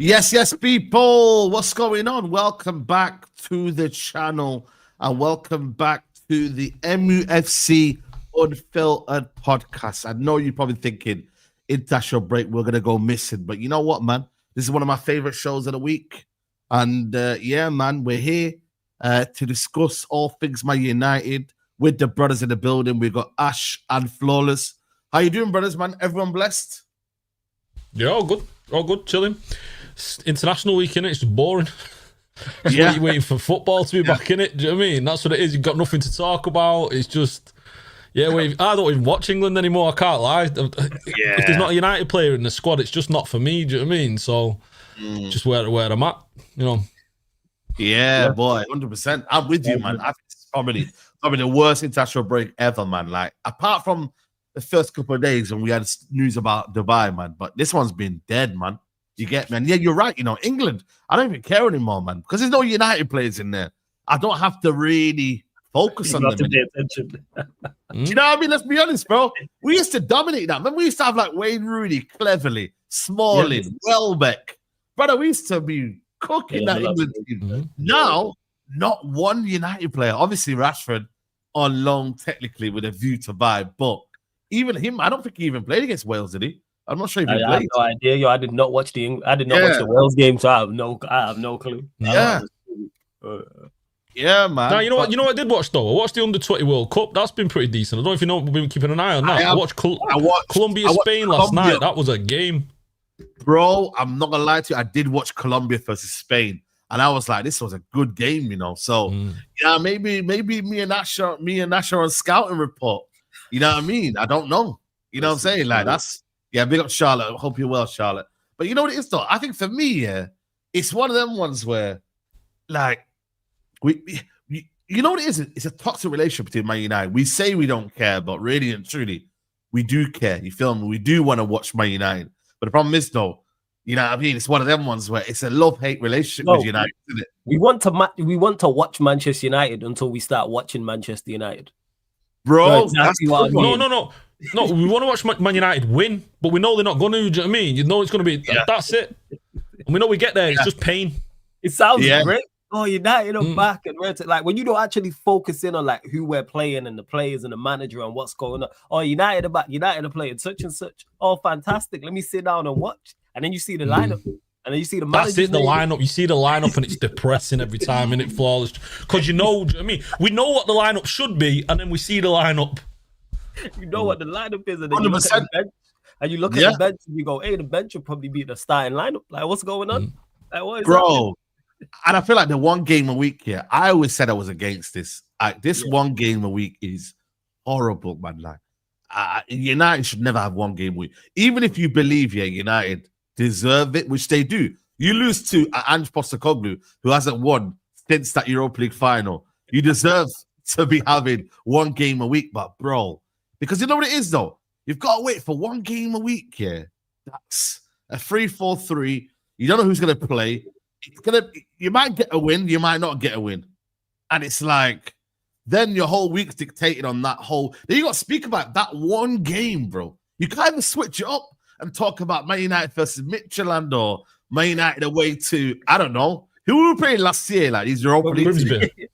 Yes, people. What's going on? Welcome back to the channel and welcome back to the MUFC Unfiltered podcast. I know you're probably thinking, international break, we're going to go missing. But you know what, man? This is one of my favorite shows of the week. And yeah, man, we're here to discuss all things Man United with the brothers in the building. We've got Ash and Flawless. How you doing, brothers, man? Everyone blessed? Yeah, all good, chilling. It's international week, innit? It's just boring. Yeah. Waiting for football to be back in it. Do you know what I mean? That's what it is. You've got nothing to talk about. It's just, yeah. I don't even watch England anymore. I can't lie. If there's not a United player in the squad, it's just not for me. Do you know what I mean? So, just where I'm at, you know. Yeah, boy, 100%. I'm with you, man. I think it's probably the worst international break ever, man. Like, apart from the first couple of days when we had news about Dubai, man. But this one's been dead, man. You get, man. Yeah, you're right. You know, England, I don't even care anymore, man, because there's no United players in there. I don't have to really focus on them. Pay attention. You know what I mean? Let's be honest, bro. We used to dominate that. Remember, we used to have like Wayne Rooney, Cleverly, Smalling, Welbeck. Brother, we used to be cooking that England team. Now, not one United player. Obviously, Rashford on loan, technically, with a view to buy. But even him, I don't think he even played against Wales, did he? I'm not sure if he played. I have no idea. Yo, I did not watch the Wales game, so I have no clue. Yeah. Yeah, man. Now, you know what I did watch, though? I watched the Under-20 World Cup. That's been pretty decent. I don't know if you know, we've been keeping an eye on that. I watched Colombia-Spain last night. That was a game. Bro, I'm not going to lie to you. I did watch Colombia versus Spain. And I was like, this was a good game, you know. So, yeah, maybe me and Nash are on scouting report. You know what I mean? I don't know. You know what I'm saying? Like, that's... Yeah, big up Charlotte. I hope you're well, Charlotte. But you know what it is, though? I think for me, yeah, it's one of them ones where, like, you know what it is? It's a toxic relationship between Man United. We say we don't care, but really and truly, we do care. You feel me? We do want to watch Man United. But the problem is, though, you know what I mean? It's one of them ones where it's a love-hate relationship with United, isn't it? We want to watch Manchester United until we start watching Manchester United. Bro, exactly what I mean. No, we want to watch Man United win, but we know they're not going to. Do you know what I mean? You know it's going to be, that's it. And we know we get there, it's just pain. It sounds great. Oh, United are back. And like, when you don't actually focus in on like who we're playing and the players and the manager and what's going on. Oh, United are back. United are playing such and such. Oh, fantastic. Let me sit down and watch. And then you see the lineup. And then you see the manager. That's it, the lineup. You see the lineup and it's depressing every time, and it flawless. Because you know, I mean, we know what the lineup should be, and then we see the lineup. You know what the lineup is, and then you look at the bench, and you look at the bench, and you go, "Hey, the bench will probably be the starting lineup." Like, what's going on? Like, what is bro? And I feel like the one game a week here. I always said I was against this. This one game a week is horrible, man. Like, United should never have one game a week, even if you believe United deserve it, which they do. You lose to Ange Postecoglou, who hasn't won since that Europa League final. You deserve to be having one game a week, but bro. Because you know what it is, though? You've got to wait for one game a week, yeah? That's a 3-4-3. You don't know who's going to play. You might get a win, you might not get a win. And it's like, then your whole week's dictated on that whole... Then you got to speak about that one game, bro. You can't even switch it up and talk about Man United versus Midtjylland or Man United away to, I don't know, who were we playing last year? Like, these Europa League.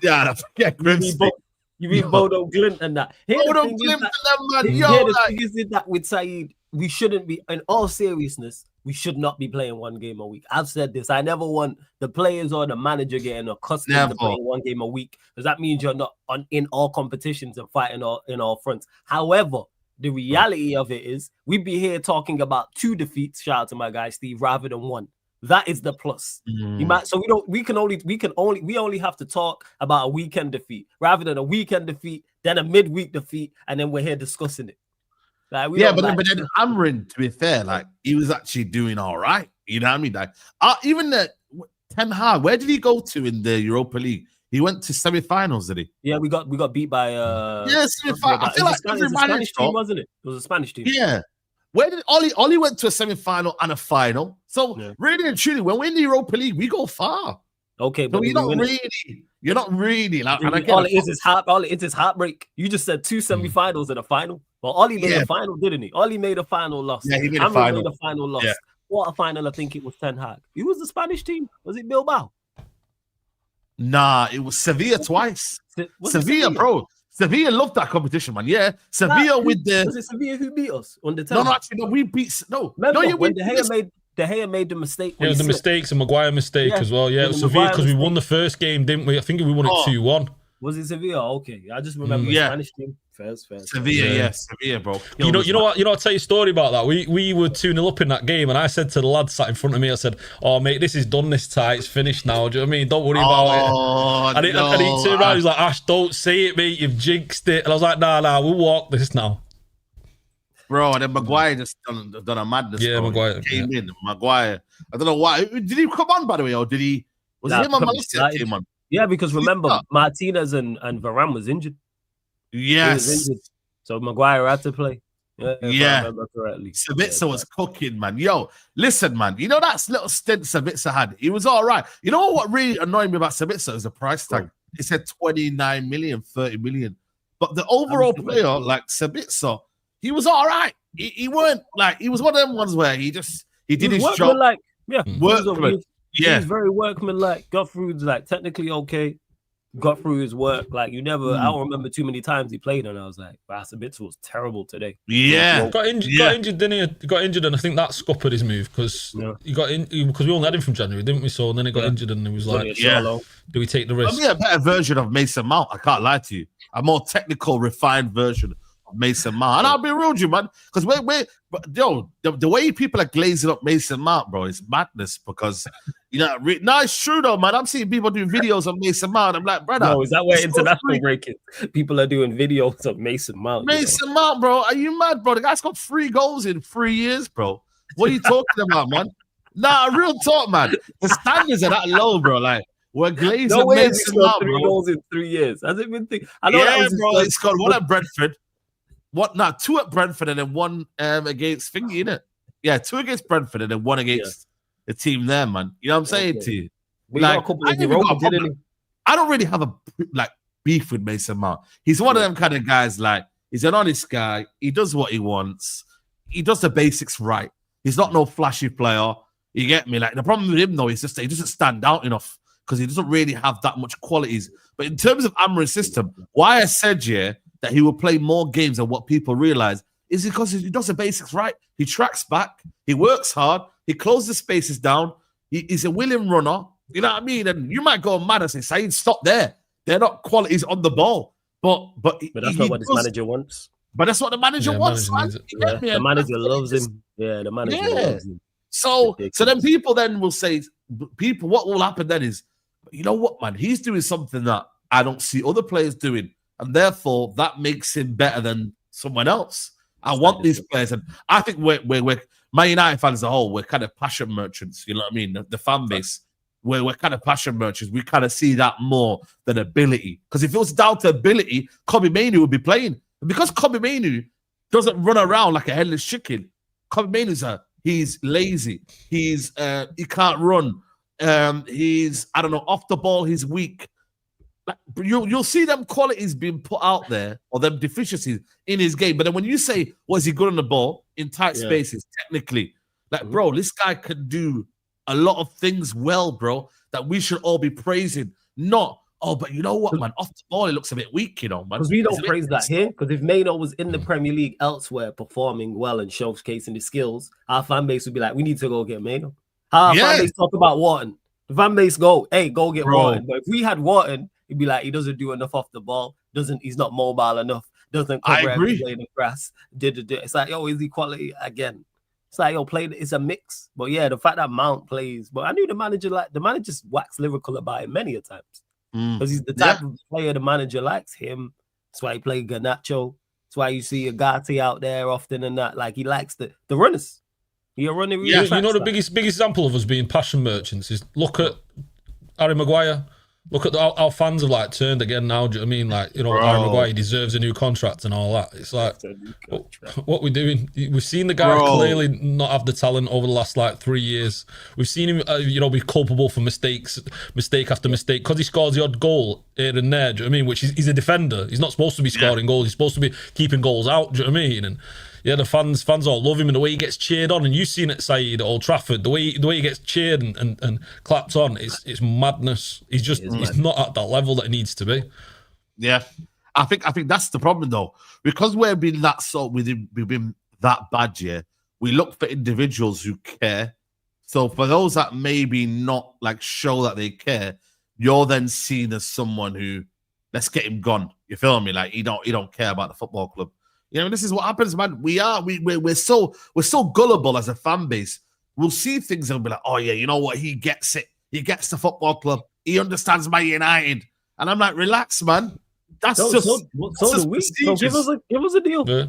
Yeah, I forget Grimsby. You mean Bodo Glint and that? Bodo Glint and that, man. The thing is that with Saeed, we shouldn't be, in all seriousness, we should not be playing one game a week. I've said this. I never want the players or the manager getting accustomed to playing one game a week, because that means you're not in all competitions and fighting in all fronts. However, the reality of it is we'd be here talking about 2 defeats, shout out to my guy Steve, rather than 1. That is the plus. We only have to talk about a weekend defeat rather than a weekend defeat, then a midweek defeat, and then we're here discussing it. Like, but then Amrin, to be fair, like, he was actually doing all right. You know what I mean? Like, even the Ten Hag, where did he go to in the Europa League? He went to semi-finals, did he? Yeah, we got beat by semi-finals. I feel like every Spanish team, wasn't it? It was a Spanish team. Yeah. Where did Ollie went to a semi-final and a final? So really and truly, when we're in the Europa League, we go far. Okay, but you're not really like. All it is heartbreak. You just said 2 semi-finals and a final. Well, Ollie made a final, didn't he? Ollie made a final loss. Yeah, he made a final loss. quarterfinal, I think it was Ten Hag. Who was the Spanish team? Was it Bilbao? Nah, it was Sevilla twice. Sevilla, bro. Sevilla loved that competition, man. Yeah, Sevilla with the. Was it Sevilla who beat us on the No, actually, no. We beat. No, remember, no. When De Gea made the mistake. Yeah, it was the mistakes and Maguire mistake as well. Yeah, it was Sevilla because we won the first game, didn't we? I think we won it 2-1. Was it Sevilla? Okay, I just remember the Spanish team. Fair. Sevilla, Sevilla, bro. You know what? I'll tell you a story about that. We were 2-0 up in that game, and I said to the lad sat in front of me, I said, "Oh mate, this is done this time. It's finished now. Do you know what I mean? Don't worry about it." And he turned around, he's like, "Ash, don't say it, mate. You've jinxed it." And I was like, "Nah, we'll walk this now." Bro, and then Maguire just done a madness. Yeah, bro. Maguire came in. Maguire. I don't know why. Did he come on, by the way, or did he? Was it him or Malaysia came on? Yeah, because remember, Martinez and Varane was injured. Yes. So Maguire had to play. Yeah. If I remember correctly. Sabitzer was cooking, man. Yo, listen, man. You know that little stint Sabitzer had? He was all right. You know what really annoyed me about Sabitzer is the price tag. It said 29 million, 30 million. But the overall player, like Sabitzer, he was all right. He weren't like, he was one of them ones where he did his job. Workman. He was very workman-like. Got through, like, technically okay. Got through his work. Like, I don't remember too many times he played, and I was like, Sabitzer was terrible today. Yeah. Got injured, didn't he? Got injured, and I think that scuppered his move because he got in because we only had him from January, didn't we? So, and then he got injured, and he was like, do we take the risk? I'm a better version of Mason Mount. I can't lie to you. A more technical, refined version of Mason Mount. And I'll be real with you, man, because the way people are glazing up Mason Mount, bro, is madness. Because no, it's true though, man. I'm seeing people do videos of Mason Mount. I'm like, brother, no, is that where international breaking? People are doing videos of Mason Mount. Mason Mount, bro, are you mad, bro? The guy's got 3 goals in 3 years, bro. What are you talking about, man? Nah, real talk, man. The standards are that low, bro. Like, we're glazing Mason Mount, 3 goals in 3 years. Has it been? I know that was bro. It's got one at Brentford. 2 at Brentford and then 1 against Thingy, innit? Yeah, 2 against Brentford and then 1 against the team there, man. You know what I'm saying to you? Like, I don't really have a beef with Mason Mount. He's one of them kind of guys, like, he's an honest guy. He does what he wants. He does the basics right. He's not no flashy player. You get me? Like, the problem with him, though, is just that he doesn't stand out enough because he doesn't really have that much qualities. But in terms of Amorim's system, why I said, that he will play more games than what people realize is because he does the basics right. He tracks back. He works hard. He closes the spaces down. He's a willing runner. You know what I mean? And you might go mad and say, Saeed, stop there. They're not qualities on the ball. But that's not what this manager wants. But that's what the manager wants. The manager loves him. Yeah, the manager loves him. So then people then will say, what will happen then is, you know what, man? He's doing something that I don't see other players doing. And therefore, that makes him better than someone else. I want these players. And I think we're Man United fans as a whole, we're kind of passion merchants. You know what I mean? The fan base, we're kind of passion merchants. We kind of see that more than ability. Because if it was down to ability, Kobe Mainoo would be playing. And because Kobe Mainoo doesn't run around like a headless chicken, Kobe Mainoo's he's lazy. He can't run. He's, I don't know, off the ball, he's weak. Like, you'll see them qualities being put out there or them deficiencies in his game. But then when you say, was he good on the ball in tight spaces, technically, like, bro, this guy can do a lot of things well, bro, that we should all be praising. Not, but you know what, man, off the ball, it looks a bit weak, man. Because we don't praise that here. Because if Mainoo was in the Premier League elsewhere performing well and showcasing his skills, our fan base would be like, we need to go get Mainoo. Our fan base talk about Wharton. The fan base go get Wharton. But if we had Wharton, he'd be like, he doesn't do enough off the ball. He's not mobile enough. Doesn't cover every play in the grass. It's like, is he quality again? It's like, it's a mix. But yeah, the fact that Mount plays, but I knew the manager's waxed lyrical about him many a times. Because he's the type of player the manager likes him. That's why he played Garnacho. That's why you see Agati out there often and that. Like, he likes the runners. You're running. You know the biggest example of us being passion merchants is look at Harry Maguire. Look at our fans have turned again now. Do you know what I mean? Harry Maguire deserves a new contract and all that. It's like, what we're doing. We've seen the guy clearly not have the talent over the last 3 years. We've seen him, be culpable for mistake after mistake because he scores the odd goal here and there. Do you know what I mean? Which he's a defender. He's not supposed to be scoring goals. He's supposed to be keeping goals out. Do you know what I mean? And Yeah, the fans all love him, and the way he gets cheered on, and you've seen it, Saeed, at Old Trafford, the way he gets cheered and clapped on, it's madness. He's not at that level that he needs to be. Yeah, I think that's the problem though, because we've been that bad. Yeah, we look for individuals who care. So for those that maybe not like show that they care, you're then seen as someone who, let's get him gone. You feel me? Like you don't care about the football club. You know, this is what happens, man. We're so gullible as a fan base. We'll see things and be like, oh yeah, you know what? He gets it. He gets the football club. He understands Man United. And I'm like, relax, man. That's so do we. So give us a deal. Yeah.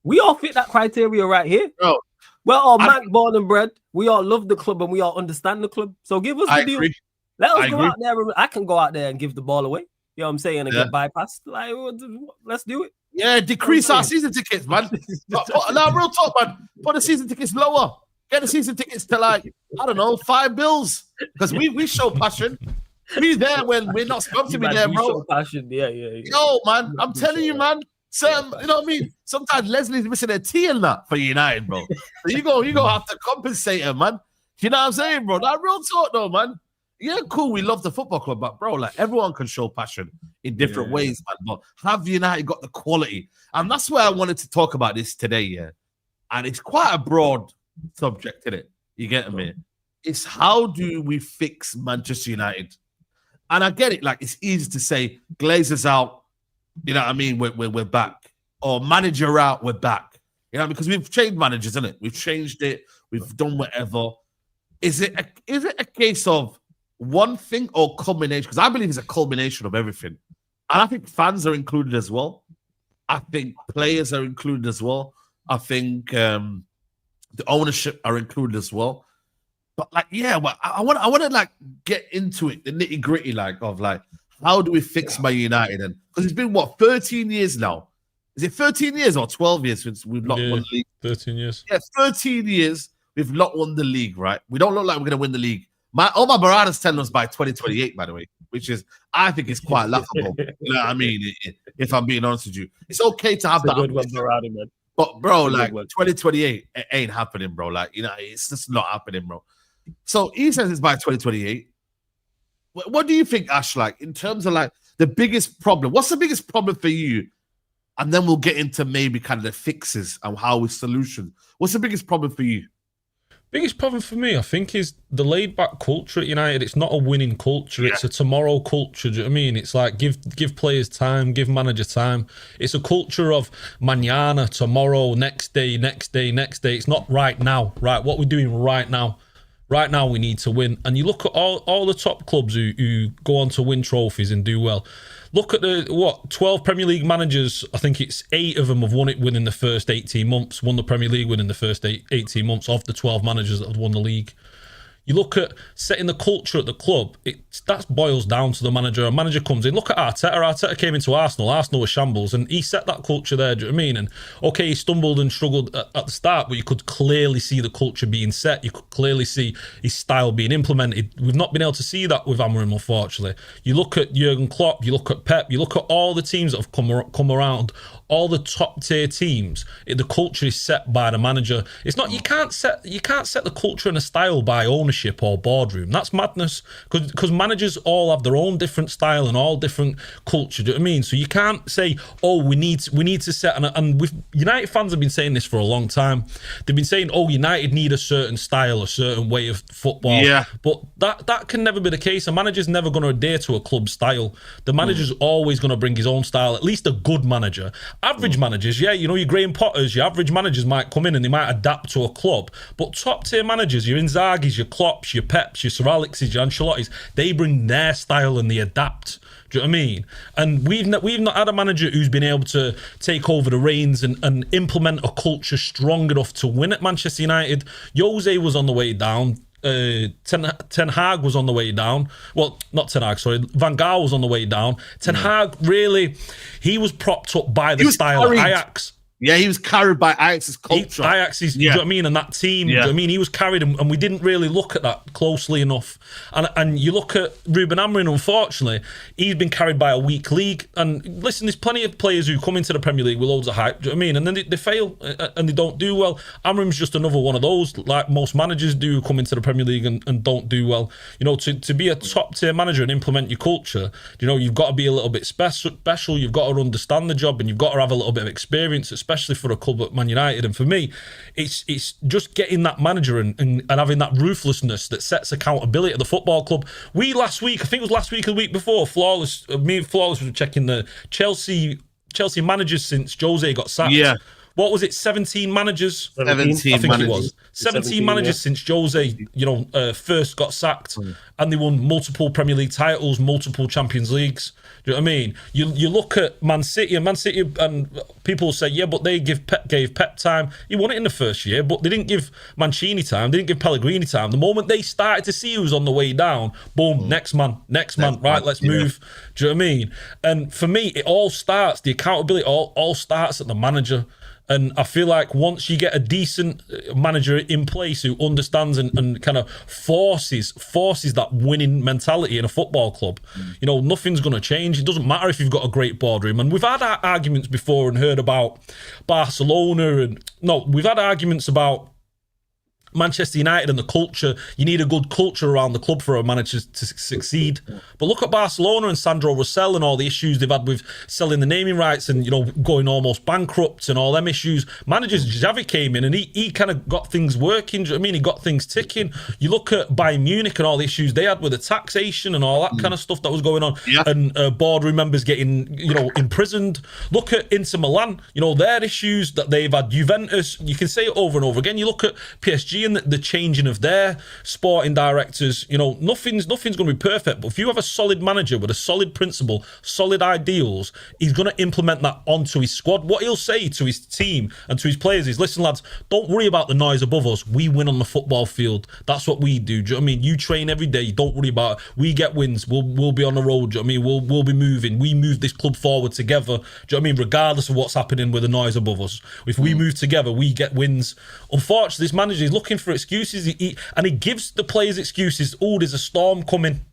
We all fit that criteria right here. Bro, we're all Mac born and bred. We all love the club and we all understand the club. So give us the deal. Agree. Let us go out there. I can go out there and give the ball away. You know what I'm saying? And get bypassed. Like, let's do it. Yeah, decrease our season tickets, man. Now, real talk, man. Put the season tickets lower. Get the season tickets to like, I don't know, $5. Because we show passion. We there when we're not supposed to be there, bro. Show passion. Yeah. Yo, man, I'm telling you, man. You know what I mean? Sometimes Leslie's missing a T in that for United, bro. So you go have to compensate her, man. You know what I'm saying, bro? That real talk, though, man. Yeah, cool. We love the football club, but bro, like everyone can show passion in different ways, man. But have United got the quality? And that's where I wanted to talk about this today, yeah. And it's quite a broad subject, isn't it? You get me? It's how do we fix Manchester United? And I get it, like it's easy to say Glazers out, you know what I mean? We're back. Or manager out, we're back. You know, because we've changed managers, isn't it? We've changed it, we've done whatever. Is it a case of one thing or culmination? Because I believe it's a culmination of everything. And I think fans are included as well. I think players are included as well. I think the ownership are included as well. But like, yeah, well, I want to like get into it, the nitty gritty, like of like, how do we fix Man United? And because it's been what 13 years now. Is it 13 years or 12 years since we've not won the league? 13 years. Yeah, 13 years we've not won the league, right? We don't look like we're going to win the league. All my Barada's telling us by 2028, by the way, which is, I think, is quite laughable. You know what I mean? If I'm being honest with you, it's okay to have that. Good one, Barada, man. But bro, like 2028, it ain't happening, bro. Like, you know, it's just not happening, bro. So he says it's by 2028. What do you think, Ash? Like in terms of like the biggest problem, what's the biggest problem for you? And then we'll get into maybe kind of the fixes and how we solution. What's the biggest problem for you? Biggest problem for me, I think, is the laid-back culture at United. It's not a winning culture. It's a tomorrow culture. Do you know what I mean? It's like give players time, give manager time. It's a culture of mañana, tomorrow, next day. It's not right now. Right, what we're doing right now. Right now, we need to win. And you look at all the top clubs who go on to win trophies and do well. Look at 12 Premier League managers. I think it's 8 of them have won it within the first 18 months, won the Premier League within the first 18 months of the 12 managers that have won the league. You look at setting the culture at the club, that boils down to the manager. A manager comes in, look at Arteta. Arteta came into Arsenal was shambles, and he set that culture there, do you know what I mean? And okay, he stumbled and struggled at the start, but you could clearly see the culture being set. You could clearly see his style being implemented. We've not been able to see that with Amorim, unfortunately. You look at Jurgen Klopp, you look at Pep, you look at all the teams that have come around, all the top tier teams, the culture is set by the manager. It's not, you can't set the culture and a style by ownership or boardroom. That's madness, because managers all have their own different style and all different culture. Do you know what I mean? So you can't say, oh, we need to set, and with United fans have been saying this for a long time. They've been saying, oh, United need a certain style, a certain way of football. Yeah. But that can never be the case. A manager's never going to adhere to a club style. The manager's always going to bring his own style, at least a good manager. Average managers, yeah, you know, your Graham Potters, your average managers might come in and they might adapt to a club. But top tier managers, your Inzaghi's, your Klopps, your Peps, your Sir Alex's, your Ancelotti's, they bring their style and they adapt. Do you know what I mean? And we've not had a manager who's been able to take over the reins and implement a culture strong enough to win at Manchester United. Jose was on the way down. Ten Hag was on the way down. Well, not Ten Hag, sorry. Van Gaal was on the way down. Ten Hag, really, he was propped up by the style of Ajax. Yeah, he was carried by Ajax's culture. Ajax's, you know what I mean? And that team, do you know what I mean? He was carried, and we didn't really look at that closely enough. And you look at Ruben Amorim, unfortunately, he's been carried by a weak league. And listen, there's plenty of players who come into the Premier League with loads of hype, do you know what I mean? And then they fail, and they don't do well. Amorim's just another one of those, like most managers do, come into the Premier League and don't do well. You know, to be a top-tier manager and implement your culture, you know, you've got to be a little bit special. You've got to understand the job, and you've got to have a little bit of experience, especially for a club at Man United. And for me, it's just getting that manager and having that ruthlessness that sets accountability at the football club. We last week, I think it was last week or the week before, me and Flawless were checking the Chelsea managers since Jose got sacked. Yeah. What was it? 17 managers? 17 I think managers. it was. 17 managers since Jose, first got sacked, and they won multiple Premier League titles, multiple Champions Leagues. Do you know what I mean? You look at Man City, and people say, yeah, but they gave Pep time. He won it in the first year, but they didn't give Mancini time. They didn't give Pellegrini time. The moment they started to see who was on the way down, boom, next man, right, let's move. Do you know what I mean? And for me, it all starts, the accountability all starts at the manager. And I feel like once you get a decent manager in place who understands and kind of forces that winning mentality in a football club, you know, nothing's going to change. It doesn't matter if you've got a great boardroom. And we've had arguments before and heard about Barcelona. We've had arguments about Manchester United and the culture. You need a good culture around the club for a manager to succeed. But look at Barcelona and Sandro Rosell and all the issues they've had with selling the naming rights and, you know, going almost bankrupt and all them issues. Managers, Xavi came in and he kind of got things working. Do you know what I mean? He got things ticking. You look at Bayern Munich and all the issues they had with the taxation and all that kind of stuff that was going on, and boardroom members getting, you know, imprisoned. Look at Inter Milan, you know, their issues that they've had. Juventus, you can say it over and over again. You look at PSG and the changing of their sporting directors. You know, nothing's going to be perfect, but if you have a solid manager with a solid principle, solid ideals, he's going to implement that onto his squad. What he'll say to his team and to his players is, listen lads, don't worry about the noise above us. We win on the football field. That's what we do. Do you know what I mean? You train every day. Don't worry about it. We get wins. We'll be on the road. Do you know what I mean? We'll be moving. We move this club forward together. Do you know what I mean? Regardless of what's happening with the noise above us. If we move together, we get wins. Unfortunately, this manager is looking for excuses, and he gives the players excuses. Oh, there's a storm coming.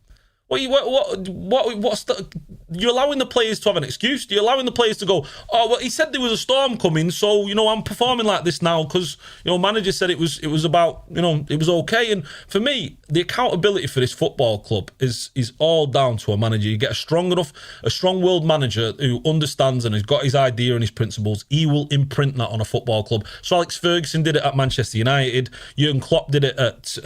What's the? You're allowing the players to have an excuse. You're allowing the players to go, oh well, he said there was a storm coming, so you know I'm performing like this now because you know manager said it was about, you know, it was okay. And for me, the accountability for this football club is all down to a manager. You get a strong world manager who understands and has got his idea and his principles. He will imprint that on a football club. So Alex Ferguson did it at Manchester United. Jurgen Klopp did it at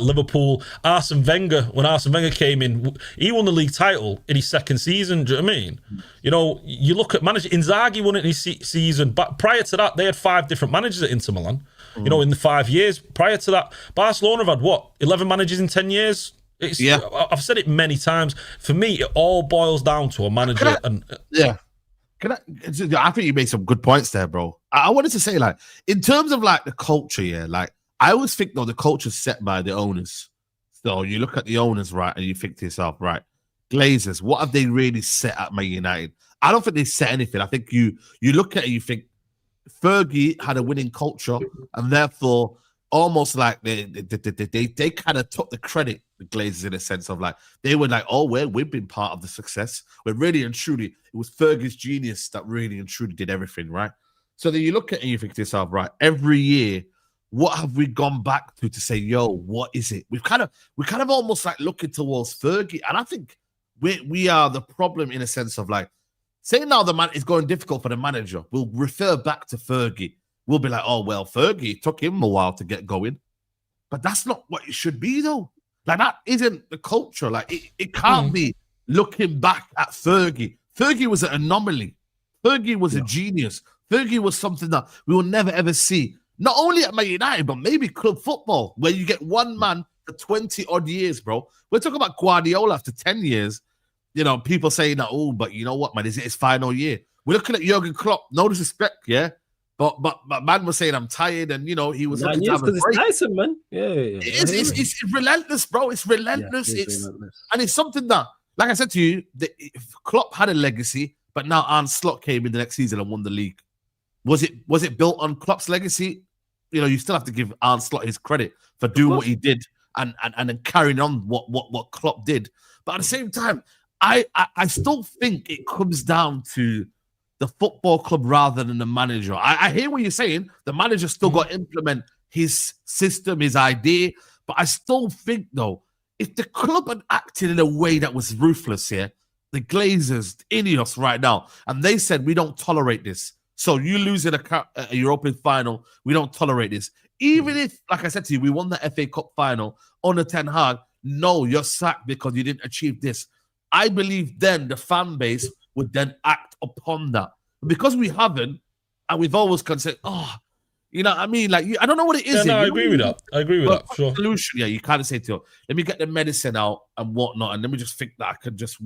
Liverpool. Arsene Wenger, when Arsene Wenger came in, he won the league title in his second season. Do you know what I mean? You know, you look at manager, Inzaghi won it in his season, but prior to that, they had 5 different managers at Inter Milan. You know, in the 5 years prior to that, Barcelona have had 11 managers in 10 years. I've said it many times. For me, it all boils down to a manager. I think you made some good points there, bro. I wanted to say, like, in terms of like the culture, like, I always think, though, the culture's set by the owners. So you look at the owners, right, and you think to yourself, right, Glazers, what have they really set at Man United? I don't think they set anything. I think you look at it, you think Fergie had a winning culture, and therefore almost like they kind of took the credit, the Glazers, in a sense of like, they were like, oh, we've been part of the success. But really and truly, it was Fergie's genius that really and truly did everything, right? So then you look at it and you think to yourself, right, every year, what have we gone back to say, yo, what is it? We're kind of almost like looking towards Fergie. And I think we are the problem in a sense of like, say now the man is going difficult for the manager. We'll refer back to Fergie. We'll be like, oh, well, Fergie, it took him a while to get going. But that's not what it should be, though. Like, that isn't the culture. Like, it can't be looking back at Fergie. Fergie was an anomaly. Fergie was a genius. Fergie was something that we will never, ever see. Not only at Man United, but maybe club football, where you get one man for 20-odd years, bro. We're talking about Guardiola after 10 years. You know, people saying that, oh, but you know what, man, is it his final year? We're looking at Jurgen Klopp, no disrespect, yeah? But man was saying, I'm tired, and, you know, he was looking to have a break. It's Tyson, man. Yeah. It's relentless, bro. It's relentless. Relentless. And it's something that, like I said to you, Klopp had a legacy, but now Arne Slot came in the next season and won the league. Was it built on Klopp's legacy? You know, you still have to give Arne Slot his credit for doing what he did and then carrying on what Klopp did. But at the same time, I still think it comes down to the football club rather than the manager. I hear what you're saying. The manager still got to implement his system, his idea. But I still think, though, if the club had acted in a way that was ruthless here, the Glazers, Ineos right now, and they said, we don't tolerate this. So you lose in a European final, we don't tolerate this. Even if, like I said to you, we won the FA Cup final under Ten Hag, no, you're sacked because you didn't achieve this. I believe then the fan base would then act upon that. But because we haven't, and we've always considered, you know what I mean? Like, I don't know what it is. Yeah, no, I agree with that. I agree with that, sure. Solution, yeah, you kind of say to you, let me get the medicine out and whatnot, and let me just think that I could just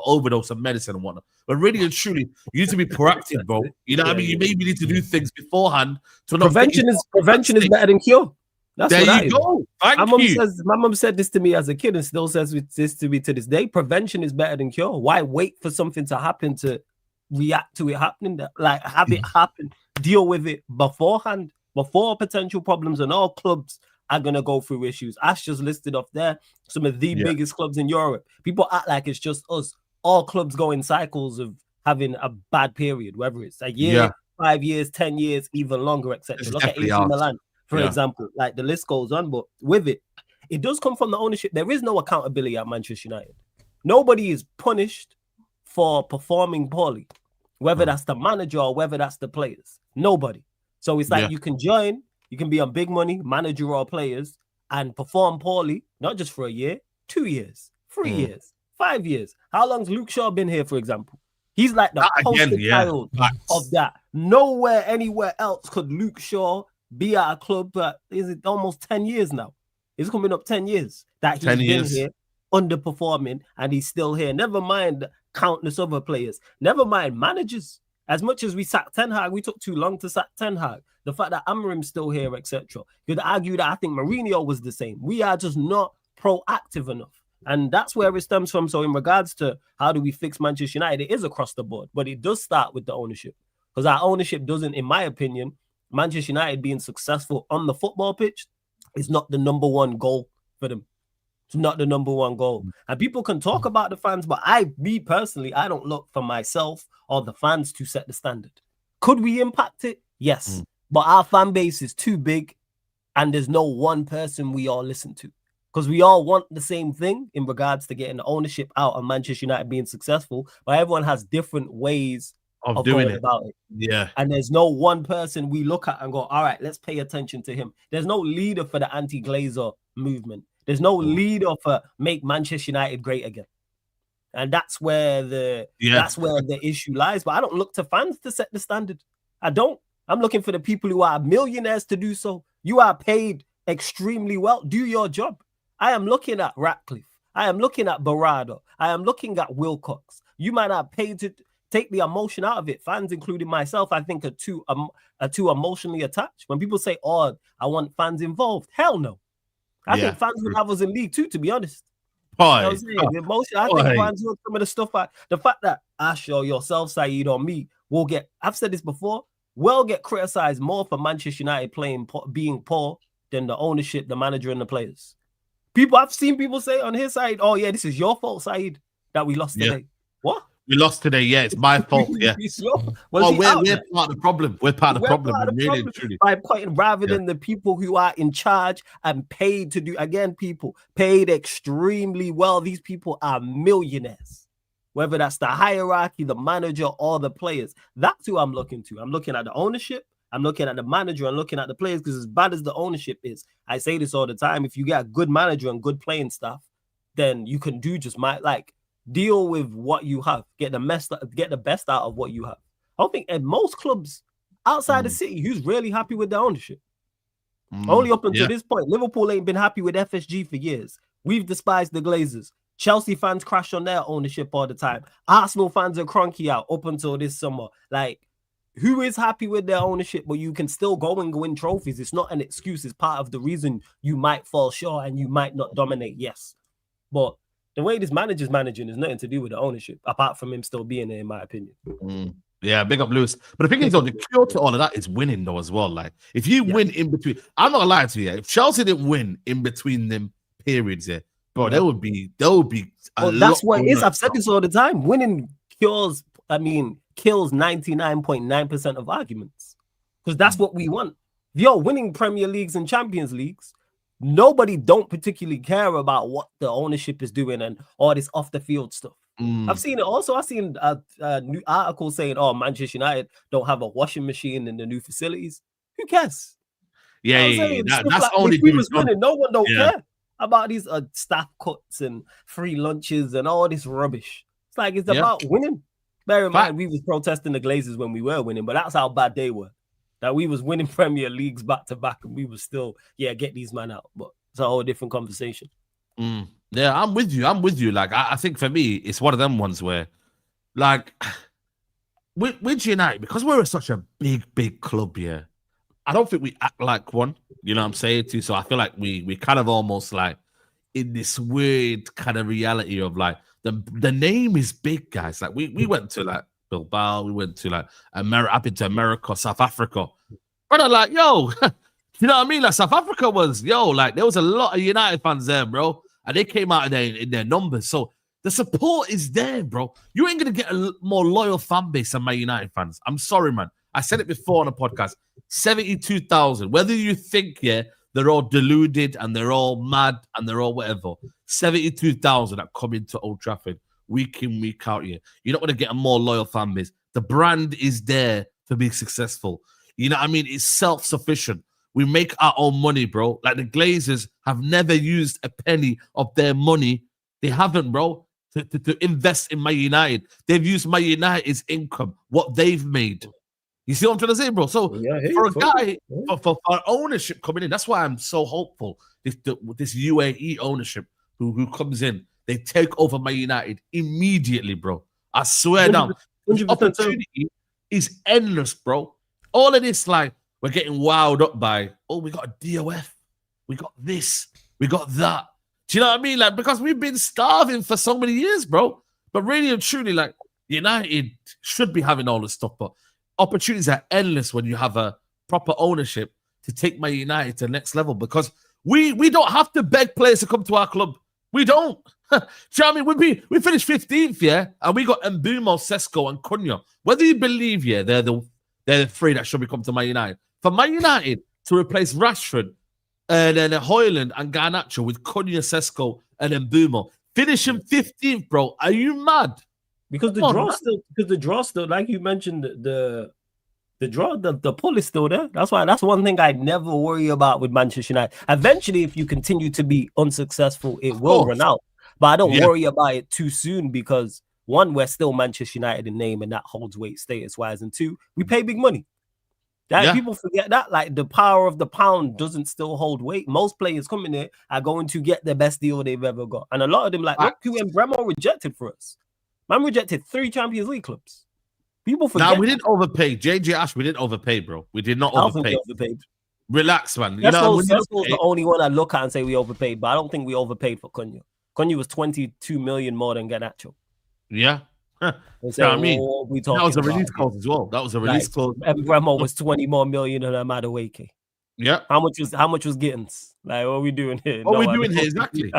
overdose of medicine and whatnot. But really and truly, you need to be proactive, bro. You know what I mean? You maybe need to do things beforehand. To not prevention is better than cure. That's there what you go. My mum said this to me as a kid and still says this to me to this day. Prevention is better than cure. Why wait for something to happen to react to it happening? Like, have it happen, deal with it beforehand, before potential problems, and all clubs are going to go through issues. Ash just listed off there some of the biggest clubs in Europe. People act like it's just us. All clubs go in cycles of having a bad period, whether it's a year, 5 years, 10 years, even longer, etc. Look at AC Milan, for example. Like, the list goes on, but with it, it does come from the ownership. There is no accountability at Manchester United. Nobody is punished for performing poorly, whether that's the manager or whether that's the players. Nobody. So it's like you can join, you can be on big money, manager or players, and perform poorly, not just for a year, 2 years, 3 years, 5 years. How long's Luke Shaw been here, for example? He's like the poster child of that. Nowhere, anywhere else could Luke Shaw be at a club that is it almost 10 years now. It's coming up 10 years that he's been here underperforming, and he's still here. Never mind countless other players. Never mind managers. As much as we sacked Ten Hag, we took too long to sack Ten Hag. The fact that Amorim's still here, etc. You could argue that I think Mourinho was the same. We are just not proactive enough. And that's where it stems from. So in regards to how do we fix Manchester United, it is across the board. But it does start with the ownership. Because our ownership doesn't, in my opinion, Manchester United being successful on the football pitch is not the number one goal for them. It's not the number one goal. And people can talk about the fans, but me personally, I don't look for myself or the fans to set the standard. Could we impact it? Yes. But our fan base is too big and there's no one person we all listen to. Because we all want the same thing in regards to getting the ownership out of Manchester United being successful, but everyone has different ways of doing about it. Yeah. And there's no one person we look at and go, all right, let's pay attention to him. There's no leader for the anti-Glazer movement. There's no leader for make Manchester United great again. And that's where the issue lies. But I don't look to fans to set the standard. I don't. I'm looking for the people who are millionaires to do so. You are paid extremely well. Do your job. I am looking at Ratcliffe. I am looking at Barada. I am looking at Wilcox. You might not pay to take the emotion out of it. Fans, including myself, I think are too emotionally attached. When people say, "Oh, I want fans involved," hell no. I think fans would have us in League Two, to be honest. The emotion. I think fans would some of the stuff. The fact that Ash or yourself, Saeed, or me will get. I've said this before. We'll get criticized more for Manchester United being poor than the ownership, the manager, and the players. I've seen people say on his side, "Oh yeah, this is your fault, Saeed, that we lost today." What? We lost today, yeah. It's my fault, yeah. We're part of the problem. We're part of the problem. Really, truly. By pointing rather than the people who are in charge and paid to do, again, people paid extremely well. These people are millionaires. Whether that's the hierarchy, the manager, or the players. That's who I'm looking to. I'm looking at the ownership. I'm looking at the manager. I'm looking at the players, because as bad as the ownership is, I say this all the time, if you get a good manager and good playing staff, then you can do just deal with what you have, get the best out of what you have. I don't think at most clubs outside the city who's really happy with the ownership. Only up until this point, Liverpool ain't been happy with FSG for years. We've despised the Glazers. Chelsea fans crash on their ownership all the time. Arsenal fans are cranky out up until this summer. Like, who is happy with their ownership, but you can still go and win trophies? It's not an excuse. It's part of the reason you might fall short and you might not dominate. Yes, but the way this manager's managing is nothing to do with the ownership, apart from him still being there, in my opinion. Yeah, big up Lewis. But the thing is, though, the cure to all of that is winning, though, as well. Like, if you win in between, I'm not gonna lie to you. If Chelsea didn't win in between them periods, bro, there would be. That's what it is. I've said this all the time. Winning kills 99.9% of arguments, because that's what we want. If you're winning Premier Leagues and Champions Leagues, nobody don't particularly care about what the ownership is doing and all this off the field stuff. I've seen it also. I've seen a new article saying, "Oh, Manchester United don't have a washing machine in the new facilities." Who cares? That's like, only. If we was winning, no one don't care about these staff cuts and free lunches and all this rubbish. It's like it's about winning. Bear in mind, we was protesting the Glazers when we were winning, but that's how bad they were. That we was winning Premier Leagues back to back, and we was still get these men out. But it's a whole different conversation. Yeah, I'm with you. Like, I think for me, it's one of them ones where, like, with United, because we're such a big club, I don't think we act like one. You know what I'm saying? Too. So I feel like we kind of almost like in this weird kind of reality of like the name is big, guys. Like we went to like Bilbao, we went to like America, I've been to America, South Africa. But I'm like, yo, you know what I mean? Like South Africa was, like there was a lot of United fans there, bro. And they came out in their numbers. So the support is there, bro. You ain't going to get a more loyal fan base than my United fans. I'm sorry, man. I said it before on the podcast. 72,000. Whether you think, they're all deluded and they're all mad and they're all whatever. 72,000 that come into Old Trafford week in, week out. You're not going to get a more loyal fan base. The brand is there to be successful. You know what I mean? It's self-sufficient. We make our own money, bro. Like the Glazers have never used a penny of their money. They haven't, bro, to invest in Man United. They've used Man United's income, what they've made. You see what I'm trying to say, bro? So for a guy, for ownership coming in, that's why I'm so hopeful. This UAE ownership who comes in, they take over Man United immediately, bro. I swear down. The opportunity is endless, bro. All of this, like, we're getting wowed up by, we got a DOF. We got this. We got that. Do you know what I mean? Like, because we've been starving for so many years, bro. But really and truly, like, United should be having all this stuff. But opportunities are endless when you have a proper ownership to take Man United to the next level. Because we don't have to beg players to come to our club. We don't. Do you know what I mean? We finished 15th, and we got Mbumo, Sesko, and Cunha. Whether you believe, they're the three that should be coming to Man United. For Man United to replace Rashford and then Højlund and Garnacho with Cunha, Sesko, and Mbumo, finishing 15th, bro. Are you mad? Because the draw still, like you mentioned, the pull is still there. That's one thing I never worry about with Manchester United. Eventually, if you continue to be unsuccessful, it will run out. But I don't worry about it too soon because one, we're still Manchester United in name and that holds weight status-wise, and two, we pay big money. People forget that, like, the power of the pound doesn't still hold weight. Most players coming here are going to get the best deal they've ever got, and a lot of them, like, look who Bremo rejected for us. Man rejected 3 Champions League clubs. People forget. Now we didn't overpay. JJ Ash, we didn't overpay, bro. We did not overpay. Relax, man. That's the only one I look at and say we overpaid, but I don't think we overpaid for Cunha. Cunha was 22 million more than Garnacho. Yeah. I mean, that was a release clause as well. That was a release clause. And Bremo was 20 more million than Amadaweke. Yeah. How much was Gittins? Like, what are we doing here? What are we doing here? Exactly.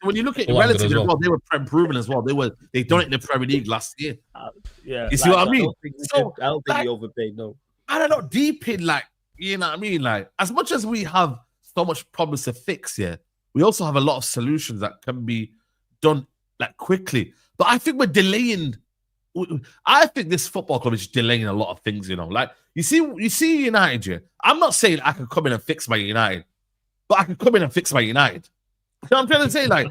When you look at it relatively as well, they were proven as well. They done it in the Premier League last year. You see what I mean? I don't think we overpaid, no. I don't know, deep in, like, you know what I mean? Like, as much as we have so much problems to fix here, we also have a lot of solutions that can be done, like, quickly. But I think we're delaying. I think this football club is delaying a lot of things, Like, you see United here. I'm not saying I can come in and fix my United, but I can come in and fix my United. You know what I'm trying to say? Like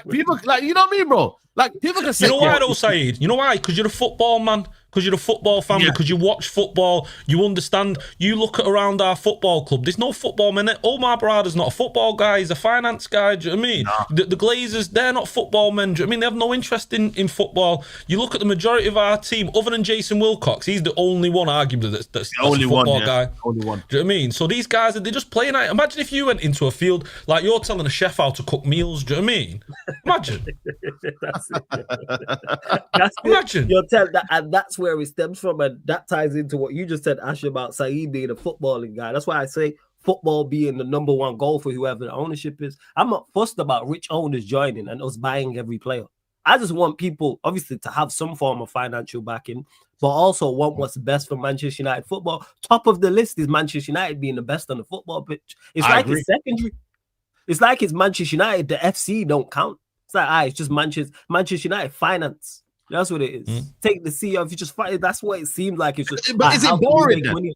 people, like, you know what I mean, bro? Like, people can say, you know why, though, Saeed? You know why? Because you're a football man. Because you're a football family. Because you watch football. You understand. You look at around our football club. There's no football man. Omar Barada's not a football guy. He's a finance guy. Do you know what I mean? No. The Glazers, they're not football men. Do you know what I mean? They have no interest in football. You look at the majority of our team, other than Jason Wilcox, he's the only one, arguably, that's a football guy. Only one. Do you know what I mean? So these guys, they're just playing out. Imagine if you went into a field like you're telling a chef how to cook meals. Do you know what I mean? Imagine. That's Imagine. you'll tell that, and that's where it stems from, and that ties into what you just said, Ash, about Saeed being a footballing guy. That's why I say football being the number one goal for whoever the ownership is. I'm not fussed about rich owners joining and us buying every player. I just want people, obviously, to have some form of financial backing, but also want what's best for Manchester United football. Top of the list is Manchester United being the best on the football pitch. It's it's secondary. It's like it's Manchester United. The FC don't count. It's like, it's just Manchester United finance. That's what it is. Take the CEO. If you just fight, that's what it seems like. It's just. But is it boring then?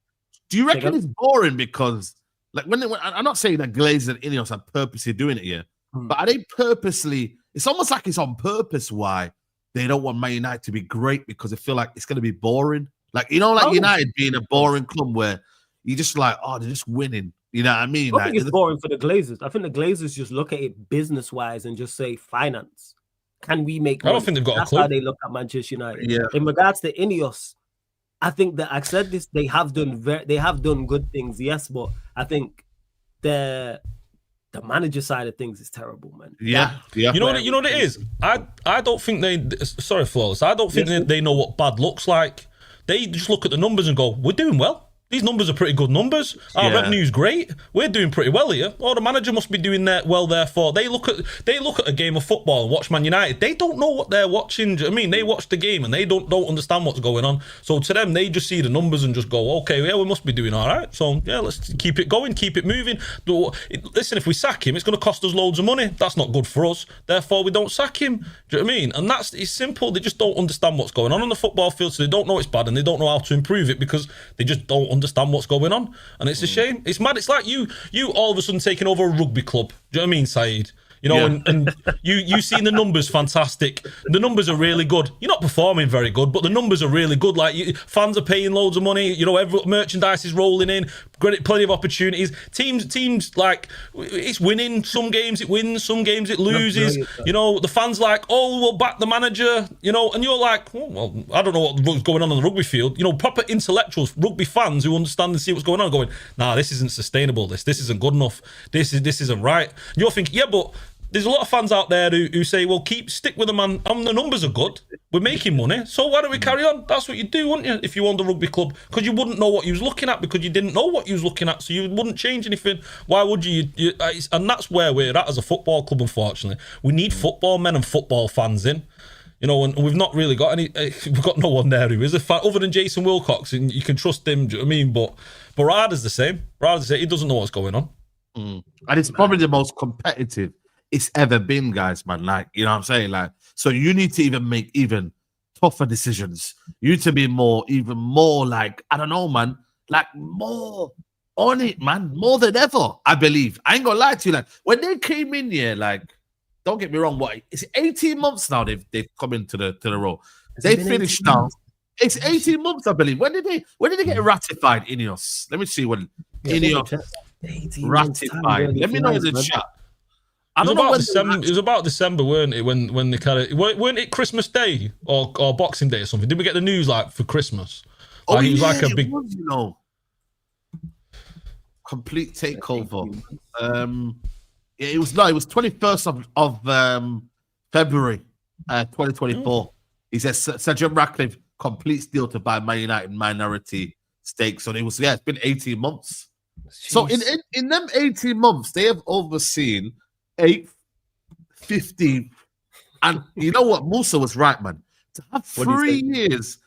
Do you reckon it's boring because, like, when I'm not saying that Glazers and Ineos are purposely doing it here, but are they purposely? It's almost like it's on purpose why they don't want Man United to be great, because they feel like it's going to be boring. Like, you know, like United being a boring club where you just like, oh, they're just winning. You know what I mean? I think it's boring for the Glazers. I think the Glazers just look at it business-wise and just say finance. Can we make money? I don't think they've got That's a clue. how they look at Manchester United. Yeah. In regards to Ineos, I think that I said this, they have done good things, yes, but I think the manager side of things is terrible, man. Yeah. You know what it is? I don't think sorry, Flawless. I don't think they know what bad looks like. They just look at the numbers and go, we're doing well. These numbers are pretty good numbers. Our revenue's great. We're doing pretty well here. Oh, the manager must be doing well. Therefore, they look at a game of football and watch Man United. They don't know what they're watching. Do you know what I mean? They watch the game and they don't understand what's going on. So to them, they just see the numbers and just go, okay, yeah, we must be doing all right. So yeah, let's keep it going, keep it moving. Listen, if we sack him, it's going to cost us loads of money. That's not good for us. Therefore, we don't sack him. Do you know what I mean? And it's simple. They just don't understand what's going on the football field, so they don't know it's bad and they don't know how to improve it because they just don't understand what's going on, and it's a shame. It's mad. It's like you all of a sudden taking over a rugby club. Do you know what I mean, Saeed? You know, and you seen the numbers fantastic. The numbers are really good. You're not performing very good, but the numbers are really good. Like fans are paying loads of money. You know, merchandise is rolling in. Plenty of opportunities. Teams like it's winning. Some games it wins. Some games it loses. You know, the fans like, oh, we'll back the manager. You know, and you're like, oh, well, I don't know what's going on the rugby field. You know, proper intellectuals, rugby fans who understand and see what's going on, going, nah, this isn't sustainable. This isn't good enough. This isn't right. And you're thinking, yeah, but there's a lot of fans out there who say, well, stick with them, man. The numbers are good. We're making money. So why don't we carry on? That's what you do, wouldn't you, if you owned a rugby club? Because you wouldn't know what you was looking at because you didn't know what you was looking at. So you wouldn't change anything. Why would you? And that's where we're at as a football club, unfortunately. We need football men and football fans in. You know, and we've not really got any. We've got no one there who is a fan other than Jason Wilcox, and you can trust him. Do you know what I mean? But Barada's the same. He doesn't know what's going on. And it's probably the most competitive it's ever been, guys, man. Like, you know what I'm saying? Like, so you need to even make even tougher decisions. You need to be even more like, I don't know, man, like more on it, man, more than ever, I believe. I ain't gonna lie to you, like, when they came in here, like, don't get me wrong, what is it, 18 months now they've come into the role. They finished now. It's 18 months, I believe. When did they get ratified, Ineos? Let me see when Ineos ratified. Let me know in the chat. It was about December, weren't it? When they kind of weren't it Christmas Day or Boxing Day or something? Did we get the news like for Christmas? Like, it was like a big, you know, complete takeover. It was 21st of February, 2024. He says Sir Jim Ratcliffe completes deal to buy Man United minority stakes. So it's been 18 months. Jeez. So in them 18 months, they have overseen 8th, 15th, and you know what? Musa was right, man. To have 3 years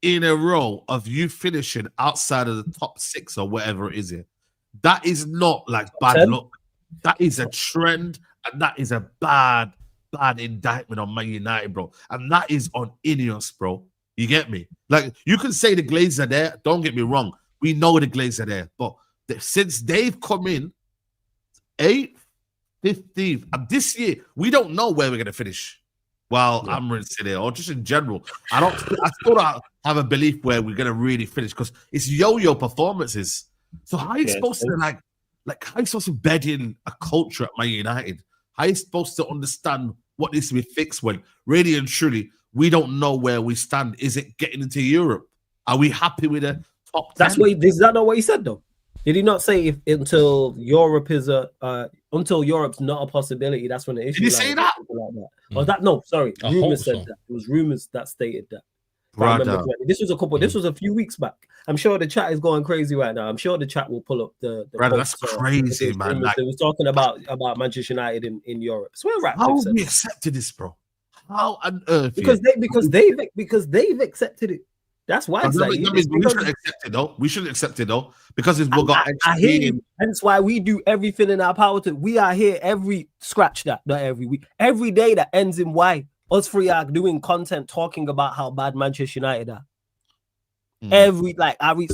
in a row of you finishing outside of the top 6 or whatever it is here, that is not like bad luck. That is a trend, and that is a bad indictment on Man United, bro. And that is on Ineos, bro. You get me? Like, you can say the Glazers are there. Don't get me wrong. We know the Glazers are there, but since they've come in 8th, 15th, and this year, we don't know where we're going to finish while Amrin's in there, or just in general. I still don't have a belief where we're going to really finish because it's yo-yo performances. So how are you supposed to, like, how are you supposed to bed in a culture at Man United? How are you supposed to understand what needs to be fixed when really and truly we don't know where we stand? Is it getting into Europe? Are we happy with the top 10? Is that not what he said, though? Did he not say until Europe is until Europe's not a possibility. That's when the issue. Did you say that? Like that. Or that? No, sorry. Rumors said that. It was rumors that stated that. This was a few weeks back. I'm sure the chat is going crazy right now. I'm sure the chat will pull up the brother, that's crazy, man. They was talking about Manchester United in Europe. So how have we accepted this, bro? How on earth? Because they've accepted it. That's why. We shouldn't accept it though. We shouldn't accept it though because we got. I hear you. Hence why we do everything in our power to. We are here not every week, every day that ends in Y. Us three are doing content talking about how bad Manchester United are.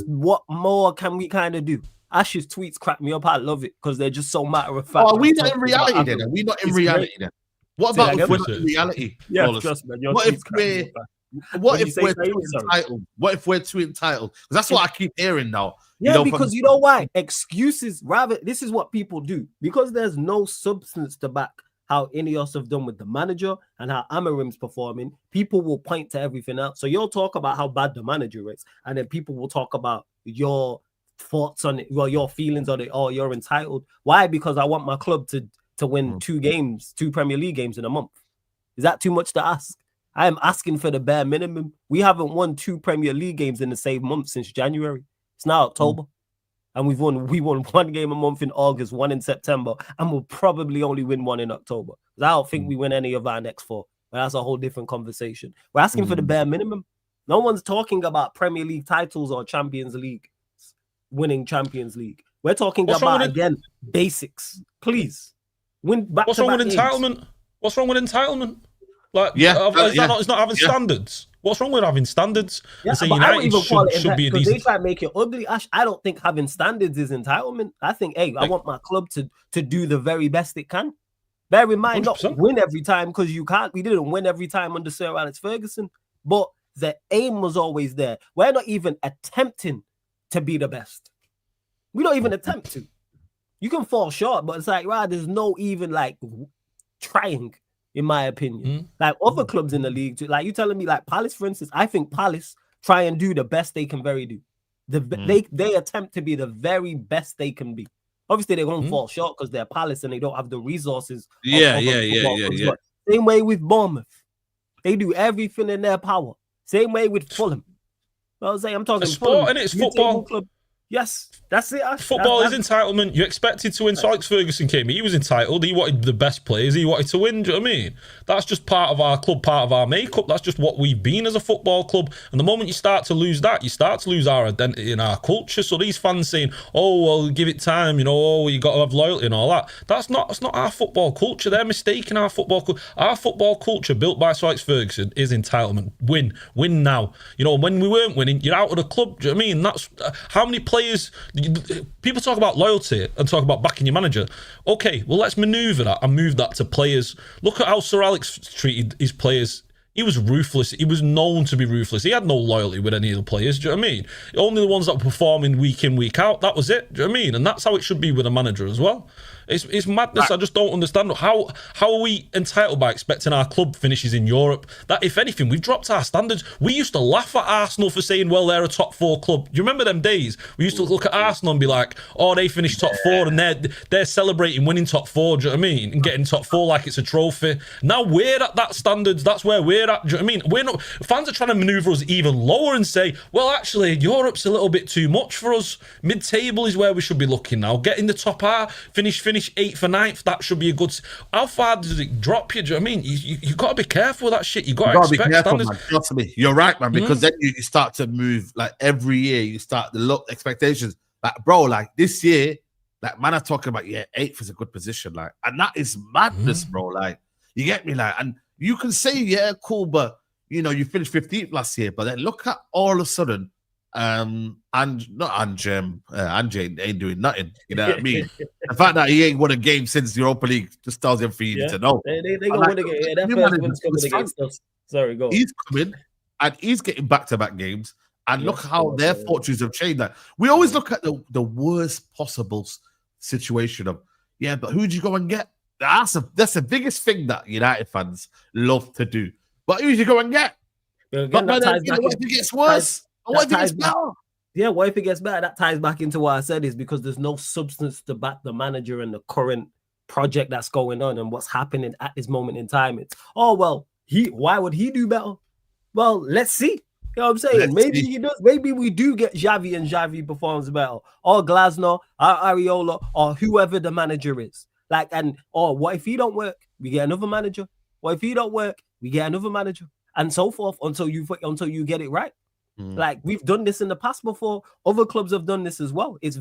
What more can we kind of do? Ash's tweets crack me up. I love it because they're just so matter of fact. Oh, are we not in reality then? Are we not in reality then? What about if we're not in reality? Yeah, trust me. What if we're too entitled? What if we're too entitled? Because that's what I keep hearing now. Yeah, because you know why? Excuses, rather, this is what people do. Because there's no substance to back how Ineos have done with the manager and how Amarim's performing, people will point to everything else. So you'll talk about how bad the manager is, and then people will talk about your thoughts on it, well, your feelings on it. Oh, you're entitled. Why? Because I want my club to win 2 Premier League games in a month. Is that too much to ask? I am asking for the bare minimum. We haven't won 2 Premier League games in the same month since January. It's now October. And we won 1 game a month in August, 1 in September, and we'll probably only win 1 in October. I don't think we win any of our next 4. But that's a whole different conversation. We're asking for the bare minimum. No one's talking about Premier League titles or Champions League, winning Champions League. We're talking about, again, basics. Please. Win back. What's wrong with entitlement? What's wrong with entitlement? Like, it's not having standards. What's wrong with having standards? Yeah, and United should be a decent. They try to make it ugly. Ash, I don't think having standards is entitlement. I think, hey, I want my club to do the very best it can. Bear in mind, 100%. Not win every time, because you can't. We didn't win every time under Sir Alex Ferguson, but the aim was always there. We're not even attempting to be the best. We don't even attempt to. You can fall short, but it's like, right, there's no even like trying. In my opinion, like other clubs in the league, like you telling me, like Palace, for instance, I think Palace try and do the best they can do. They attempt to be the very best they can be. Obviously, they're going to fall short because they're Palace and they don't have the resources. Yeah. Same way with Bournemouth, they do everything in their power. Same way with Fulham. I'm talking sport, and it's football. Club. Yes, that's it. Football is entitlement. You expected to win. So Alex Ferguson came. He was entitled. He wanted the best players. He wanted to win. Do you know what I mean? That's just part of our club, part of our makeup. That's just what we've been as a football club. And the moment you start to lose that, you start to lose our identity and our culture. So these fans saying, "Oh, well, give it time," oh, you got to have loyalty and all that. That's not our football culture. They're mistaking our football culture. Our football culture, built by Sir Alex Ferguson, is entitlement. Win now. When we weren't winning, you're out of the club. Do you know what I mean? That's how many players. People talk about loyalty and talk about backing your manager. Okay, well, let's maneuver that and move that to players. Look at how Sir Alex treated his players. He was ruthless. He was known to be ruthless. He had no loyalty with any of the players. Do you know what I mean? Only the ones that were performing week in, week out. That was it. Do you know what I mean? And that's how it should be with a manager as well. It's madness. I just don't understand how are we entitled by expecting our club finishes in Europe. That, if anything, we've dropped our standards. We used to laugh at Arsenal for saying, well, they're a top 4 club. Do you remember them days? We used to look at Arsenal and be like, oh, they finished top 4 and they're celebrating winning top 4. Do you know what I mean? And getting top 4 like it's a trophy. Now we're at that standards. That's where we're at. Do you know what I mean? We're not. Fans are trying to maneuver us even lower and say, well, actually, Europe's a little bit too much for us. Mid-table is where we should be looking now. Get in the top R, finish 8th or 9th. That should be a good. How far does it drop you? Do you know what I mean? You got to be careful with that shit. You got to expect be careful, standards. Man. Trust me, you're right, man. Because then you start to move. Like every year, you start to look expectations. Like, bro, like this year, like man, are talking about 8th is a good position. Like, and that is madness, bro. Like, you get me, like, and you can say cool, but you finished 15th last year. But then look at all of a sudden. And not Ange ain't doing nothing. You know what I mean? The fact that he ain't won a game since the Europa League just tells you for you to know. They gonna win a game. That first one's coming against us. Sorry, go on. He's coming and he's getting back-to-back games. And look how their fortunes have changed. Like, we always look at the worst possible situation of but who'd you go and get? That's the biggest thing that United fans love to do. But who'd you go and get? But what if it gets worse? What if it gets better? Yeah, what if it gets better? That ties back into what I said, is because there's no substance to back the manager and the current project that's going on and what's happening at this moment in time. It's, oh, well, why would he do better? Well, let's see. You know what I'm saying? Maybe he does. Maybe we do get Xavi and Xavi performs better, or Glasner, or Areola, or whoever the manager is. Like, or what if he don't work? We get another manager. What if he don't work? We get another manager, and so forth until you get it right. Like, we've done this in the past before. Other clubs have done this as well. It's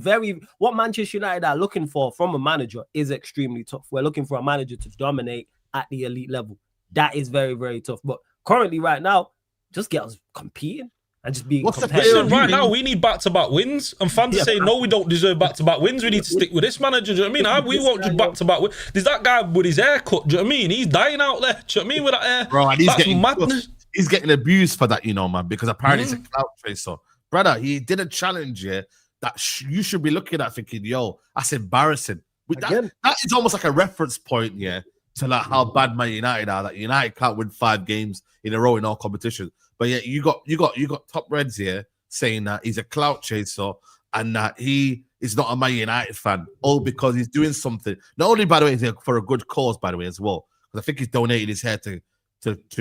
what Manchester United are looking for from a manager is extremely tough. We're looking for a manager to dominate at the elite level. That is very, very tough. But currently, right now, just get us competing and just being competitive. Right now, we need back-to-back wins. And fans are saying, no, we don't deserve back-to-back wins. We need to stick with this manager. Do you know what I mean? We won't just back-to-back wins. There's that guy with his haircut. Do you know what I mean? He's dying out there. Do you know what I mean? With that hair. Bro, and that's madness. He's getting abused for that, you know, man, because apparently it's a clout chaser. Brother, he did a challenge here that you should be looking at thinking, yo, that's embarrassing. That is almost like a reference point, yeah, to like how bad Man United are. That United can't win 5 games in a row in all competitions. But yeah, you got top Reds here saying that he's a clout chaser and that he is not a Man United fan, all because he's doing something. Not only, by the way, for a good cause, by the way, as well, because I think he's donated his hair to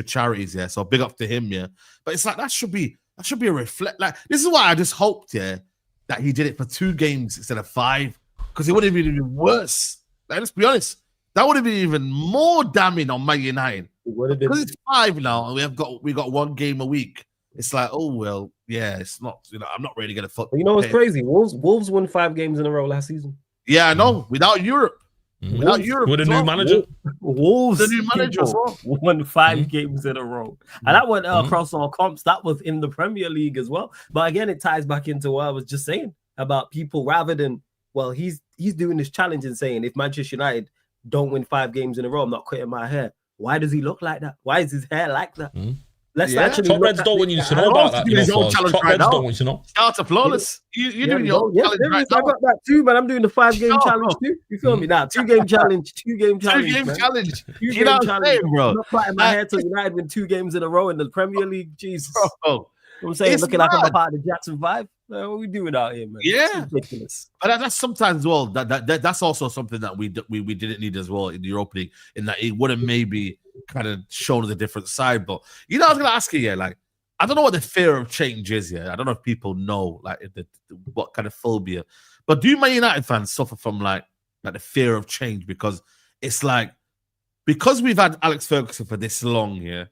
charities, yeah. So big up to him, yeah. But it's like that should be a reflect. Like, this is why I just hoped, yeah, that he did it for 2 games instead of 5, because it would have been even worse. Like, let's be honest, that would have been even more damning on Man United. Because it's 5 now, and we got 1 game a week. It's like, oh well, yeah, it's not. You know, I'm not really gonna fuck. You know what's crazy? Wolves won 5 games in a row last season. Yeah, I know. Without Europe. Without Europe, with a new manager, Wolves, the new manager as well, won 5 games in a row, and that went across all comps. That was in the Premier League as well. But again, it ties back into what I was just saying about people. Rather than, well, he's doing this challenge and saying, if Manchester United don't win 5 games in a row, I'm not cutting my hair. Why does he look like that? Why is his hair like that? Let's actually. Top Reds don't want you to know about that. Top Reds don't want you to know. Start to flawless. You're doing your challenge right now. I got that too, man. I'm doing the 5-game challenge too. You feel me? Now 2-game challenge, 2-game challenge. 2-game challenge. You know what I'm saying, bro? I'm not fighting my hair till United win 2 games in a row in the Premier League. Jesus. Bro. I'm saying, looking like I'm a part of the Jackson 5. What are we doing out here, man? Yeah, it's ridiculous. But that's sometimes as well. That's also something that we didn't need as well in the Europa League, in that it would have maybe kind of shown us a different side. But you know, I was gonna ask you, yeah, like, I don't know what the fear of change is. Yeah, I don't know if people know like what kind of phobia. But do Man United fans suffer from like the fear of change? Because it's like, because we've had Alex Ferguson for this long, yeah,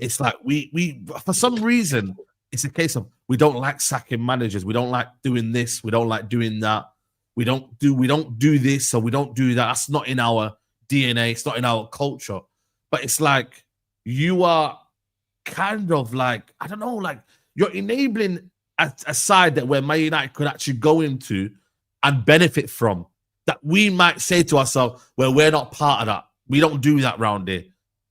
it's like we for some reason. It's a case of we don't like sacking managers. We don't like doing this. We don't like doing that. We don't do this, so we don't do that. That's not in our DNA. It's not in our culture. But it's like you are kind of like, I don't know, like you're enabling a side that where Man United could actually go into and benefit from. That we might say to ourselves, well, we're not part of that. We don't do that round here.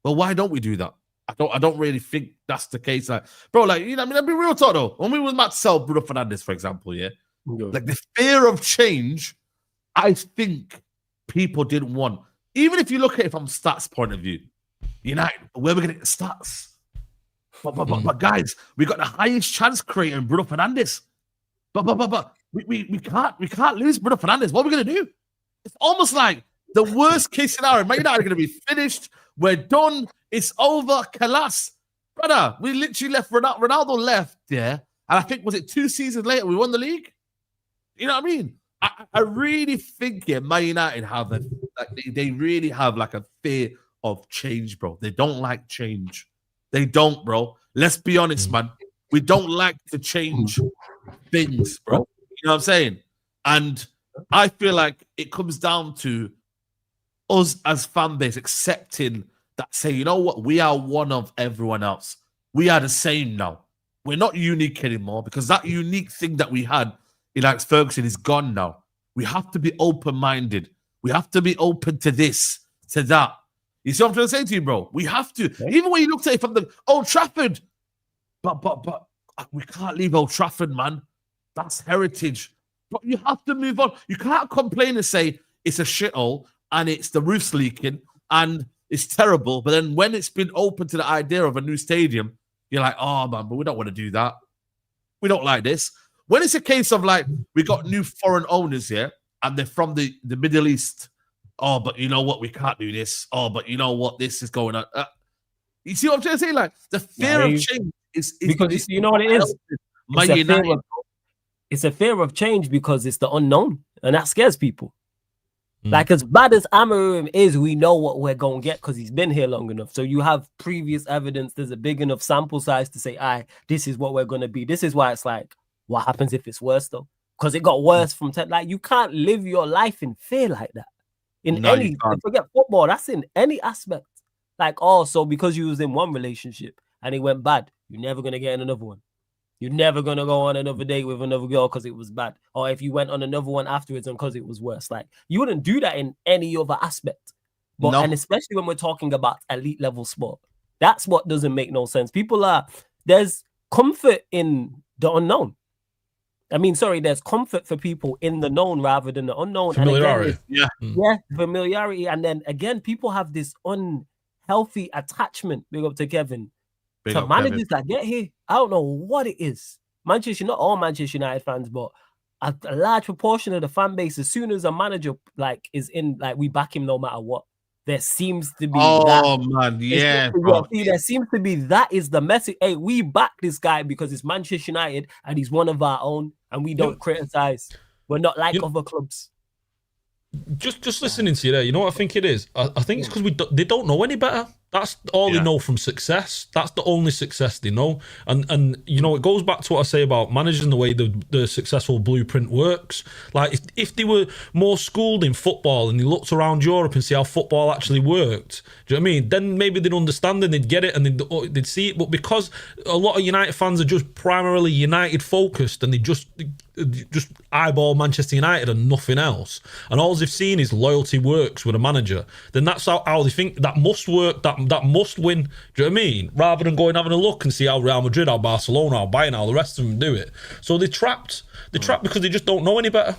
Well, why don't we do that? I don't really think that's the case. Like, bro, like, you know, I mean, I'll be real talk though. When we was about to sell Bruno Fernandes, for example, yeah, like the fear of change, I think people didn't want. Even if you look at it from stats point of view, United, where we're gonna get the stats. But guys, we got the highest chance creator in Bruno Fernandes. But we can't lose Bruno Fernandes. What are we gonna do? It's almost like the worst case scenario. Man United are gonna be finished. We're done. It's over. Kalas. Brother, we literally left. Ronaldo left, yeah. And I think, was it 2 seasons later, we won the league? You know what I mean? I really think, yeah, Man United have they really have like a fear of change, bro. They don't like change. They don't, bro. Let's be honest, man. We don't like to change things, bro. You know what I'm saying? And I feel like it comes down to us as fan base accepting that, say, you know what, we are one of everyone else. We are the same now. We're not unique anymore, because that unique thing that we had in Alex Ferguson is gone now. We have to be open-minded. We have to be open to this, to that. You see what I'm trying to say to you, bro? We have to. Okay. Even when you look at it from the Old Trafford, but we can't leave Old Trafford, man. That's heritage. But you have to move on. You can't complain and say it's a shithole and it's the roof's leaking and it's terrible. But then when it's been open to the idea of a new stadium, you're like, oh, man, but we don't want to do that. We don't like this. When it's a case of like, we got new foreign owners here and they're from the Middle East oh, but you know what, we can't do this. Oh, but you know what, this is going on. You see what I'm trying to say? Like the fear of change is because you know what it is. It's a fear of change because it's the unknown, and that scares people. Like as bad as Amorim is, we know what we're going to get because he's been here long enough. So you have previous evidence. There's a big enough sample size to say, this is what we're going to be. This is why it's like, what happens if it's worse though? Because it got worse from like you can't live your life in fear like that. Forget football, that's in any aspect. Like, so because you was in one relationship and it went bad, you're never going to get in another one. You're never going to go on another date with another girl because it was bad. Or if you went on another one afterwards and because it was worse. Like, you wouldn't do that in any other aspect. But And especially when we're talking about elite level sport. That's what doesn't make no sense. There's comfort in the unknown. There's comfort for people in the known rather than the unknown. Familiarity. Familiarity. And then again, people have this unhealthy attachment, big up to Kevin, to managers that get here. I don't know what it is. Not all Manchester United fans, but a large proportion of the fan base, as soon as a manager is in, we back him no matter what. There seems to be there seems to be that is the message. Hey, we back this guy because it's Manchester United and he's one of our own, and we don't criticize. We're not like other clubs. Just listening to you there, you know what I think it is? I think it's because they don't know any better. That's all they know from success. That's the only success they know. And you know, it goes back to what I say about managers and the way the successful blueprint works. Like, if they were more schooled in football and they looked around Europe and see how football actually worked, do you know what I mean? Then maybe they'd understand and they'd get it and they'd see it. But because a lot of United fans are just primarily United focused and they just eyeball Manchester United and nothing else, and all they've seen is loyalty works with a manager, then that's how they think that must work, that must win. Do you know what I mean? Rather than going having a look and see how Real Madrid, how Barcelona, how Bayern, how the rest of them do it. So they're trapped because they just don't know any better.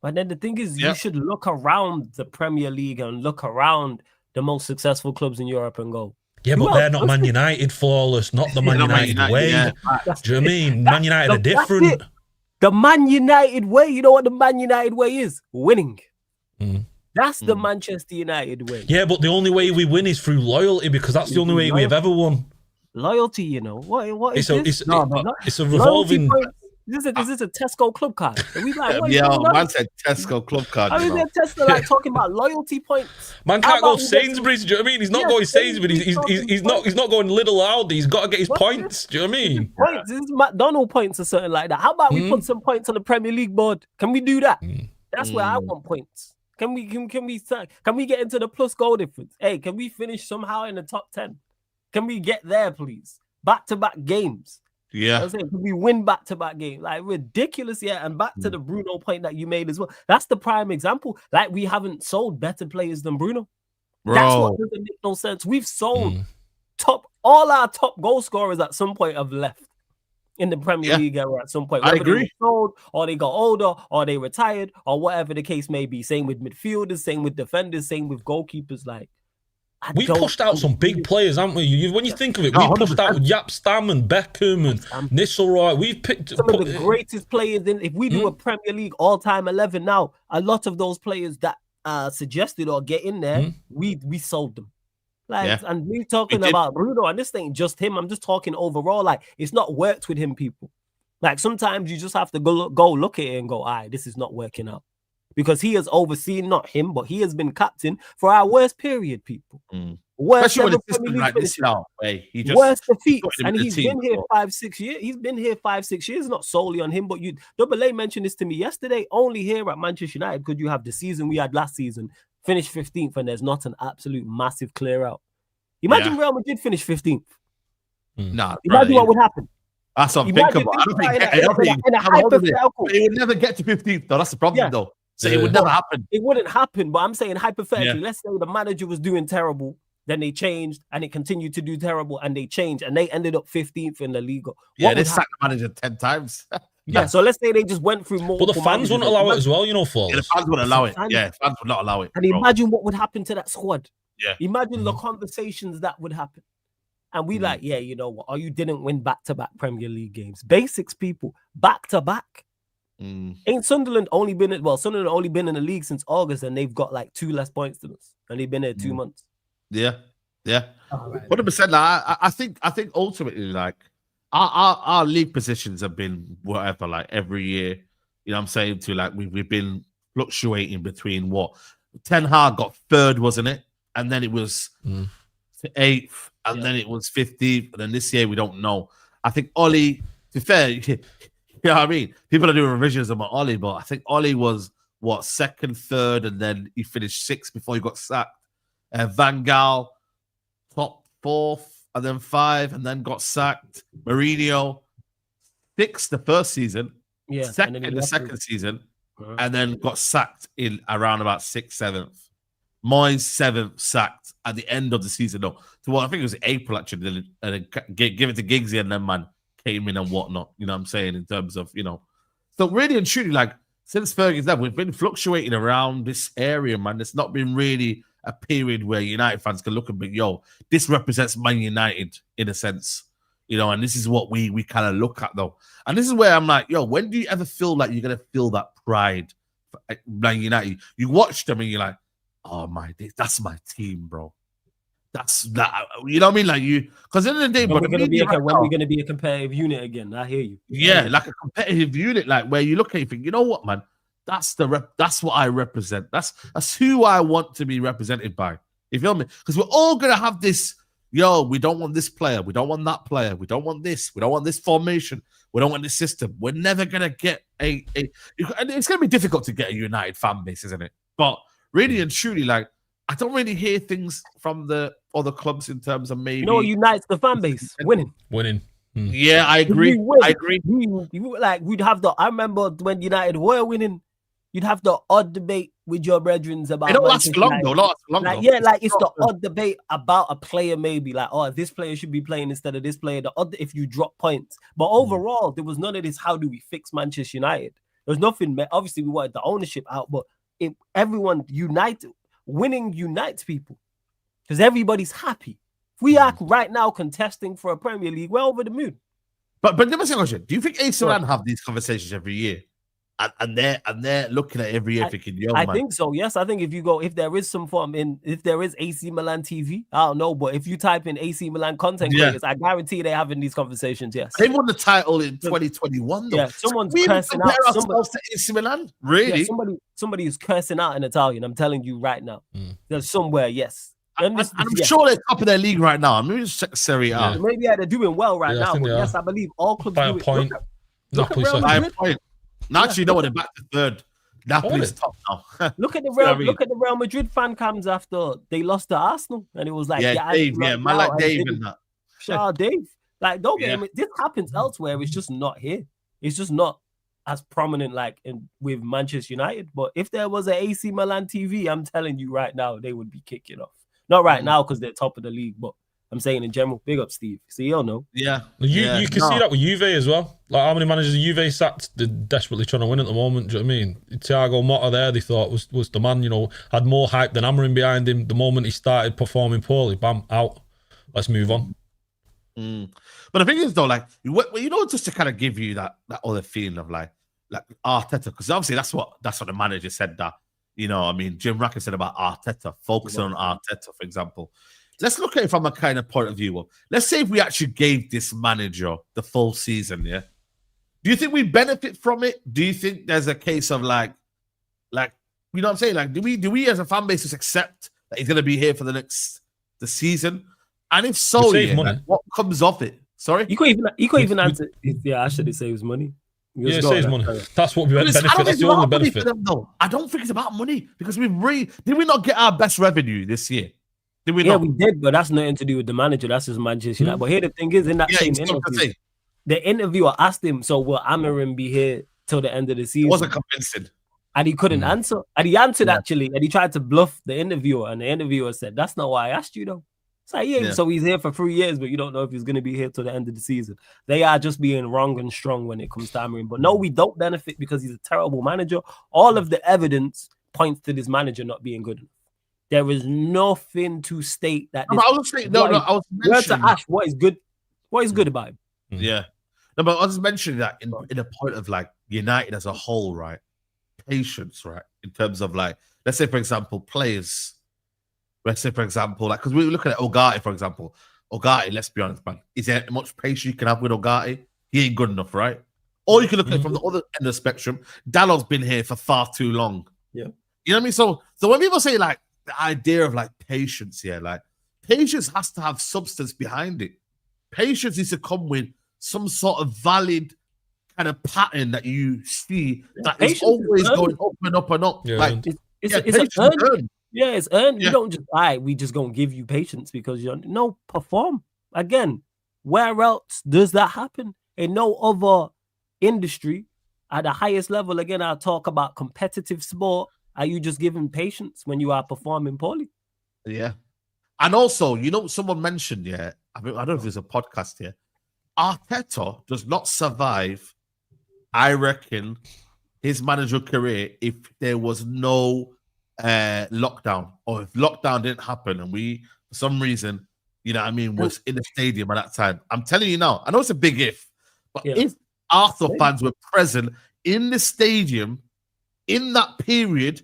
But then the thing is, you should look around the Premier League and look around the most successful clubs in Europe and go, yeah, but they're not Man United flawless, not the Man United way. Do you know what I mean? Man United are different. The Man United way, you know what the Man United way is? Winning. That's the Manchester United way. Yeah, but the only way we win is through loyalty, because that's the only way we have ever won. Loyalty, you know. What is this? It's a revolving... Is this a Tesco club card? Are we like, man said Tesco club card. I mean, Tesco talking about loyalty points. Man can't go Sainsbury's. Do you know what I mean? He's not going Sainsbury's. He's not going Little Aldi. He's got to get his points. Do you know what I mean? Points. This is McDonald's points or something like that. How about we put some points on the Premier League board? Can we do that? That's where I want points. Can we get into the plus goal difference? Hey, can we finish somehow in the top 10? Can we get there, please? Back-to-back games. Yeah. I'm saying, can we win back-to-back games? Like, ridiculous, yeah. And back to the Bruno point that you made as well. That's the prime example. Like, we haven't sold better players than Bruno. Bro. That's what doesn't make no sense. We've sold all our top goal scorers at some point have left in the Premier League era at some point. I agree. They were sold, or they got older, or they retired, or whatever the case may be. Same with midfielders, same with defenders, same with goalkeepers. Like, we pushed out some big players, haven't we? When you think of it, we pushed out Jaap Stam and Beckham and Nistelrooy. We've picked some of the greatest players in. If we do a Premier League all-time 11 now, a lot of those players that suggested or get in there, we sold them. Like, and we talking about Bruno, and this ain't just him. I'm just talking overall. Like, it's not worked with him, people. Like, sometimes you just have to go look at it and go, all right, this is not working out. Because he has overseen, not him, but he has been captain for our worst period, people. Worst ever Premier League finishes. Worst defeats. And he's been here 5-6 years. He's been here 5-6 years, not solely on him. But Double A mentioned this to me yesterday. Only here at Manchester United could you have the season we had last season, finish 15th, and there's not an absolute massive clear out. Imagine Real Madrid finish 15th. Imagine what would happen. That's what I'm thinking about. It would never get to 15th, though. That's the problem, though. So it would never happen. It wouldn't happen, but I'm saying hypothetically, let's say the manager was doing terrible, then they changed, and it continued to do terrible, and they changed, and they ended up 15th in the league. They sacked the manager 10 times. So let's say they just went through more. But the fans wouldn't allow it as well, you know, Falls. The fans wouldn't allow it. Fans would not allow it. And imagine what would happen to that squad. Yeah. Imagine the conversations that would happen. And we you know what? Oh, you didn't win back-to-back Premier League games. Basics, people. Back-to-back. Ain't Sunderland only been Sunderland only been in the league since August, and they've got like 2 less points than us, and they've been there 2 months. Yeah. 100%. I think ultimately, like our league positions have been whatever, like every year. You know what I'm saying? To like we've been fluctuating between what Ten Hag got 3rd, wasn't it? And then it was 8th, and then it was 15th, and then this year we don't know. I think Ollie, to be fair, you know what I mean? People are doing revisions about Ollie, but I think Ollie was what 2nd, 3rd, and then he finished 6th before he got sacked. Van Gaal, top 4th, and then 5, and then got sacked. Mourinho, 6th the first season, 2nd in the second season, and then got sacked in around about 6th, 7th. Moyes 7th, sacked at the end of the season, though. So I think it was April actually, and then give it to Giggsy, and then man came in and whatnot. You know what I'm saying, in terms of, you know. So really and truly, like since Fergie's left, we've been fluctuating around this area, man. It's not been really a period where United fans can look and be, yo, this represents Man United in a sense, you know, and this is what we kind of look at though. And this is where I'm like, yo, when do you ever feel like you're gonna feel that pride for Man United? You watch them and you're like, oh my, that's my team, bro. That's that. You know what I mean? Like you, because at the end of the day, when we're going to be a competitive unit again. I hear you. Yeah, like a competitive unit, like where you look at it and think, you know what, man, that's what I represent. That's who I want to be represented by. You feel me? Because we're all gonna have this. Yo, we don't want this player. We don't want that player. We don't want this. We don't want this formation. We don't want this system. We're never gonna get and it's gonna be difficult to get a United fan base, isn't it? But really and truly, like I don't really hear things from the other clubs in terms of maybe. No, unites the fan base. Winning. Yeah, I agree. I agree. We'd have I remember when United were winning, you'd have the odd debate with your brethren about. It don't last long though. It's the odd debate about a player, maybe like, oh, this player should be playing instead of this player. The odd if you drop points, but overall, there was none of this. How do we fix Manchester United? There's nothing. Obviously, we wanted the ownership out, but everyone united. Winning unites people because everybody's happy. If we are right now contesting for a Premier League, we're over the moon. But let me say a question. Do you think AC Milan have these conversations every year? And they're looking at every year thinking, yo, man. I think so, yes. I think if there is some form if there is AC Milan TV, I don't know, but if you type in AC Milan content creators, I guarantee they're having these conversations, yes. They won the title in 2021, though. Yeah, someone's cursing out. Ourselves to AC Milan? Really? Yeah, somebody is cursing out in Italian, I'm telling you right now. There's somewhere, yes. I'm sure they're top of their league right now. Maybe just check Serie A. Maybe they're doing well right now, but yes, I believe all clubs by do a point. Look at Real Madrid. Now, actually, you know what? They're back to 3rd. Napoli's top now. Look at the Real Madrid fan cams after they lost to Arsenal, and it was like, Dave, man, like Dave and that. Shout out Dave. Like, don't get me. This happens elsewhere. It's just not here. It's just not as prominent like with Manchester United. But if there was an AC Milan TV, I'm telling you right now, they would be kicking off. Not right now because they're top of the league, but I'm saying in general, big up Steve. So you all know. Yeah. You can see that with Juve as well. Like how many managers Juve sacked, they're desperately trying to win at the moment. Do you know what I mean? Thiago Motta there, they thought was the man, you know, had more hype than Amorim behind him. The moment he started performing poorly, bam, out. Let's move on. But the thing is though, like you know, just to kind of give you that other feeling of like Arteta, because obviously that's what the manager said that, you know, I mean, Jim Rackett said about Arteta, focusing on Arteta, for example. Let's look at it from a kind of point of view of, let's say if we actually gave this manager the full season, yeah? Do you think we benefit from it? Do you think there's a case of like, you know what I'm saying? Like, do we as a fan base just accept that he's going to be here for the season? And if so, what comes off it? Sorry? You couldn't even answer. Yeah, I should say it was money. Yeah, saves money. That's what we benefit. That's the only benefit. I don't think it's about money because did we not get our best revenue this year? Did we not? We did, but that's nothing to do with the manager. That's just Manchester United. But here the thing is, in that same interview, the interviewer asked him, so will Amorim be here till the end of the season? It wasn't convincing. And he couldn't answer. And he answered actually, and he tried to bluff the interviewer. And the interviewer said, that's not why I asked you though. It's like, so he's here for 3 years, but you don't know if he's going to be here till the end of the season. They are just being wrong and strong when it comes to Amorim. But no, we don't benefit because he's a terrible manager. All of the evidence points to this manager not being good enough. There is nothing to state that. I was saying, I was mentioning to Ash, what is good about him? Yeah. No, but I was mentioning that in a point of like United as a whole, right? Patience, right? In terms of like, let's say for example, players. Let's say for example, like because we were looking at Ogati, for example. Ogati, let's be honest, man. Is there much patience you can have with Ogati? He ain't good enough, right? Or you can look at it from the other end of the spectrum. Dallow's been here for far too long. Yeah. You know what I mean? So when people say like the idea of like patience here, like patience has to have substance behind it. Patience needs to come with some sort of valid kind of pattern that you see that is always going up and up and up. Yeah, like it's earned. Yeah, it's earned. Yeah. You don't just we just gonna give you patience because you no perform. Again, where else does that happen? In no other industry at the highest level. Again, I'll talk about competitive sport. Are you just giving patience when you are performing poorly? Yeah. And also, you know, someone mentioned, I don't know if there's a podcast here. Arteta does not survive, I reckon, his managerial career if there was no lockdown, or if lockdown didn't happen and we, for some reason, you know what I mean, was in the stadium at that time. I'm telling you now, I know it's a big if, but if Arsenal fans were present in the stadium in that period,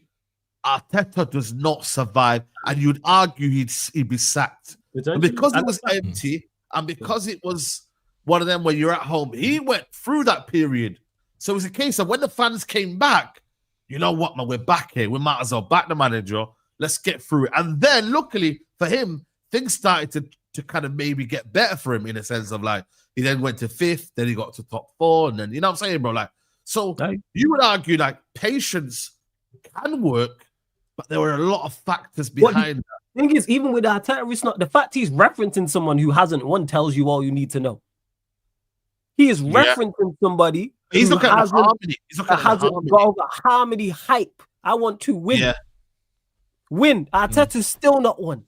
Arteta does not survive, and you'd argue he'd be sacked. And because it was empty, and because it was one of them where you're at home, he went through that period. So it was a case of when the fans came back, you know what, man, we're back here. We might as well back the manager. Let's get through it. And then, luckily for him, things started to kind of maybe get better for him in a sense of like, he then went to 5th, then he got to top 4, and then, you know what I'm saying, bro? Like, so you would argue like patience can work, but there were a lot of factors behind that. The thing is, even with Arteta, it's not the fact he's referencing someone who hasn't won tells you all you need to know. He is referencing somebody. He's looking at the harmony. He's looking at the harmony. Harmony hype. I want to win. Yeah. Win. Arteta's still not won.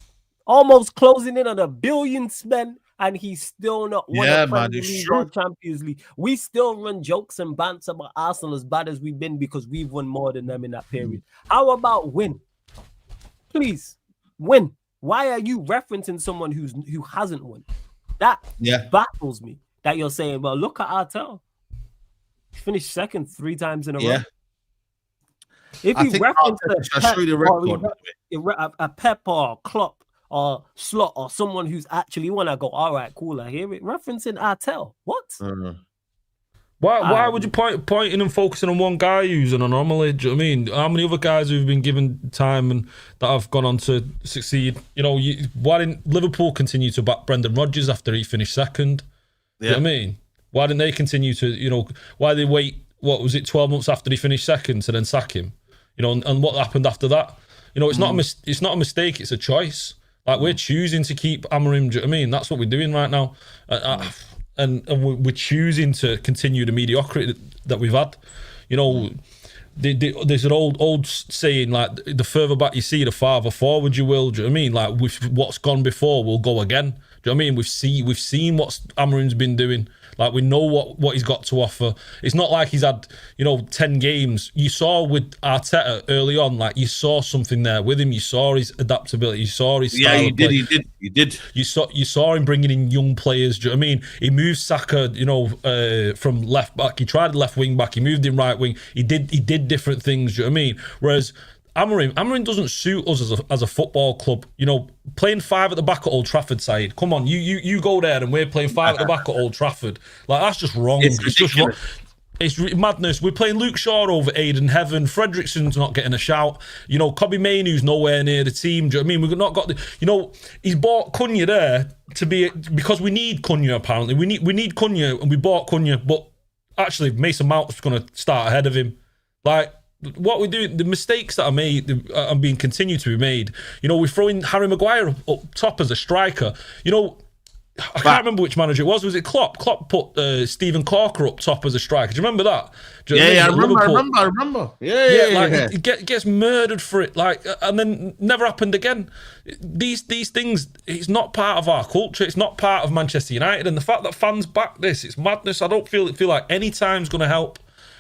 Almost closing in on $1 billion spent, and he's still not won a Premier League or Champions League. We still run jokes and bants about Arsenal as bad as we've been because we've won more than them in that period. How about win? Please, win. Why are you referencing someone who hasn't won? That baffles me. That you're saying, well, look at Arteta. Finished second 3 times in a row. If you reference a Pep or Klopp or Slot or someone who's actually won, I go, all right, cool, I hear it. Referencing Arteta. What? Why would you pointing and focusing on one guy who's an anomaly? Do you know what I mean? How many other guys who've been given time and that have gone on to succeed? You know, why didn't Liverpool continue to back Brendan Rodgers after he finished second? Do you know what I mean? Why didn't they continue to, you know, why did they wait, 12 months after he finished second to then sack him? You know, and what happened after that? You know, it's not a mistake, it's a choice. Like, we're choosing to keep Amorim, do you know what I mean? That's what we're doing right now. And we're choosing to continue the mediocrity that we've had. You know, there's an old saying, like, the further back you see, the farther forward you will, do you know what I mean? Like, with what's gone before will go again. Do you know what I mean? We've seen what Amorim's been doing. Like, we know what he's got to offer. It's not like he's had, 10 games. You saw with Arteta early on, like, you saw something there with him. You saw his adaptability. You saw his style. Yeah, he did. You saw him bringing in young players. Do you know what I mean? He moved Saka, from left back. He tried left wing back. He moved him right wing. He did different things. Do you know what I mean? Whereas Amorim doesn't suit us as a football club. Playing 5 at the back at Old Trafford, Saeed. Come on, you go there and we're playing 5 at the back at Old Trafford. Like, that's just wrong. It's just wrong. It's madness. We're playing Luke Shaw over Aiden Heaven. Fredrickson's not getting a shout. Kobe Mainoo's nowhere near the team. Do you know what I mean? We've not got the. He's bought Cunha there because we need Cunha. Apparently, we need Cunha, and we bought Cunha. But actually, Mason Mount's going to start ahead of him. Like, what we do, the mistakes that are made are being continued to be made. We're throwing Harry Maguire up top as a striker. I can't remember which manager it was. Was it Klopp? Klopp put Steven Corker up top as a striker. Do you remember that? I remember. Yeah. He gets murdered for it, and then never happened again. These things, it's not part of our culture. It's not part of Manchester United, and the fact that fans back this, it's madness. I don't feel like any time's going to help.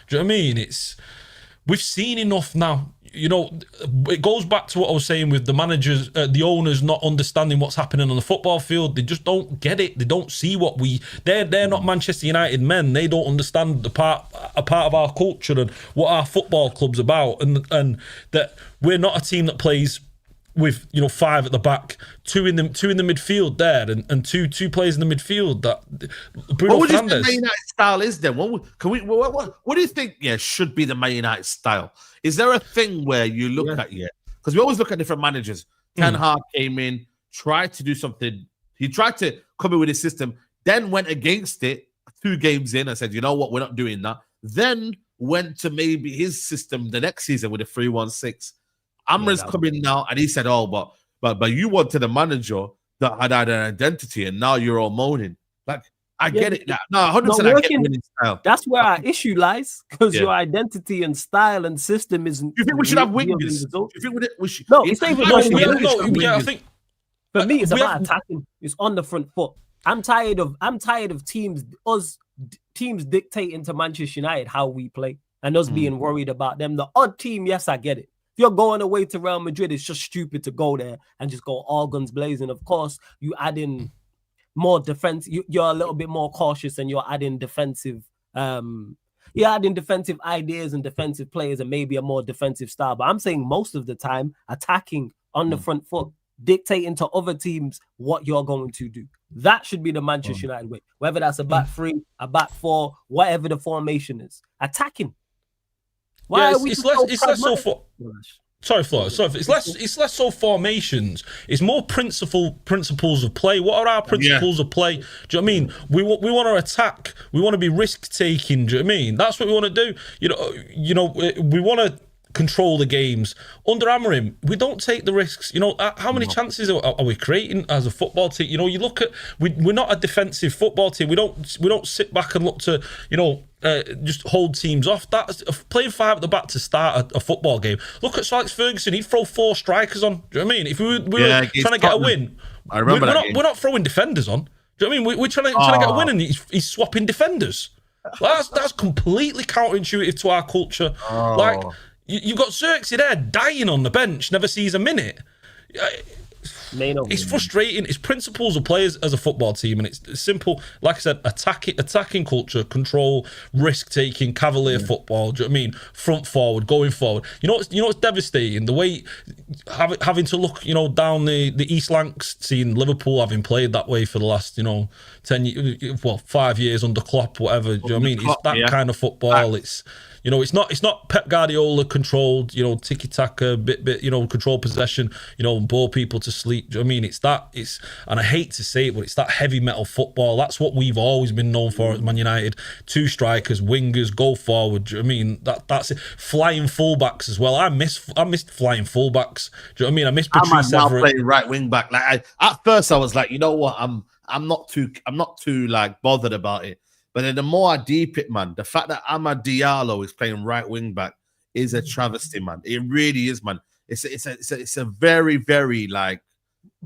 Do you know what I mean? We've seen enough now. you know, it goes back to what I was saying with the managers, the owners not understanding what's happening on the football field. They just don't get it. They don't see what they're not Manchester United men. They don't understand a part of our culture and what our football club's about, and that we're not a team that plays with, you know, 5 at the back, two in the midfield there, and two players in the midfield. That Bruno what Fernandes. What do you think Man United style is then? What do you think? Yeah, should be the Man United style? Is there a thing where you look at because we always look at different managers. Ten Hag came in, tried to do something. He tried to come in with his system, then went against it 2 games in and said, you know what, we're not doing that. Then went to maybe his system the next season with a 3-1-6. Amra's coming now, and he said, "Oh, but you wanted a manager that had an identity, and now you're all moaning." Like, I get it. No, 100%. I get winning style. That's where our issue lies, because your identity and style and system isn't. You think we should have wingers? You think we should? No, it's not even. I think for me, it's about attacking. It's on the front foot. I'm tired of teams dictating to Manchester United how we play and us being worried about them. The odd team, yes, I get it. If you're going away to Real Madrid, it's just stupid to go there and just go all guns blazing. Of course, you add in more defense. You're a little bit more cautious, and you're adding defensive. You're adding defensive ideas and defensive players, and maybe a more defensive style. But I'm saying most of the time, attacking on the front foot, dictating to other teams what you're going to do. That should be the Manchester United way. Whether that's a back 3, a back 4, whatever the formation is, attacking. Why are we it's less so for. Sorry, Flo. Sorry, it's less so formations. It's more principles of play. What are our principles of play? Do you know what I mean? We want to attack. We want to be risk taking. Do you know what I mean? That's what we want to do. You know, we want to control the games. Under Amorim, we don't take the risks. You know, how many chances are we creating as a football team? You know, you look at we're not a defensive football team. We don't sit back and look to, you know, just hold teams off. That's playing 5 at the back to start a football game. Look at Sir Alex Ferguson. He'd throw 4 strikers on. Do you know what I mean? If we were trying to get a win, I remember we're not throwing defenders on. Do you know what I mean? We're trying to get a win, and he's swapping defenders. That's completely counterintuitive to our culture. Like, you've got Xerxes there dying on the bench, never sees a minute. It's frustrating. It's principles of players as a football team, and it's simple. Like I said, attacking culture, control, risk taking, cavalier football. Do you know what I mean? Front forward, going forward. You know what's devastating? The way having to look, you know, down the East Lancs, seeing Liverpool having played that way for the last, you know, 5 years under Klopp, whatever. Do you know what I mean? It's that kind of football. It's, you know, it's not Pep Guardiola controlled, you know, tiki-taka, bit, you know, control possession, you know, bore people to sleep. Do you know what I mean? And I hate to say it, but it's that heavy metal football. That's what we've always been known for at Man United. 2 strikers, wingers, go forward. Do you know what I mean? That's it. Flying fullbacks as well. I missed flying fullbacks. Do you know what I mean? I miss Patrice Everett. I'm playing right wing back. Like at first I was like, you know what? I'm not too like bothered about it. But then the more I deep it, man, the fact that Amad Diallo is playing right wing back is a travesty, man. It really is, man. It's a very, very, like,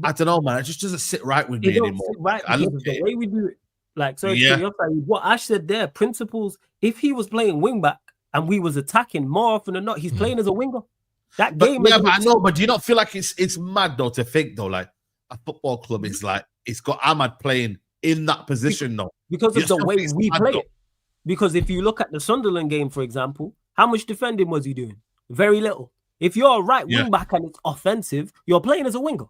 I don't know, man. It just doesn't sit right with me anymore. Right, I look at the way we do it. Like, so what Ash said there, principles. If he was playing wing back and we was attacking, more often than not, he's playing as a winger. That game. But I know. But do you not feel like it's mad though to think though, like a football club is like it's got Amad playing in that position though. Because of the way we play it. Because if you look at the Sunderland game, for example, how much defending was he doing? Very little. If you're a right wing back and it's offensive, you're playing as a winger.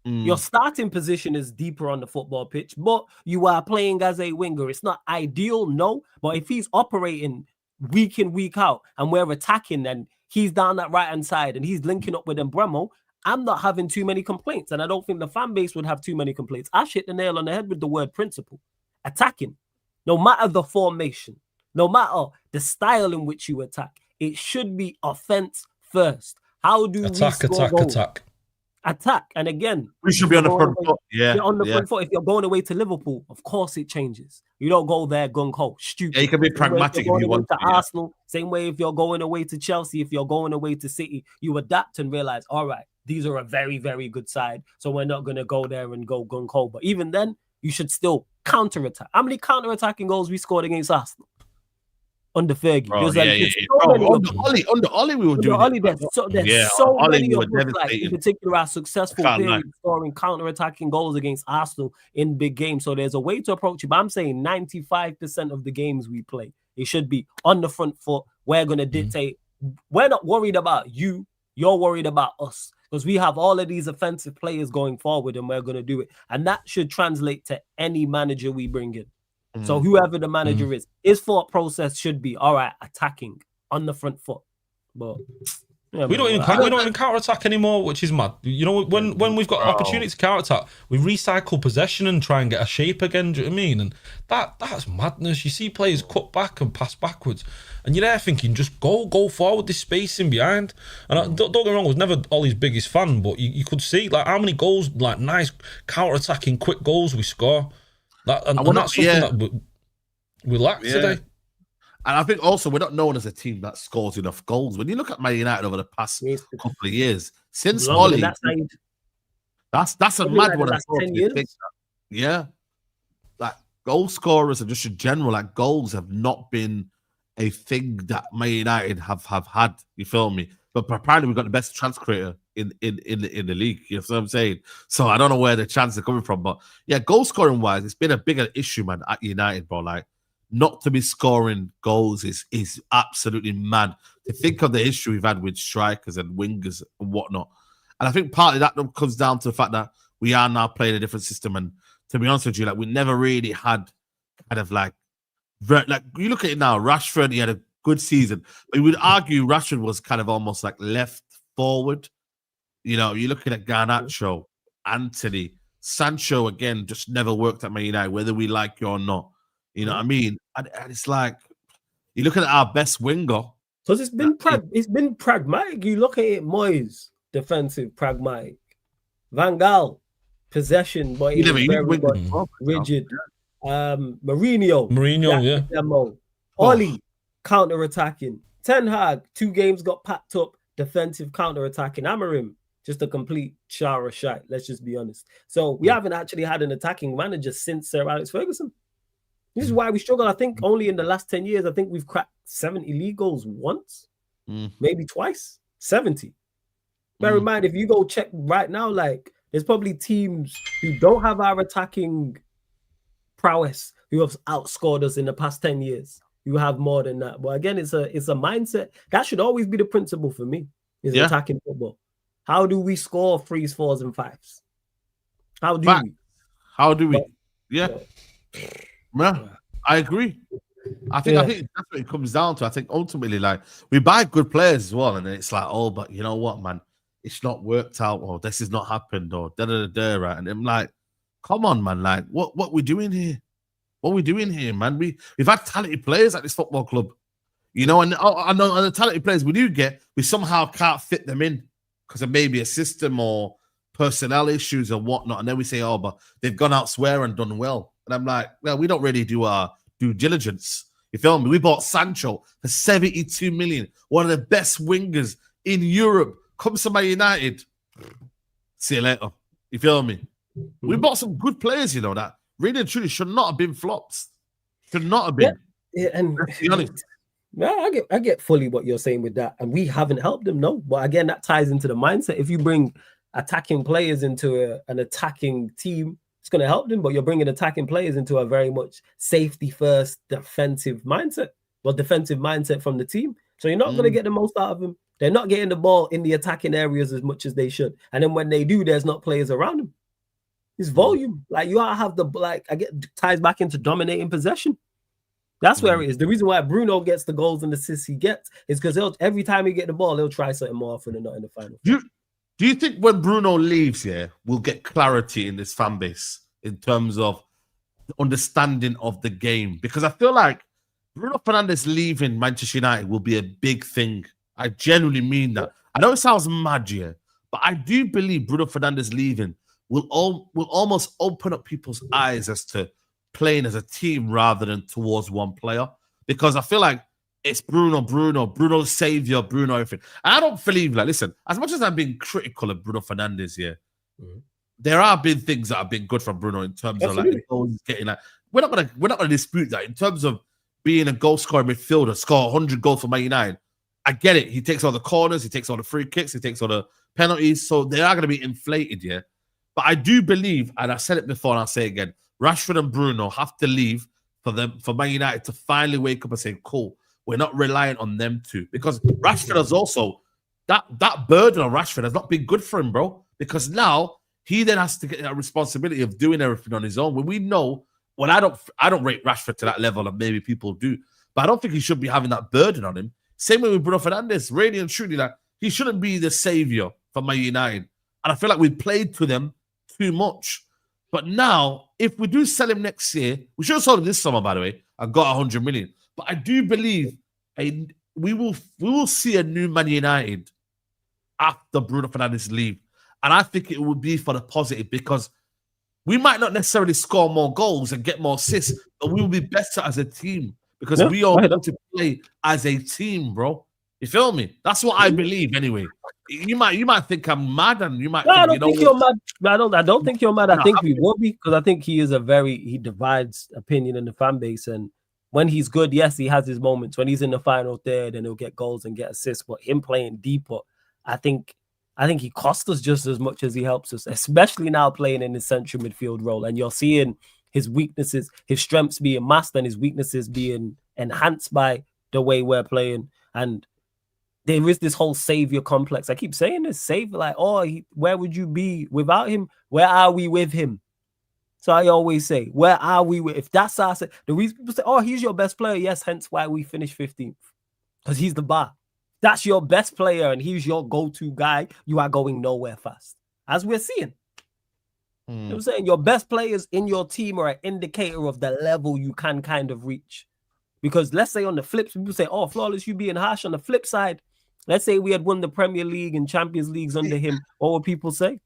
Your starting position is deeper on the football pitch, but you are playing as a winger. It's not ideal, no. But if he's operating week in, week out, and we're attacking, and he's down that right-hand side, and he's linking up with Embremo, I'm not having too many complaints, and I don't think the fan base would have too many complaints. Ash hit the nail on the head with the word principle. Attacking. No matter the formation, no matter the style in which you attack, it should be offense first. How do attack? And again, we should be on the front foot. Yeah, on the front foot. If you're going away to Liverpool, of course it changes. You don't go there gung ho, stupid. Yeah, you can be pragmatic if you want to. Arsenal, same way if you're going away to Chelsea, if you're going away to City, you adapt and realize, all right, these are a very, very good side, so we're not going to go there and go gung ho. But even then, you should still counter-attack. How many counter-attacking goals we scored against Arsenal? under Fergie. Bro, There's Bro, under Ollie, we were doing Ollie, it. there's so Ollie, many we of were us, like, in particular, our successful period scoring counter-attacking goals against Arsenal in big games. So there's a way to approach it. But I'm saying 95% of the games we play, it should be on the front foot. We're going to dictate. We're not worried about you. You're worried about us. Because we have all of these offensive players going forward and we're going to do it. And that should translate to any manager we bring in. So whoever the manager is, his thought process should be, all right, attacking on the front foot. But yeah, we don't even counter attack anymore, which is mad. You know, when we've got an opportunity to counter attack, we recycle possession and try and get a shape again. Do you know what I mean? And that's madness. You see players cut back and pass backwards, and you're there thinking, just go forward. This spacing behind. And don't get me wrong, I was never Ollie's biggest fan, but you could see like how many goals, like nice counter attacking, quick goals we score. That's something that we lack today. And I think also we're not known as a team that scores enough goals. When you look at Man United over the past couple of years, since Ollie, that's a mad one. 10 years. Yeah, like goal scorers and just in general, like goals have not been a thing that Man United have had. You feel me? But apparently we've got the best chance creator in the league. You know what I'm saying? So I don't know where the chances are coming from, but yeah, goal scoring wise, it's been a bigger issue, man, at United, bro. Like, not to be scoring goals is absolutely mad. To think of the issue we've had with strikers and wingers and whatnot. And I think partly that comes down to the fact that we are now playing a different system. And to be honest with you, like, we never really had kind of like you look at it now, Rashford, he had a good season. But you would argue Rashford was kind of almost like left forward. You know, you're looking at Garnacho, Anthony, Sancho, again, just never worked at Man United, whether we like you or not. You know what I mean? And it's like, you're looking at our best winger. Because it's been pragmatic. You look at it, Moyes, defensive, pragmatic. Van Gaal, possession, but very rigid. Mourinho, demo. Ollie, counter-attacking. Ten Hag, 2 games got packed up, defensive counter-attacking. Amorim, just a complete shower of shite, let's just be honest. So we haven't actually had an attacking manager since Sir Alex Ferguson. This is why we struggle. I think only in the last 10 years, I think we've cracked 70 league goals once, maybe twice, 70. Bear in mind, if you go check right now, like, there's probably teams who don't have our attacking prowess who have outscored us in the past 10 years. You have more than that. But again, it's a mindset. That should always be the principle for me, is attacking football. How do we score 3s, 4s, and 5s? How do we? Yeah. Yeah, I agree. I think that's what it comes down to. I think ultimately, like, we buy good players as well, and then it's like, oh, but you know what, man, it's not worked out, or this has not happened, or right? And I'm like, come on, man, like, what we doing here? What we doing here, man? We've had talented players at this football club, you know, and I know the talented players we do get, we somehow can't fit them in because of maybe a system or personnel issues or whatnot, and then we say, oh, but they've gone elsewhere and done well. And I'm like, well, we don't really do our due diligence. You feel me? We bought Sancho for 72 million, one of the best wingers in Europe. Comes to Man United. See you later. You feel me? We bought some good players, you know, that really and truly should not have been flops. Should not have been. Yeah, and let's be honest. No, I get fully what you're saying with that. And we haven't helped them, no. But again, that ties into the mindset. If you bring attacking players into an attacking team, it's going to help them, but you're bringing attacking players into a very much safety-first defensive mindset. Well, defensive mindset from the team. So you're not going to get the most out of them. They're not getting the ball in the attacking areas as much as they should. And then when they do, there's not players around them. It's volume. Like, you gotta have ties back into dominating possession. That's where it is. The reason why Bruno gets the goals and assists he gets is because every time he get the ball, he'll try something more often than not in the final. Do you think when Bruno leaves here, we'll get clarity in this fan base in terms of understanding of the game? Because I feel like Bruno Fernandes leaving Manchester United will be a big thing. I genuinely mean that. I know it sounds mad here, but I do believe Bruno Fernandes leaving will almost open up people's eyes as to playing as a team rather than towards one player. Because I feel like it's Bruno savior, Bruno everything. And I don't believe, like, listen, as much as I've been critical of Bruno Fernandes here, there have been things that have been good from Bruno in terms of like getting like we're not gonna dispute that in terms of being a goal scorer midfielder, score 100 goals for Man United. I get it. He takes all the corners, he takes all the free kicks, he takes all the penalties. So they are going to be inflated, yeah. But I do believe, and I said it before and I'll say it again, Rashford and Bruno have to leave for Man United to finally wake up and say, cool, we're not reliant on them two. Because Rashford has also, that burden on Rashford has not been good for him, bro. Because now he then has to get that responsibility of doing everything on his own. When we know, I don't rate Rashford to that level, and maybe people do, but I don't think he should be having that burden on him. Same way with Bruno Fernandes, really and truly, like, he shouldn't be the savior for Man United. And I feel like we played to them too much. But now, if we do sell him next year, we should have sold him this summer, by the way. I got 100 million. But I do believe we will see a new Man United after Bruno Fernandes leave. And I think it would be for the positive, because we might not necessarily score more goals and get more assists, but we will be better as a team because we are going to play as a team, bro. You feel me? That's what I believe anyway. You might think I'm mad, and you might. No, I don't think you're mad. I don't think you're mad. I think we will be, because I think he divides opinion in the fan base. And when he's good, yes, he has his moments. When he's in the final third, and he'll get goals and get assists. But him playing deeper, I think he costs us just as much as he helps us, especially now playing in the central midfield role. And you're seeing his weaknesses, his strengths being masked, and his weaknesses being enhanced by the way we're playing. And there is this whole savior complex. I keep saying this, savior, like, where would you be without him? Where are we with him? So I always say, where are we with? If that's our, the reason people say, he's your best player, yes, hence why we finished 15th, because he's the bar. That's your best player, and he's your go-to guy. You are going nowhere fast, as we're seeing. You know what I'm saying? Your best players in your team are an indicator of the level you can kind of reach. Because let's say on the flip, people say, Flawless, you being harsh. On the flip side, let's say we had won the Premier League and Champions Leagues under him. What would people say?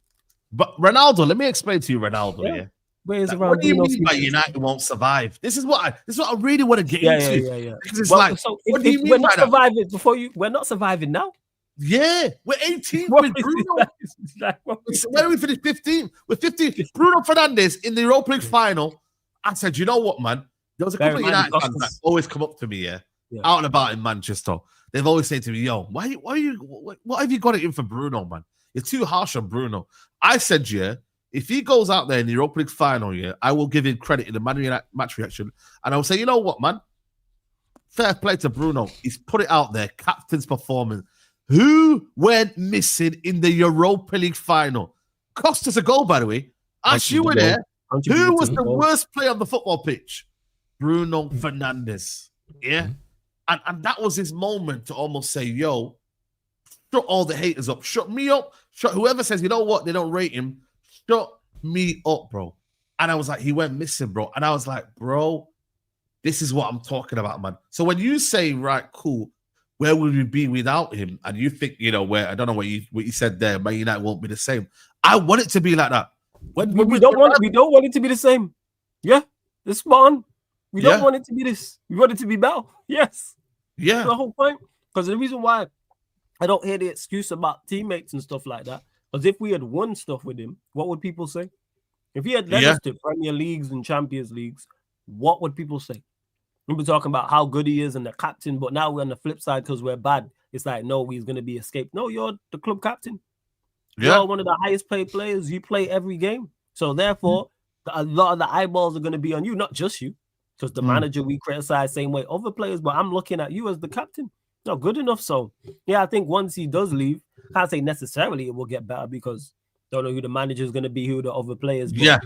But Ronaldo, let me explain to you Ronaldo. Yeah. What do you mean by United won't survive? This is what I really want to get into. Yeah. Because it's what do you mean we're not surviving we're not surviving now. Yeah, we're 18th with Bruno. Where we finished 15th? We're 15th. Bruno Fernandes in the Europa League final. I said, you know what, man? There was a couple of United fans that always come up to me, out and about in Manchester. They've always said to me, yo, what have you got it in for Bruno, man? You're too harsh on Bruno. I said, if he goes out there in the Europa League final, I will give him credit in the match reaction. And I will say, you know what, man? Fair play to Bruno. He's put it out there. Captain's performance. Who went missing in the Europa League final? Cost us a goal, by the way. Ash, you were there. Who was the worst player on the football pitch? Bruno Fernandes. Yeah. And that was his moment to almost say, yo, shut all the haters up. Shut me up. Shut whoever says, you know what, they don't rate him. Shut me up, bro. And I was like, he went missing, bro. And I was like, bro, this is what I'm talking about, man. So when you say, right, cool, where would we be without him? And you think, where, I don't know what you said there, Man United won't be the same. I want it to be like that. We don't want it to be the same. Yeah, it's spot on. We don't want it to be this. We want it to be better. Yes. Yeah. That's the whole point. Because the reason why I don't hear the excuse about teammates and stuff like that, because if we had won stuff with him, what would people say? If he had led us to Premier Leagues and Champions Leagues, what would people say? We've been talking about how good he is and the captain, but now we're on the flip side because we're bad. It's like, no, he's going to be escaped. No, you're the club captain. You're one of the highest paid players. You play every game. So therefore, a lot of the eyeballs are going to be on you, not just you. Because the manager we criticize same way other players, but I'm looking at you as the captain. Not good enough. So, I think once he does leave, can't say necessarily it will get better because don't know who the manager is going to be, who the other players. But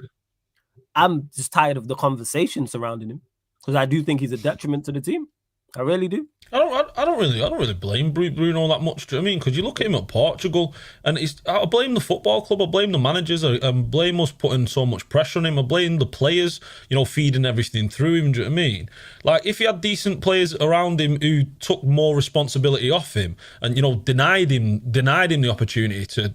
I'm just tired of the conversation surrounding him because I do think he's a detriment to the team. I really do. I don't really blame Bruno that much. Do you know what I mean? Because you look at him at Portugal, and I blame the football club, I blame the managers, I blame us putting so much pressure on him, I blame the players, feeding everything through him. Do you know what I mean? Like if he had decent players around him who took more responsibility off him, and denied him the opportunity to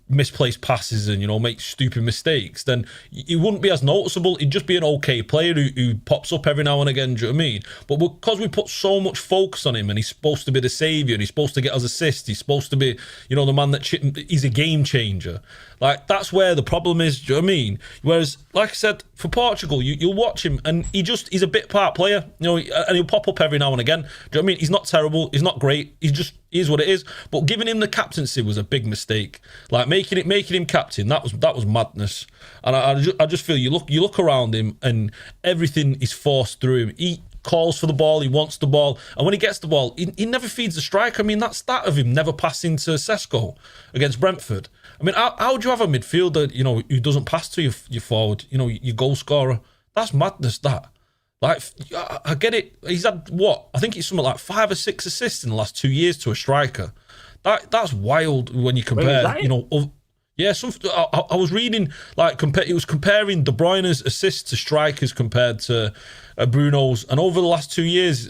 misplaced passes and make stupid mistakes, then he wouldn't be as noticeable. He'd just be an okay player who pops up every now and again. Do you know what I mean? But because we put so much focus on him, and he's supposed to be the saviour, and he's supposed to get us assists, he's supposed to be, you know, the man that he's a game changer. Like, that's where the problem is, do you know what I mean? Whereas, like I said, for Portugal, you'll watch him, and he's a bit part player, you know, and he'll pop up every now and again. Do you know what I mean? He's not terrible, he's not great, he is what it is. But giving him the captaincy was a big mistake. Like, making him captain, that was madness. And I just feel you look around him, and everything is forced through him. He calls for the ball, he wants the ball, and when he gets the ball, he never feeds the striker. I mean, that's that of him never passing to Sesko against Brentford. I mean, how do you have a midfielder, you know, who doesn't pass to your forward, you know, your goal scorer? That's madness, that. Like, I get it. He's had, what? I think it's something like 5 or 6 assists in the last 2 years to a striker. That's wild when you compare, you know. Yeah, I was reading, like, it was comparing De Bruyne's assists to strikers compared to Bruno's. And over the last 2 years,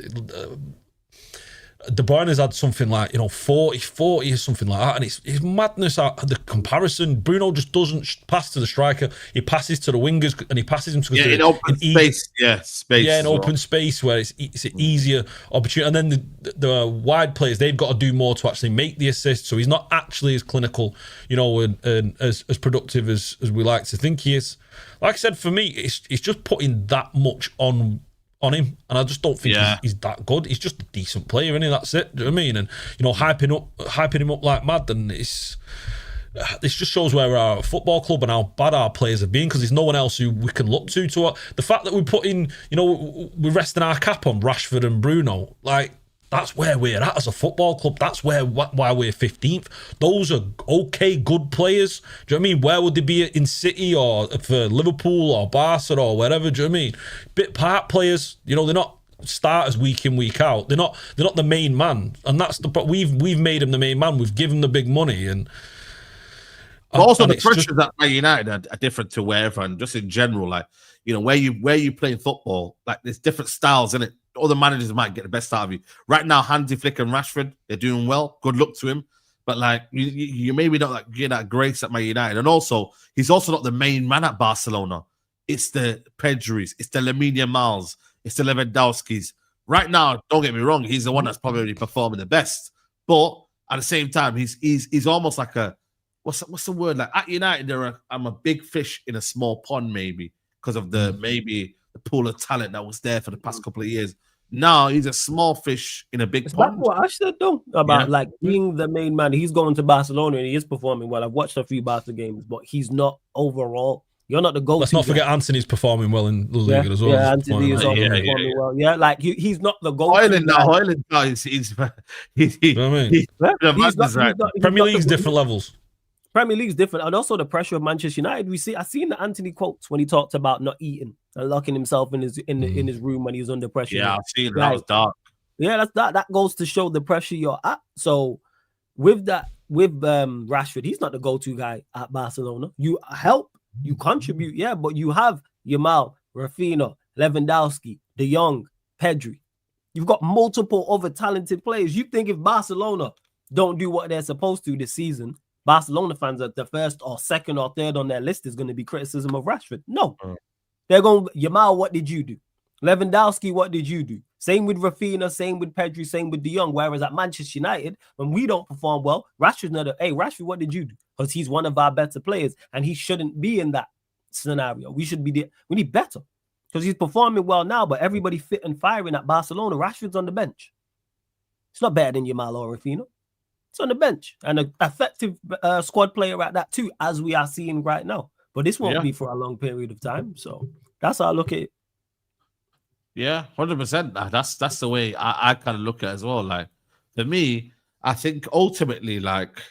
De Bruyne's had something like, you know, 40 or something like that, and it's madness, the comparison. Bruno just doesn't pass to the striker, he passes to the wingers, and he passes them to in open space. In open space where it's an easier opportunity. And then the wide players, they've got to do more to actually make the assist, so he's not actually as clinical, you know, and as productive as we like to think he is. Like I said, for me, it's just putting that much on him, and I just don't think he's that good. He's just a decent player, isn't he? That's it. Do you know what I mean? And, you know, hyping him up like mad, and this just shows where we are at a football club and how bad our players have been, because there's no one else who we can look to. The fact that we put in, you know, we're resting our cap on Rashford and Bruno, like, that's where we're at as a football club. That's why we're 15th. Those are okay, good players. Do you know what I mean? Where would they be in City or for Liverpool or Barca or wherever? Do you know what I mean? Bit part players. You know, they're not starters week in, week out. They're not the main man, and that's but we've made him the main man. We've given him the big money, and also the pressures that Man United are different to wherever, and just in general, like, you know, where you playing football, like, there's different styles in it. Other managers might get the best out of you. Right now, Hansi Flick and Rashford, they're doing well. Good luck to him. But, like, you maybe not, like, get that grace at Man United. And also, he's also not the main man at Barcelona. It's the Pedris, it's the Lamine Yamals, it's the Lewandowskis. Right now, don't get me wrong, he's the one that's probably performing the best. But at the same time, he's almost like a, what's the word? Like, at United, I'm a big fish in a small pond, maybe, because of the pool of talent that was there for the past couple of years. Now he's a small fish in a big pond. That's what I said though about like being the main man. He's going to Barcelona and he is performing well. I've watched a few Barca games, but he's not overall. You're not the goal. Let's not forget Anthony's performing well in the league as well. Yeah, Anthony is also performing well. Yeah, like he's not the goal. Hoyland, Premier League's different levels. Premier League's different, and also the pressure of Manchester United. I seen the Anthony quotes when he talked about not eating and locking himself in his room when he was under pressure. Yeah, I've seen that. Was dark. Yeah, that goes to show the pressure you're at. So with Rashford, he's not the go-to guy at Barcelona. You help, you contribute, yeah, but you have Yamal, Rafinha, Lewandowski, De Jong, Pedri. You've got multiple other talented players. You think if Barcelona don't do what they're supposed to this season, Barcelona fans are the first or second or third on their list is going to be criticism of Rashford? No. They're going, Yamal, what did you do? Lewandowski, what did you do? Same with Rafinha, same with Pedri, same with De Jong. Whereas at Manchester United, when we don't perform well, Rashford's not hey, Rashford, what did you do? Because he's one of our better players, and he shouldn't be in that scenario. We need better. Because he's performing well now, but everybody fit and firing at Barcelona. Rashford's on the bench. It's not better than Yamal or Rafinha. It's on the bench. And an effective squad player at that too, as we are seeing right now. But this won't be for a long period of time. So that's how I look at it. Yeah, 100%. That's the way I kind of look at it as well. Like, for me, I think ultimately, like,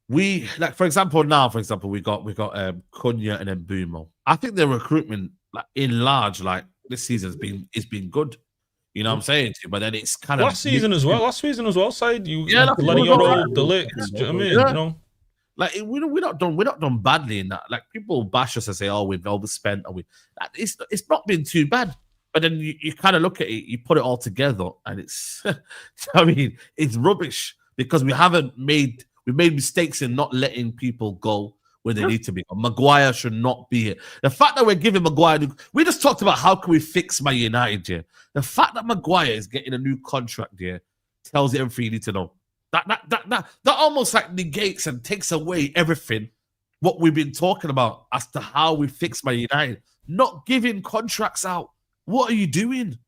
for example, we got Cunha and Mbeumo. I think the recruitment, like, in large, like, this season has been good. You know what I'm saying to you? But then it's kind of last season as well, Saeed. Letting your old the licks. Do you know what I mean? Yeah. You know? Like, we're not done badly in that. Like, people bash us and say, "Oh, we've overspent," or it's not been too bad. But then you kind of look at it, you put it all together, and it's, I mean, it's rubbish because we made mistakes in not letting people go. where they need to be. Maguire should not be here. The fact that we're giving Maguire, we just talked about how can we fix Man United here. The fact that Maguire is getting a new contract here tells you everything you need to know. That almost like negates and takes away everything what we've been talking about as to how we fix Man United. Not giving contracts out. What are you doing?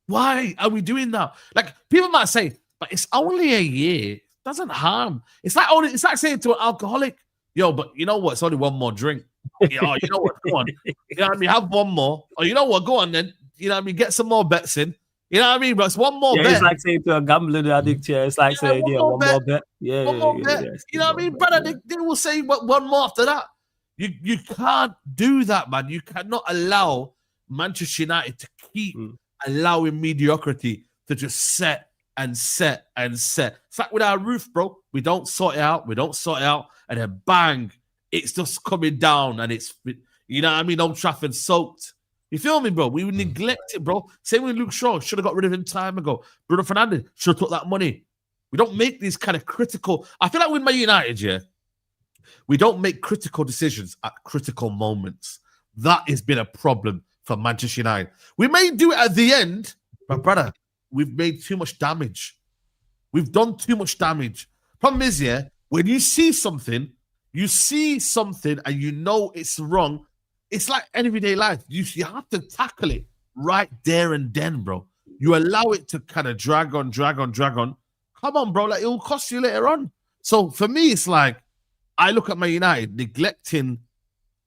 Why are we doing that? Like, people might say, but it's only a year. It doesn't harm. It's like saying to an alcoholic, yo, but you know what? It's only one more drink. Oh, you know what? Go on. You know what I mean? Have one more. Oh, you know what? Go on then. You know what I mean? Get some more bets in. You know what I mean? But it's one more bet. It's like saying to a gambling addict, it's like saying, one more bet. One more bet. You know what I mean? Brother, they will say one more after that. You can't do that, man. You cannot allow Manchester United to keep allowing mediocrity to just set and set and set. It's like with our roof, bro. We don't sort it out. And then bang, it's just coming down and it's, you know what I mean? Old Trafford soaked. You feel me, bro? We neglect it, bro. Same with Luke Shaw. Should have got rid of him time ago. Bruno Fernandes should have took that money. We don't make these kind of critical. I feel like with Man United, we don't make critical decisions at critical moments. That has been a problem for Manchester United. We may do it at the end, but brother, we've made too much damage. We've done too much damage. Problem is, when you see something and you know it's wrong, it's like everyday life. You have to tackle it right there and then, bro. You allow it to kind of drag on. Come on, bro. Like, it will cost you later on. So for me, it's like, I look at Man United neglecting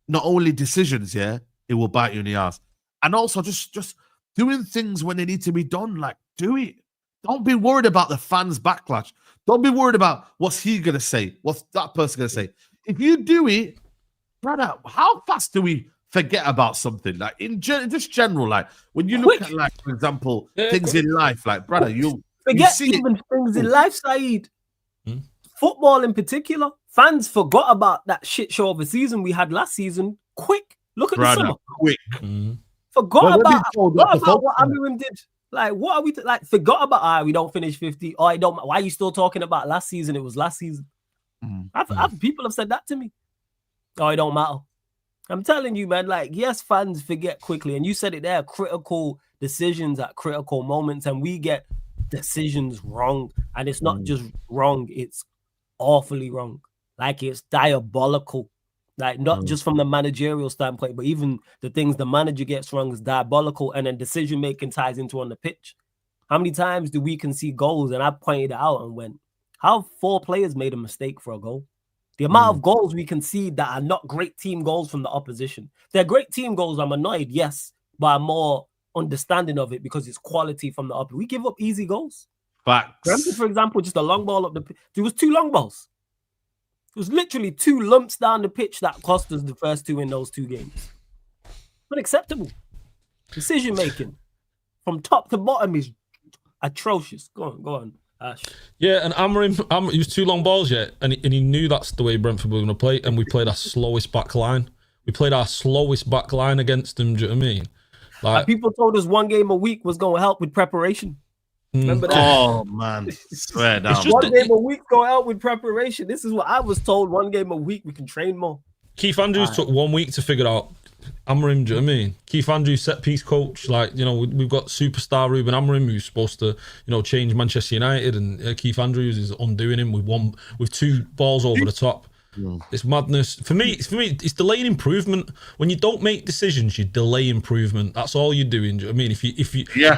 not only decisions, it will bite you in the ass. And also just doing things when they need to be done. Like, do it. Don't be worried about the fans' backlash. Don't be worried about what's he going to say, what's that person going to say. If you do it, brother, how fast do we forget about something? Like, in just general, like, when you look at, like, for example, things in life, like, brother, you forget even things in life, Saeed. Football in particular. Fans forgot about that shit show of a season we had last season. Quick. Look at the summer. Quick. Forgot about what Amirim did. Like, what are we like? Forgot about we don't finish 50. Oh, I don't. Why are you still talking about last season? It was last season. People have said that to me. Oh, it don't matter. I'm telling you, man. Like, yes, fans forget quickly, and you said it there. Critical decisions at critical moments, and we get decisions wrong, and it's not just wrong; it's awfully wrong. Like, it's diabolical. Like, not just from the managerial standpoint, but even the things the manager gets wrong is diabolical. And then decision making ties into on the pitch. How many times do we concede goals? And I pointed it out and went, how 4 players made a mistake for a goal? The amount of goals we concede that are not great team goals from the opposition. They're great team goals. I'm annoyed, yes, but I'm more understanding of it because it's quality from the up. We give up easy goals. Facts. For example, just a long ball up the pitch. There was 2 long balls. It was literally 2 lumps down the pitch that cost us the first 2 in those 2 games. Unacceptable. Decision making from top to bottom is atrocious. Go on, Ash. Yeah, and Amorim, he was 2 long balls yet, and he knew that's the way Brentford were going to play, and we played our slowest back line. We played our slowest back line against them. Do you know what I mean? Like, people told us 1 game a week was going to help with preparation. Remember that? Oh man, swear down. Just 1 game a week go out with preparation. This is what I was told. 1 game a week we can train more. Keith Andrews took 1 week to figure out Amorim. Do you know what I mean? Keith Andrews, set piece coach. Like, you know, we've got superstar Ruben Amorim who's supposed to, you know, change Manchester United, and Keith Andrews is undoing him with 2 balls over the top. It's madness. For me, it's delaying improvement. When you don't make decisions, you delay improvement. That's all you're doing. Do you know what I mean?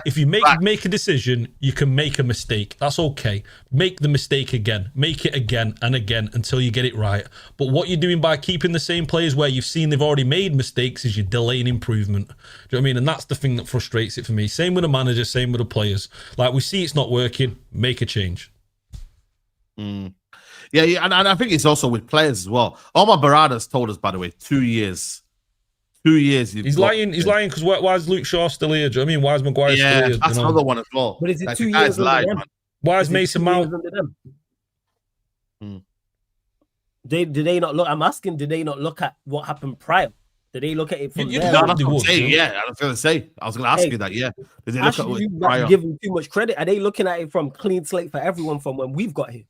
If you make a decision, you can make a mistake. That's okay. Make the mistake again. Make it again and again until you get it right. But what you're doing by keeping the same players where you've seen they've already made mistakes is you're delaying improvement. Do you know what I mean? And that's the thing that frustrates it for me. Same with the manager, same with the players. Like, we see it's not working, make a change. Yeah, and I think it's also with players as well. Omar Barada's told us, by the way, 2 years. 2 years. He's lying because why is Luke Shaw still here? Do you know what I mean? Why is Maguire still here? That's another one as well. But is it 2 years under them? Why is Mason Mount? Did they not look? I'm asking, did they not look at what happened prior? Did they look at it from there? I was going to ask you that, yeah. Did they look at it prior? Give them too much credit. Are they looking at it from clean slate for everyone from when we've got here?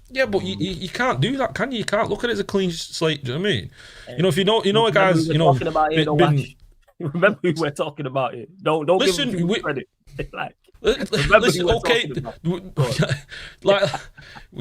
Yeah, but you can't do that, can you? You can't look at it as a clean slate. Do you know what I mean? You know, if you know a guy's, talking about it, remember we were talking about it. Don't listen, give him credit. Like, listen, okay, like,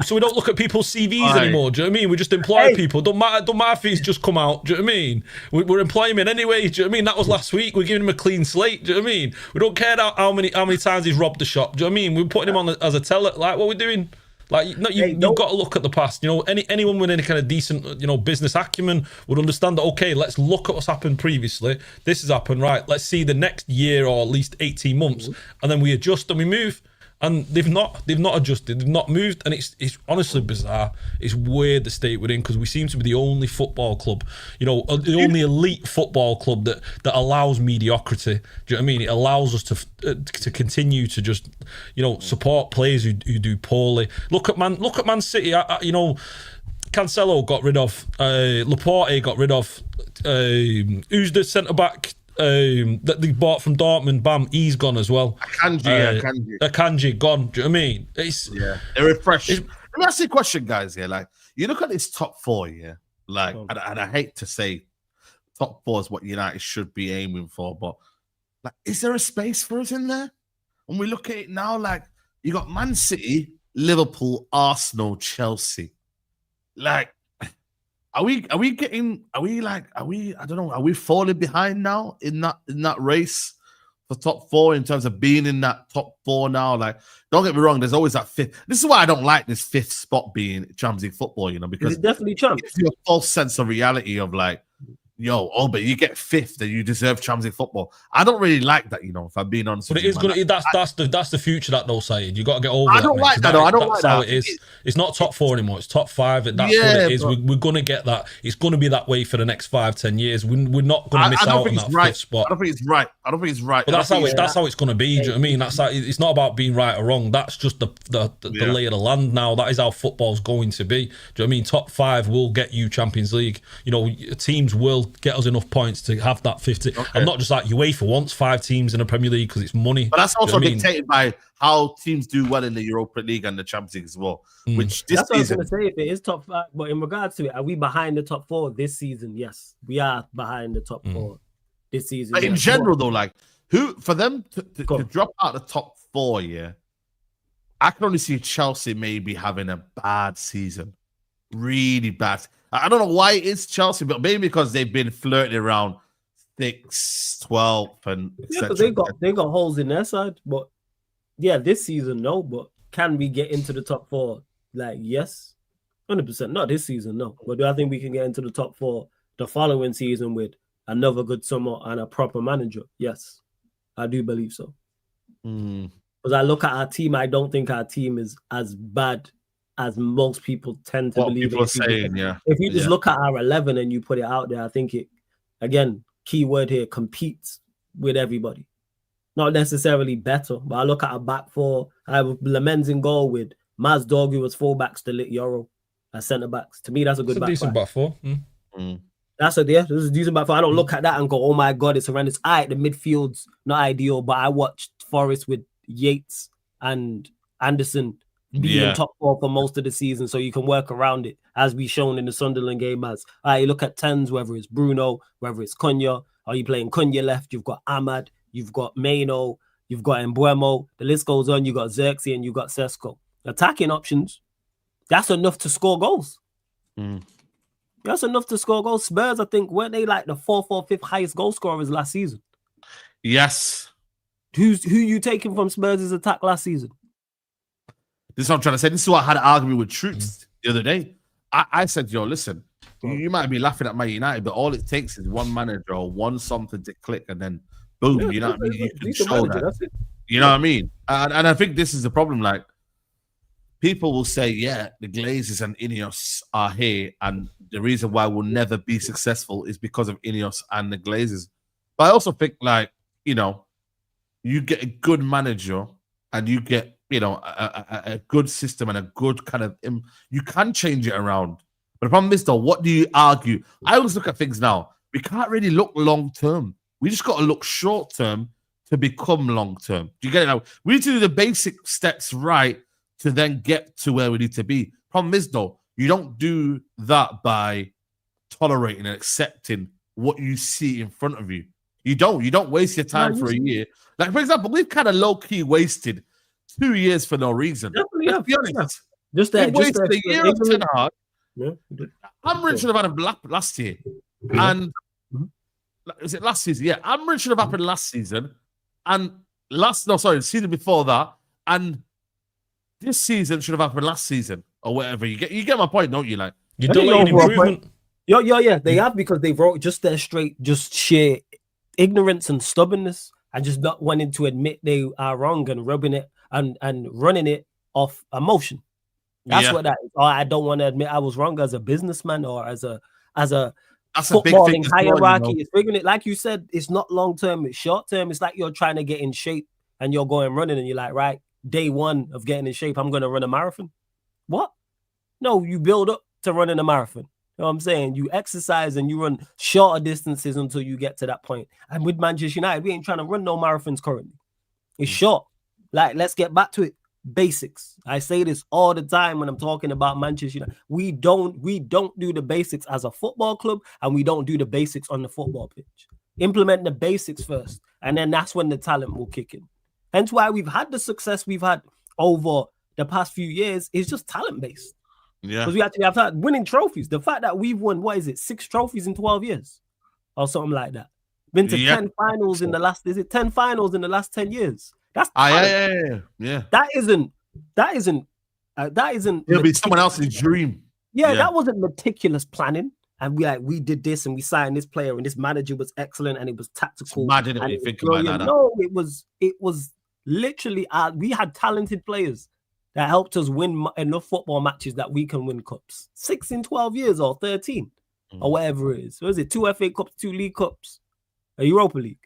so we don't look at people's CVs anymore. Do you know what I mean? We just employ people. Don't matter if he's just come out. Do you know what I mean? We're employing him anyway. Do you know what I mean? That was last week. We're giving him a clean slate. Do you know what I mean? We don't care how many times he's robbed the shop. Do you know what I mean? We're putting him on as a teller. Like, what are we doing? Like, no, you've got to look at the past. You know, anyone with any kind of decent, business acumen would understand that. Okay, let's look at what's happened previously. This has happened, right? Let's see the next year or at least 18 months, and then we adjust and we move. And they've not adjusted, they've not moved, and it's honestly bizarre. It's weird the state we're in, because we seem to be the only football club, the only elite football club that allows mediocrity. Do you know what I mean? It allows us to continue to just support players who do poorly. Look at Man City. Cancelo got rid of, Laporte got rid of. Who's the centre back? That they bought from Dortmund, bam, he's gone as well. Akanji gone. Do you know what I mean? They're refreshed. Let me ask you a question, guys. Here, like, you look at this top four, like, and I hate to say top four is what United should be aiming for, but like, is there a space for us in there? When we look at it now, like, you got Man City, Liverpool, Arsenal, Chelsea, like. Are we falling behind now in that race for top four in terms of being in that top four now? Like, don't get me wrong, there's always that fifth. This is why I don't like this fifth spot being Champions League football, because it's definitely Champions. It's your false sense of reality of like, but you get fifth and you deserve Champions League football. I don't really like that, if I'm being honest. But it is gonna. That's the future that they'll say. You got to get over. I don't like that. I don't like that. How it is. It's not top four anymore. It's top five. That's what it is. We're gonna get that. It's gonna be that way for the next 5-10 years. We're not gonna miss out on that fifth spot. I don't think it's right. But that's how it's gonna be. Do you know what I mean? That's it's not about being right or wrong. That's just the lay of the land now. That is how football's going to be. Do you know what I mean? Top five will get you Champions League. Teams will get us enough points to have that 50. Okay. And not just like UEFA wants 5 teams in the Premier League because it's money. But that's also dictated by how teams do well in the Europa League and the Champions League as well. Which this that's season, what I was going to say. If it is top 5, but in regards to it, are we behind the top 4 this season? Yes, we are behind the top 4 this season. But in general, though, like for them to drop out the top 4, I can only see Chelsea maybe having a bad season, really bad. I don't know why it's Chelsea, but maybe because they've been flirting around 6th, 12th, and etc. They got holes in their side, but this season no. But can we get into the top 4? Like, yes, 100%. Not this season, no. But do I think we can get into the top 4 the following season with another good summer and a proper manager? Yes, I do believe so. Because I look at our team, I don't think our team is as bad as most people tend to believe. People are saying, if you just look at our 11 and you put it out there, I think it, again, key word here, competes with everybody. Not necessarily better, but I look at our back 4. I have Lamens in goal with Maz Dog, who was fullbacks, to Lit Euro as centre backs. To me, that's a good back. Decent back 4. This is a decent back 4. I don't look at that and go, oh my God, it's horrendous. The midfield's not ideal, but I watched Forest with Yates and Anderson being top 4 for most of the season, so you can work around it, as we shown in the Sunderland game. As you look at 10s, whether it's Bruno, whether it's Cunha, are you playing Cunha left? You've got Ahmad, you've got Maino, you've got Mbuemo. The list goes on. You got Xerxes and you got Sesko. Attacking options, that's enough to score goals. That's enough to score goals. Spurs, I think, weren't they like the 4th or 5th highest goal scorers last season? Yes. Who you taking from Spurs' attack last season? This is what I'm trying to say. This is what I had an argument with Troops the other day. I said, listen, you might be laughing at Man United, but all it takes is one manager or one something to click, and then boom, you know what I mean? You can show that. You know what I mean? And I think this is the problem. Like, people will say, the Glazers and Ineos are here, and the reason why we'll never be successful is because of Ineos and the Glazers. But I also think, like, you get a good manager and you get, a good system and a good kind of, you can change it around. But the problem is, though, what do you argue? I always look at things now. We can't really look long term. We just got to look short term to become long term. Do you get it now? We need to do the basic steps right to then get to where we need to be. Problem is, though, you don't do that by tolerating and accepting what you see in front of you. You don't waste your time for a year. Like, for example, we've kind of low-key wasted 2 years for no reason. Let's be honest. Just that, we wasted a year of Ten Hag. Yeah. Amrin should have had him last year. And is it last season? Yeah, Amrin should have happened last season. And the season before that. And this season should have happened last season or whatever. You get my point, don't you? Like, you don't like improvement. Yeah. They have, because they wrote just their straight, just sheer ignorance and stubbornness, and just not wanting to admit they are wrong and rubbing it and running it off emotion. That's what that is. Or I don't want to admit I was wrong as a businessman or as a footballing hierarchy. It's figuring it, like you said, it's not long term, it's short term. It's like you're trying to get in shape and you're going running and you're like, right, day one of getting in shape, I'm going to run a marathon. What? No, you build up to running a marathon. You know what I'm saying? You exercise and you run shorter distances until you get to that point. And with Manchester United, we ain't trying to run no marathons currently. It's short. Like, let's get back to it. Basics. I say this all the time when I'm talking about Manchester United. We don't do the basics as a football club, and we don't do the basics on the football pitch. Implement the basics first, and then that's when the talent will kick in. Hence why we've had the success we've had over the past few years is just talent based. Yeah, because we actually have had winning trophies. The fact that we've won, 6 trophies in 12 years or something like that. Been to 10 finals in the last, 10 finals in the last 10 years? That's yeah. That isn't it'll be someone else's dream. Yeah, that wasn't meticulous planning. And we did this and we signed this player and this manager was excellent and it was tactical. Imagine if you think about that. No, it was literally we had talented players that helped us win enough football matches that we can win cups. 6 in 12 years or 13 or whatever it is. So is it 2 FA Cups, 2 League Cups, a Europa League?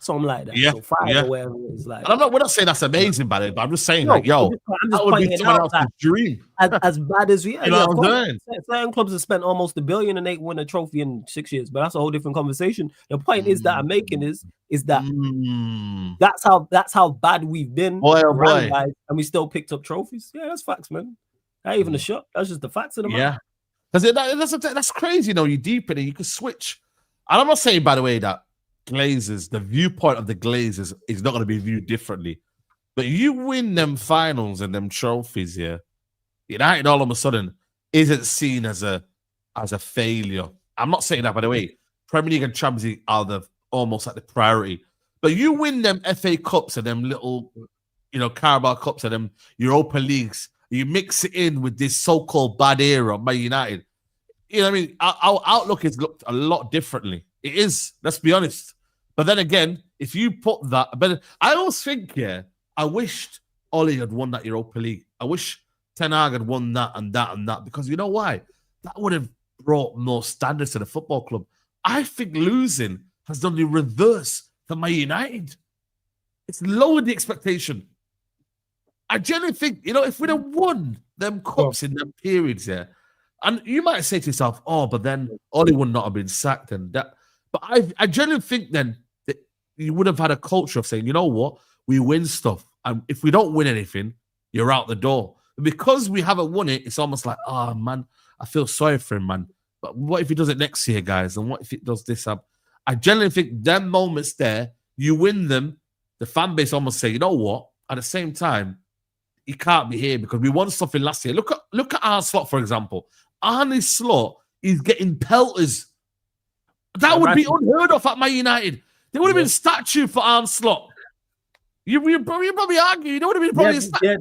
Something like that. Yeah. So 5 or whatever it is. Like, and we're not saying that's amazing, but I'm just saying, that would be someone else's dream. As bad as we you know what I'm saying? Certain clubs have spent almost $1 billion and they win a trophy in 6 years, but that's a whole different conversation. The point is that I'm making is that that's how bad we've been, guys, and we still picked up trophies. Yeah, that's facts, man. Not even a shot. That's just the facts of the matter. Because that's crazy. You deepen it, you can switch. And I'm not saying, by the way, that Glazers, the viewpoint of the Glazers is not going to be viewed differently. But you win them finals and them trophies, United all of a sudden isn't seen as a failure. I'm not saying that, by the way. Premier League and Champions League are almost like the priority. But you win them FA Cups and them little, Carabao Cups and them Europa Leagues. You mix it in with this so-called bad era by United. You know what I mean? Our outlook has looked a lot differently. It is, let's be honest. But then again, if you put that, but I always think, I wished Oli had won that Europa League. I wish Ten Hag had won that and that and that, because you know why? That would have brought more standards to the football club. I think losing has done the reverse for Man United. It's lowered the expectation. I generally think, if we'd have won them cups in them periods, and you might say to yourself, but then Oli would not have been sacked and that. But I generally think then that you would have had a culture of saying, you know what, we win stuff. And if we don't win anything, you're out the door. But because we haven't won it, it's almost like, man, I feel sorry for him, man. But what if he does it next year, guys? And what if it does this up? I generally think them moments there, you win them, the fan base almost say, you know what, at the same time, he can't be here because we won something last year. Look at Arne Slot, for example. Arne Slot is getting pelters. That would be unheard of at Man United. There would have been a statue for Arne Slot. You probably argue. There would have been probably a statue.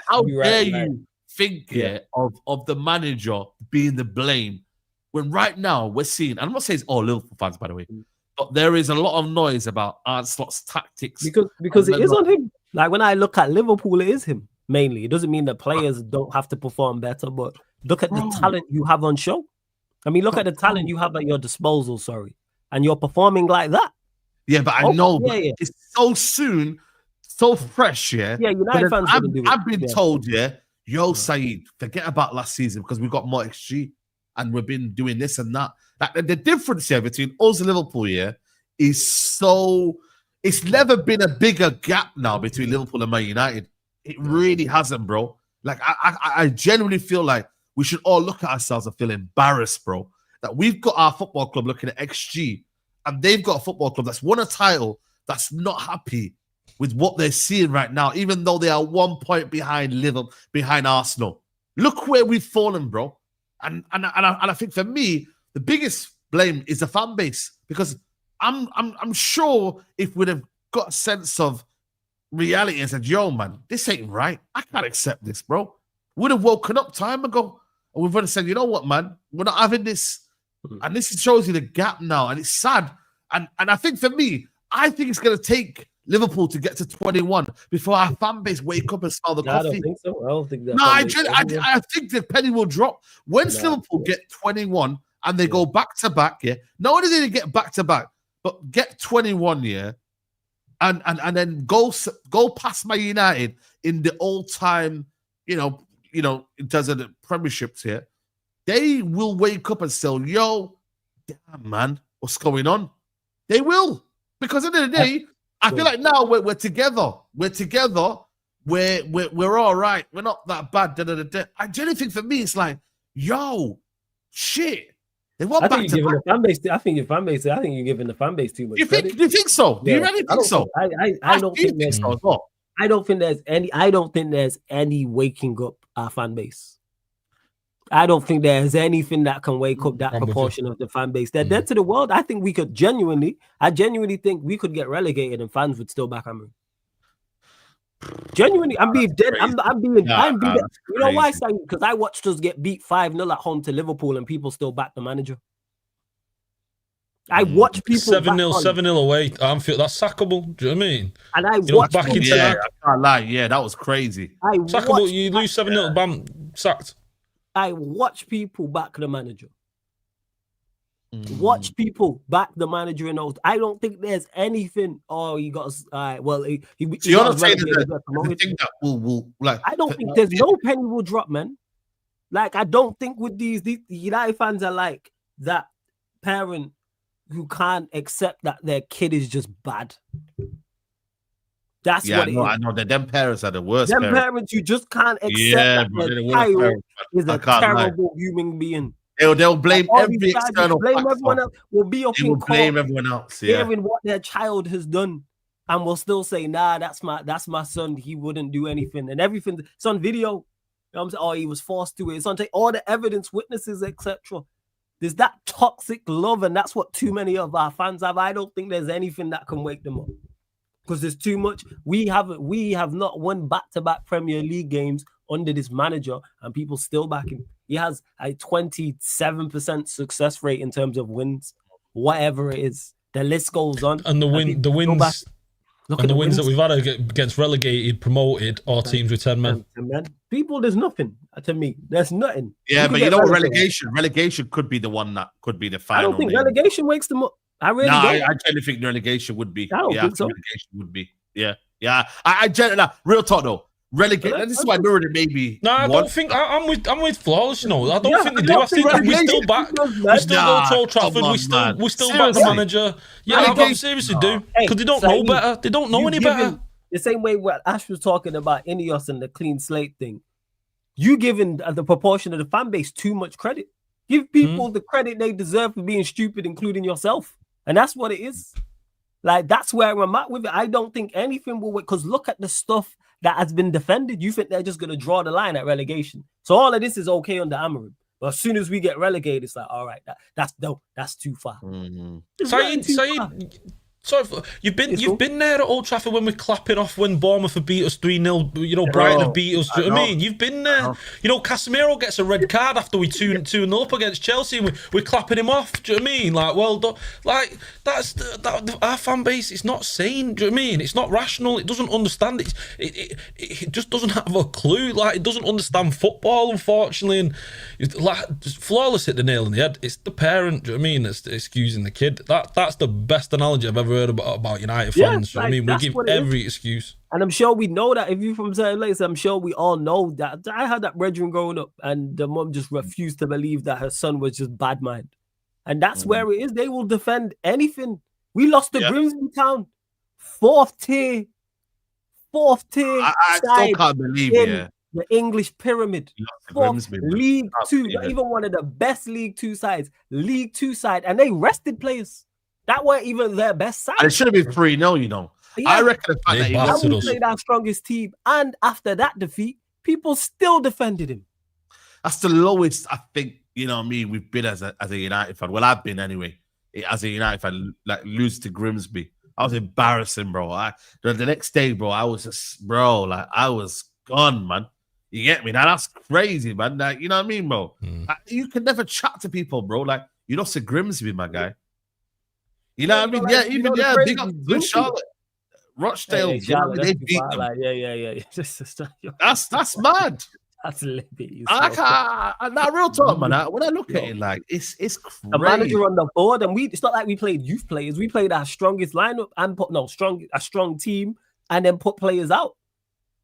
How dare you think of the manager being the blame when right now we're seeing, and I'm not saying it's all Liverpool fans, by the way, but there is a lot of noise about Arne Slot's tactics. Because it is on him. Like when I look at Liverpool, it is him mainly. It doesn't mean that players don't have to perform better, but look at the talent you have on show. I mean, look at the talent you have at your disposal, and you're performing like that. Yeah, but I know it's so soon, so fresh, Yeah, United fans I've been told, Saeed, forget about last season because we've got more XG and we've been doing this and that. The difference here between us and Liverpool is so... It's never been a bigger gap now between Liverpool and Man United. It really hasn't, bro. Like, I genuinely feel like we should all look at ourselves and feel embarrassed, bro, that we've got our football club looking at XG and they've got a football club that's won a title that's not happy with what they're seeing right now, even though they are 1 point behind Liverpool, behind Arsenal. Look where we've fallen, bro. And I think for me, the biggest blame is the fan base, because I'm sure if we'd have got a sense of reality and said, yo, man, this ain't right. I can't accept this, bro. Would have woken up time ago. And we've already said, you know what, man? We're not having this. And this shows you the gap now. And it's sad. And I think for me, I think it's going to take Liverpool to get to 21 before our fan base wake up and smell the coffee. I don't think so. I don't think that. No, I think the penny will drop. Once Liverpool get 21 and they go back to back, not only did they get back to back, but get 21, and then go past Man United in the all-time, in terms of the premierships here, they will wake up and say, yo, damn, man, what's going on? They will. Because at the end of the day, I feel like now we're together. We're together. We're all right. We're not that bad. I genuinely think for me, it's like, yo, shit. They want back to back. I think you're giving the fan base too much. Do you think so? Do you really think so? I don't think so as well. I don't think there's any waking up our fan base. I don't think there's anything that can wake up that proportion of the fan base. They're dead to the world. I think we could genuinely think we could get relegated and fans would still back hammering. Genuinely, I'm being dead. I'm being dead. You know why, Saeed? Because I watched us get beat 5-0 at home to Liverpool and people still back the manager. I watch people 7-0 away. That's sackable. Do you know what I mean? And I watch back into that. I can't lie. Yeah, that was crazy. Sackable. You lose 7-0, bam, sacked. I watch people back the manager. Watch people back the manager and all. I don't think there's anything. Oh, you got. Well, you're not saying the thing that will like. I don't think there's no penny will drop, man. Like, I don't think with these United fans are like that parent who can't accept that their kid is just bad. That's what it is. I know that them parents are the worst. Them parents you just can't accept that their child is a terrible human being. They'll blame every external. Blame everyone else. We'll be up in court, blame everyone else. Yeah, hearing what their child has done, and we'll still say, "Nah, that's my son. He wouldn't do anything." And everything. It's on video. You know what I'm saying? Oh, he was forced to it. It's on all the evidence, witnesses, etc. There's that toxic love, and that's what too many of our fans have. I don't think there's anything that can wake them up. Because there's too much. We have not won back-to-back Premier League games under this manager, and people still back him. He has a 27% success rate in terms of wins, whatever it is. The list goes on. And the wins that we've had against relegated, promoted, or teams with 10 men. People, there's nothing to me. There's nothing. Yeah, but you know what? Relegation could be the one that could be the final. I don't think relegation wakes them up. I really don't. I generally think relegation would be. I don't think so. Relegation would be. Yeah. I generally, real talk though. Relegation. This is why Nurdi maybe. No, I don't think. I'm with Flawless. I don't think they do. I think we still back. We still go to Old Trafford. We still back the manager. Yeah, I seriously do, because they don't know better. They don't know any better. The same way what Ash was talking about Ineos and the clean slate thing. You giving the proportion of the fan base too much credit. Give people the credit they deserve for being stupid, including yourself. And that's what it is. Like, that's where I'm at with it. I don't think anything will work, because look at the stuff that has been defended. You think they're just going to draw the line at relegation. So all of this is okay under Amorim. But as soon as we get relegated, it's like, all right, that's dope. That's too far. Sorry, you've been there at Old Trafford when we're clapping off when Bournemouth have beat us 3-0. Brighton have beat us. Do you know what I mean? You've been there. Casemiro gets a red card after we 2-0 up against Chelsea, and we're clapping him off. Do you know what I mean? Like, well done. Like, that's our fan base. It's not sane. Do you know what I mean? It's not rational. It doesn't understand it. It just doesn't have a clue. Like, it doesn't understand football, unfortunately. And like, Flawless hit the nail on the head. It's the parent. Do you know what I mean? That's excusing the kid. That's the best analogy I've ever heard about United fans. Like, I mean, we give every excuse, and I'm sure we know that. If you're from certain places, I'm sure we all know that. I had that brethren growing up, and the mom just refused to believe that her son was just bad mind, and that's where it is. They will defend anything. We lost to Grimsby Town, fourth tier fourth tier I still side can't believe in the English pyramid. Fourth, Grimsby, man. League Can't Two, believe not it. even one of the best League Two sides. League Two side, and they rested players. That weren't even their best side. And it should have been 3-0, you know. Yeah. I reckon the fact They that he battered And we us. played our strongest team. And after that defeat, people still defended him. that's the lowest I think, you know what I mean, we've been as a United fan. Well, I've been anyway. As a United fan, like lose to Grimsby. I was embarrassing, bro. The next day, bro, I was just, bro, like I was gone, man. You get me? Now that's crazy, man. Like, you know what I mean, bro? Like, you can never chat to people, bro. Like, you lost to Grimsby, my guy. You know what I mean? Like, Even big up to Charlotte. Rochdale, you know what I mean? They beat them. Like, yeah. That's mad. That's liberty. Now, real talk, man. When I look at it, like it's crazy. A manager on the board, and it's not like we played youth players. We played our strongest lineup and put a strong team, and then put players out.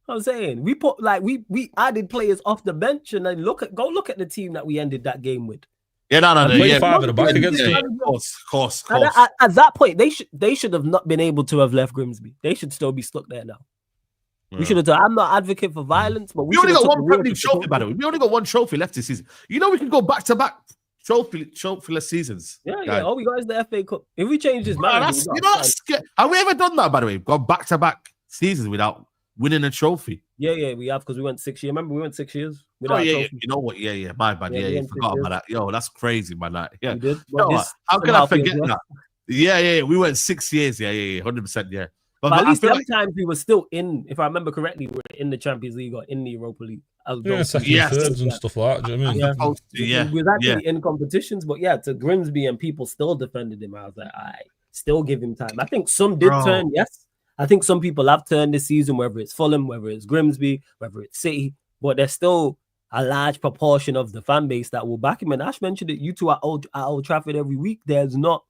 I'm saying we put we added players off the bench, and then go look at the team that we ended that game with. Yeah, no. Yeah, 5 at the back against me. Of course. At that point, they should have not been able to have left Grimsby. They should still be stuck there now. Yeah. We should have done. I'm not advocate for violence, but we only got one Premier League trophy, by the way. We only got one trophy left this season. You know, we can go back to back trophyless seasons. Yeah. All we got is the FA Cup. If we change this, have we ever done that? By the way, gone back to back seasons without winning a trophy. Yeah, we have, because we went 6 years. Remember, we went 6 years. Oh yeah, you know what? Yeah, my bad. Yeah, forgot about that. Yo, that's crazy, man. Like, yeah, did. How can I forget that? Yeah, we went 6 years. Yeah, 100%. Yeah. But at least sometimes we were still in, if I remember correctly, we were in the Champions League or in the Europa League. Second, thirds and stuff like that. Do you know what I mean? We was actually in competitions, but to Grimsby, and people still defended him. I was like, I still give him time. I think some did turn, yes. I think some people have turned this season, whether it's Fulham, whether it's Grimsby, whether it's City, but there's still a large proportion of the fan base that will back him. And Ash mentioned it, you two at Old Trafford every week. There's no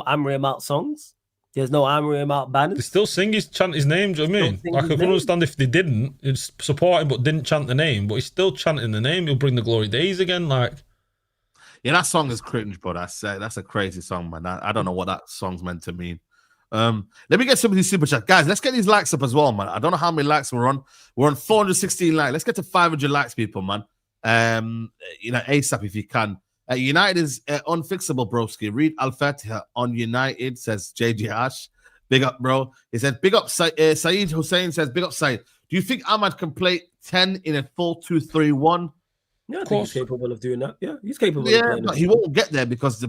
Amram out songs. There's no Amram out banners. They still chant his name, do you know what I mean? Like, I can understand if they didn't, it's support him but didn't chant the name, but he's still chanting the name. He'll bring the glory days again, like. Yeah, that song is cringe, but that's a crazy song, man. I don't know what that song's meant to mean. Let me get some of these super chat, guys. Let's get these likes up as well, man. I don't know how many likes we're on. We're on 416 likes. Let's get to 500 likes, people, man. ASAP if you can. United is unfixable, broski. Read Al-Fatiha on United, says JJ Ash. Big up, bro. He said, big up. Saeed Hussein says, big up, Saeed. Do you think Ahmad can play 10 in a 4-2-3-1? Yeah, I think he's capable of doing that. Yeah, he's capable. Yeah, but he won't get there because the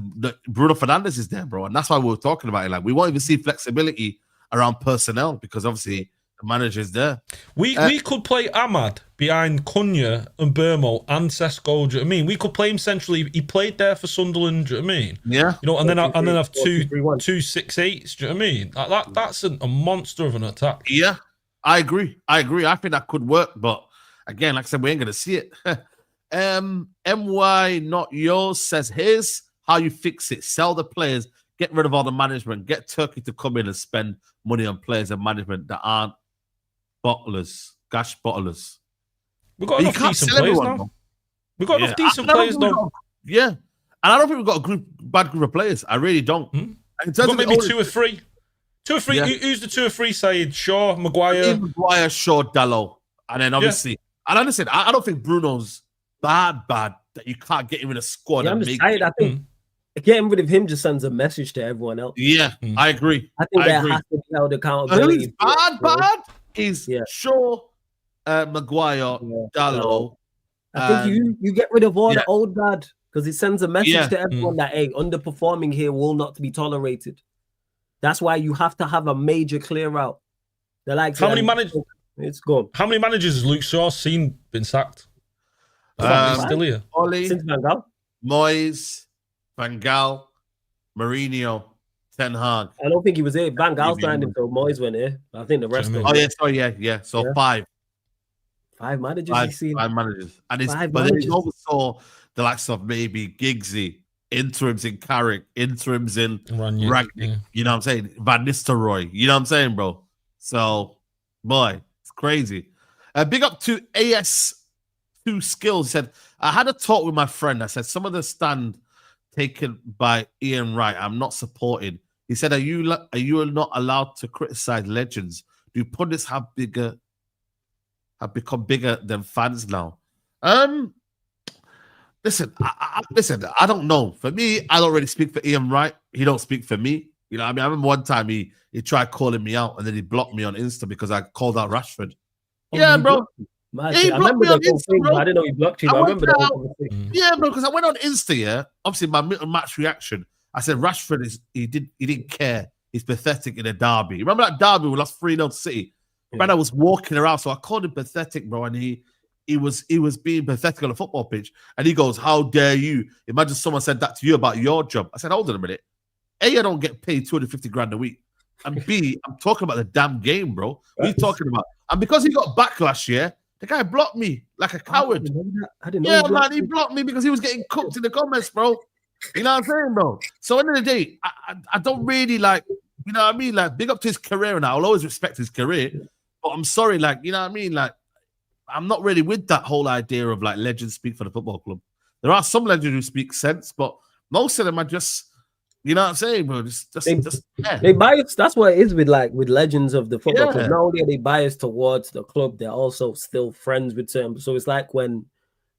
Bruno Fernandes is there, bro, and that's why we were talking about it. Like, we won't even see flexibility around personnel because obviously the manager is there. We could play Ahmad behind Cunha and Burmo and Sesko. Do you know what I mean? We could play him centrally. He played there for Sunderland. Do you know what I mean? Yeah. You know, and then have two 6'8s. Do you know what I mean? That's a monster of an attack. Yeah, I agree. I think that could work, but again, like I said, we ain't gonna see it. MY Not Yours says, here's how you fix it. Sell the players, get rid of all the management, get Turkey to come in and spend money on players and management that aren't gash bottlers. We've got enough decent players now. We've got enough decent players though. Yeah. And I don't think we've got a bad group of players. I really don't. In terms of maybe 2 or 3. 2 or 3. Yeah. Who's the 2 or 3 side? Shaw, Maguire, Shaw, Dallo. And then obviously, and understand, I don't think Bruno's bad that you can't get him in a squad. I think getting rid of him just sends a message to everyone else. Yeah, I agree. I think there has to be held accountability. Bad is Shaw, Maguire, Dallo. I think you get rid of all the old bad because it sends a message to everyone that underperforming here will not be tolerated. That's why you have to have a major clear out. They're like, how many managers? It's gone. How many managers has Luke Shaw been sacked? Still here. Oli, since Van Gaal, Moyes, Van Gaal, Mourinho, Ten Hag. I don't think he was here. Van Gaal signed him, so Moyes went here. I think the rest. Yeah. So 5 managers. 5 managers, and then he oversaw the likes of maybe Giggsy, interims in Carrick, interims in Rangnick. Yeah. You know what I'm saying? Van Nistelrooy. You know what I'm saying, bro? So, boy, it's crazy. Big up to AS2 Skills. He said, I had a talk with my friend. I said, some of the stand taken by Ian Wright, I'm not supporting. He said, are you not allowed to criticize legends? Do pundits have become bigger than fans now? Listen, I don't know. For me, I don't really speak for Ian Wright. He don't speak for me. You know what I mean? I remember one time he tried calling me out and then he blocked me on Insta because I called out Rashford. Yeah, bro. Yeah, he blocked me on Insta, bro. I didn't know he blocked you. I remember that. Yeah, bro, because I went on Insta, yeah. Obviously, my match reaction, I said Rashford he didn't care. He's pathetic in a derby. Remember that derby we lost 3-0 to City? Man, I was walking around, so I called him pathetic, bro, and he was being pathetic on the football pitch. And he goes, "How dare you? Imagine someone said that to you about your job." I said, "Hold on a minute. A, I don't get paid 250 grand a week. And B, I'm talking about the damn game, bro. What are you talking about?" And because he got backlash, yeah, the guy blocked me like a coward. I didn't know. Yeah, man, he blocked me because he was getting cooked in the comments, bro. You know what I'm saying, bro? So at the end of the day, I don't really like, you know what I mean? Like, big up to his career, and I'll always respect his career. But I'm sorry, like, you know what I mean? Like, I'm not really with that whole idea of like legends speak for the football club. There are some legends who speak sense, but most of them are just, you know what I'm saying, bro? They biased. That's what it is with legends of the football club. Not only are they biased towards the club, they're also still friends with them. So it's like when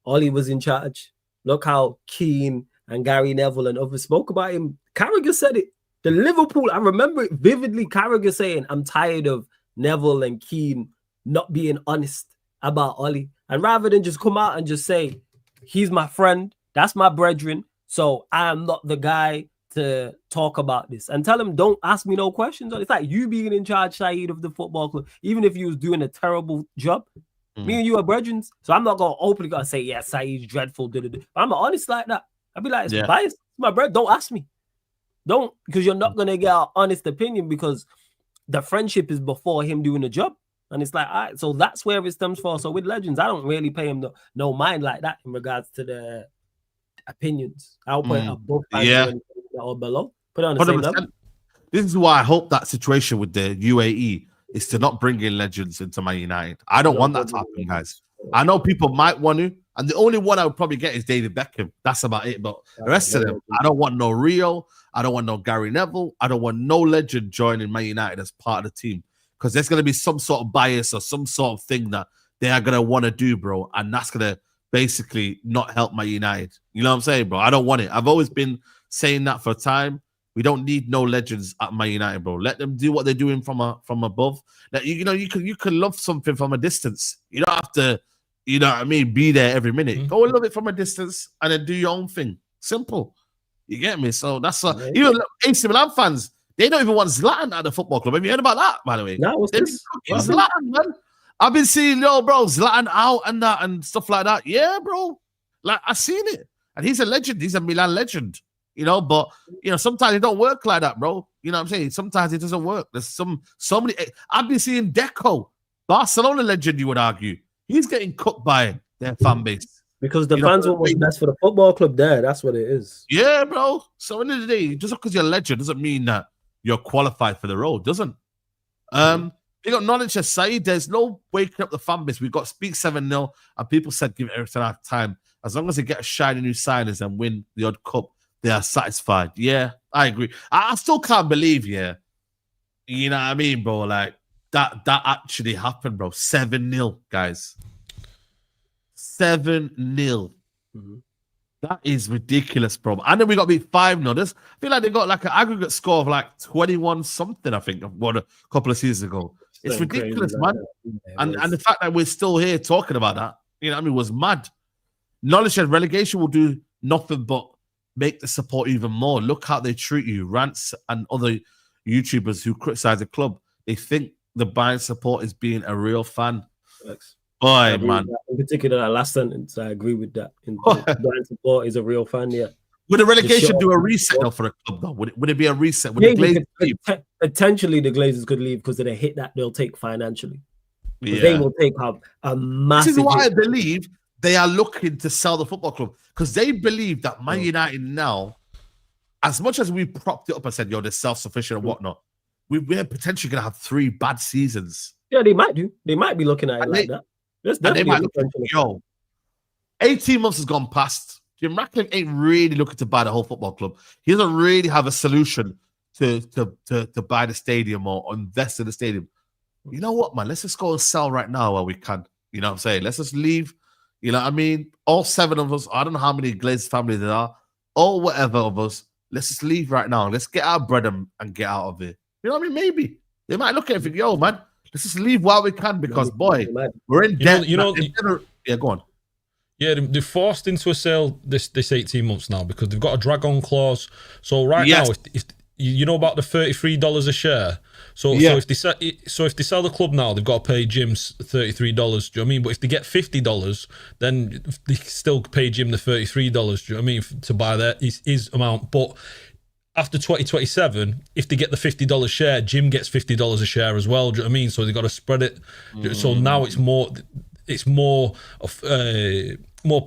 Ollie was in charge. Look how Keane and Gary Neville and others spoke about him. Carragher said it. The Liverpool, I remember it vividly. Carragher saying, "I'm tired of Neville and Keane not being honest about Ollie." And rather than just come out and just say, "He's my friend, that's my brethren, so I am not the guy to talk about this," and tell him, "Don't ask me no questions." It's like you being in charge, Saeed, of the football club, even if you was doing a terrible job. Me and you are brethren, so I'm not gonna openly gonna say, "Yeah, Saeed's dreadful." But I'm not honest like that. I'd be like, "It's biased, it's my brother. Don't ask me. Don't," because you're not gonna get an honest opinion because the friendship is before him doing the job. And it's like, all right, so that's where it stems from. So with legends, I don't really pay him no mind like that in regards to the opinions. I'll put it above or below. Put it on the 100%. Same level. This is why I hope that situation with the UAE is to not bring in legends into Man United. I don't want that to happen, guys. I know people might want to, and the only one I would probably get is David Beckham. That's about it. But the rest of them, I don't want no Rio. I don't want no Gary Neville. I don't want no legend joining Man United as part of the team. Because there's going to be some sort of bias or some sort of thing that they are going to want to do, bro. And that's going to basically not help Man United. You know what I'm saying, bro? I don't want it. I've always been saying that for a time. We don't need no legends at Man United, bro. Let them do what they're doing from above. That you can love something from a distance. You don't have to, you know what I mean, be there every minute. Go and love it from a distance and then do your own thing. Simple. You get me? So that's even AC Milan fans. They don't even want Zlatan at the football club. Have you heard about that, by the way? No, what's this? Zlatan, man. I've been seeing, bro, Zlatan out and that and stuff like that. Yeah, bro. Like, I've seen it. And he's a legend. He's a Milan legend. You know, but, you know, sometimes it don't work like that, bro. You know what I'm saying? Sometimes it doesn't work. There's so many. I've been seeing Deco, Barcelona legend, you would argue. He's getting cooked by their fan base. Because the fans want what's best for the football club there. That's what it is. Yeah, bro. So, at the end of the day, just because you're a legend doesn't mean that you're qualified for the role, doesn't? You got knowledge as Saeed. There's no waking up the fan base. We got speak 7-0, and people said give it everything out of time. As long as they get a shiny new signings and win the odd cup, they are satisfied. Yeah, I agree. I still can't believe, you know what I mean, bro? Like that actually happened, bro. 7-0, guys. 7-0. That is ridiculous, bro. And then we got beat 5-0. I feel like they got like an aggregate score of like 21 something, I think, a couple of seasons ago. It's ridiculous, man. And the fact that we're still here talking about that, you know what I mean, was mad. Knowledge and relegation will do nothing but make the support even more. Look how they treat you. Rants and other YouTubers who criticize the club, they think the buying support is being a real fan. Boy, man. In particular, that last sentence, I agree with that. Buying support is a real fan, yeah. Would a relegation do a reset though for the club though? Would it be a reset? Would the Glazers potentially the Glazers could leave because of the hit that they'll take financially. Yeah. They will take up a massive. This is why I believe they are looking to sell the football club because they believe that Man United now, as much as we propped it up and said, "Yo, they're self-sufficient and whatnot," we're potentially going to have 3 bad seasons. Yeah, they might do. They might be looking at it like that. They might look at, yo, 18 months has gone past. Jim Ratcliffe ain't really looking to buy the whole football club. He doesn't really have a solution to buy the stadium or invest in the stadium. you know what, man? Let's just go and sell right now while we can. You know what I'm saying? Let's just leave. You know what I mean? All 7 of us, I don't know how many Glazers families there are, or whatever of us, let's just leave right now. Let's get our bread and get out of here. You know what I mean? Maybe. They might look at it and think, yo, man, let's just leave while we can because, boy, we're in debt. Yeah, go on. Yeah, they're forced into a sale this 18 months now because they've got a drag-on clause. So now, if you know about the $33 a share. So if they sell the club now, they've got to pay Jim's $33. Do you know what I mean? But if they get $50, then they still pay Jim the $33. Do you know what I mean? To buy his amount. But after 2027, if they get the $50 share, Jim gets $50 a share as well. Do you know what I mean? So they've got to spread it. So now it's more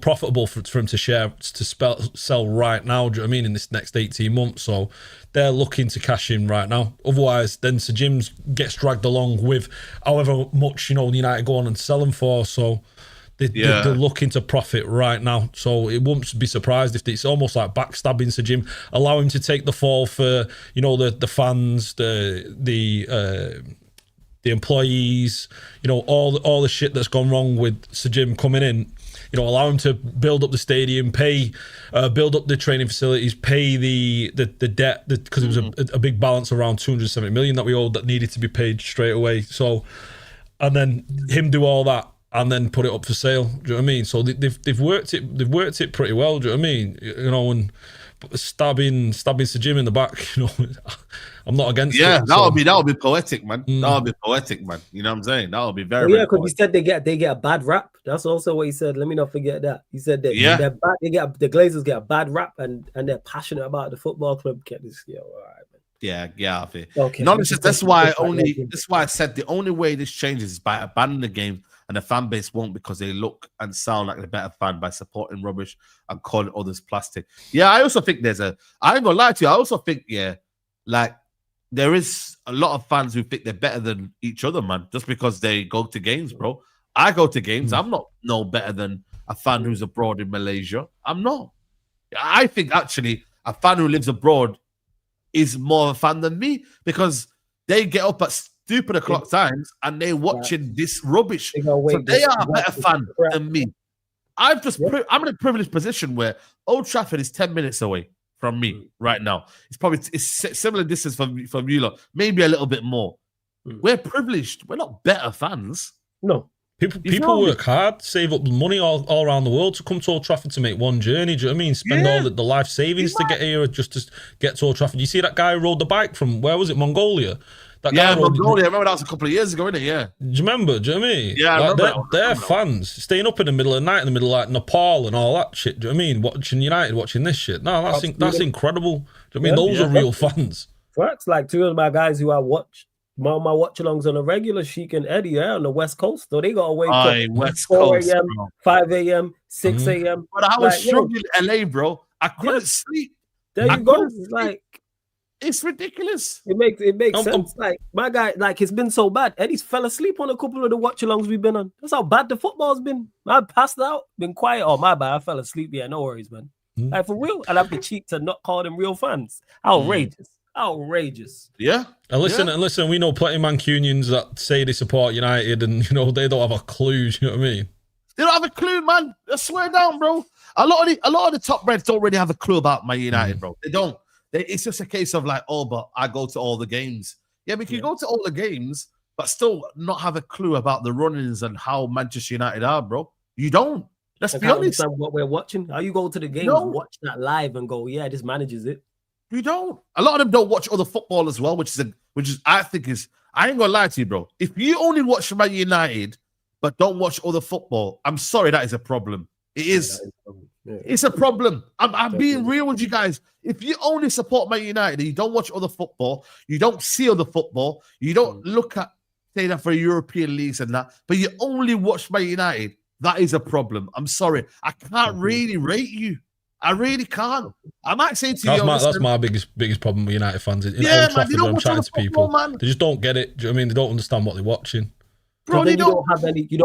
profitable for him to sell right now. Do you know what I mean? In this next 18 months, so they're looking to cash in right now. Otherwise, then Sir Jim's gets dragged along with however much United go on and sell him for. So they're looking to profit right now. So it won't be surprised if it's almost like backstabbing Sir Jim, allow him to take the fall for the fans, the employees, all the shit that's gone wrong with Sir Jim coming in. Allow him to build up the stadium, build up the training facilities, pay the debt because it was a big balance around 270 million that we owed that needed to be paid straight away. So, and then him do all that and then put it up for sale. Do you know what I mean? So they've worked it pretty well. Do you know what I mean? And stabbing Sir Jim in the back. I'm not against it. Yeah, that would be poetic, man. That would be poetic, man. You know what I'm saying? That would be very. Yeah, because he said they get a bad rap. That's also what he said. Let me not forget that. He said that the Glazers get a bad rap and they're passionate about the football club. Get this, all right, man. Yeah, off it. Okay. That's why I said the only way this changes is by abandoning the game, and the fan base won't because they look and sound like a better fan by supporting rubbish and calling others plastic. Yeah, I also think I ain't gonna lie to you, I also think, like there is a lot of fans who think they're better than each other, man, just because they go to games, bro. I go to games. I'm not no better than a fan who's abroad in Malaysia. I'm not. I think actually a fan who lives abroad is more of a fan than me because they get up at stupid o'clock times and they're watching this rubbish. So they are a better fan than me. I'm in a privileged position where Old Trafford is 10 minutes away from me right now. It's similar distance from you lot, maybe a little bit more. We're privileged. We're not better fans. No. People work hard, save up money all around the world to come to Old Trafford to make one journey. Do you know what I mean? Spend all the life savings to get here just to get to Old Trafford. You see that guy who rode the bike from, where was it, Mongolia? Mongolia. I remember that was a couple of years ago, innit? Yeah. Do you remember? Do you know what I mean? Yeah, I remember. They're fans staying up in the middle of the night in the middle of like Nepal and all that shit. Do you know what I mean? Watching United, watching this shit. No, that's incredible. Do you know what I mean? Those are real fans. Facts. Like 2 of my guys who I watch. My watch-alongs on a regular, Sheik and Eddie, on the West Coast. So they got to wake up West 4 Coast, a.m., 5 a.m., 6 a.m. But I was struggling in LA, bro. I couldn't sleep. There you go. It's ridiculous. It makes sense. Like my guy, like it's been so bad. Eddie's fell asleep on a couple of the watch-alongs we've been on. That's how bad the football's been. I passed out, been quiet. Oh, my bad. I fell asleep. Yeah, no worries, man. Like for real. I'd have the cheek to not call them real fans. Outrageous. Yeah. And listen, we know plenty of Mancunians that say they support United and they don't have a clue, you know what I mean? They don't have a clue, man. I swear down, bro. A lot of the top Reds don't really have a clue about Man United, bro. They don't. It's just a case of like, oh, but I go to all the games. Yeah, we can go to all the games, but still not have a clue about the run-ins and how Manchester United are, bro. You don't. Let's be honest. What we're watching. How you go to the games, watch that live and go, yeah, this manages it. You don't. A lot of them don't watch other football as well, which is I ain't gonna lie to you, bro. If you only watch Man United but don't watch other football, I'm sorry, that is a problem. It is. It's a problem. I'm being real with you guys. If you only support Man United and you don't watch other football, you don't see other football, you don't look at say that for European leagues and that, but you only watch Man United, that is a problem. I'm sorry. I can't really rate you. I really can't. I might say to you, that's my biggest problem with United fans. In Old Trafford, I'm chatting to people, they just don't get it. Do you know what I mean? They don't understand what they're watching. Bro, you don't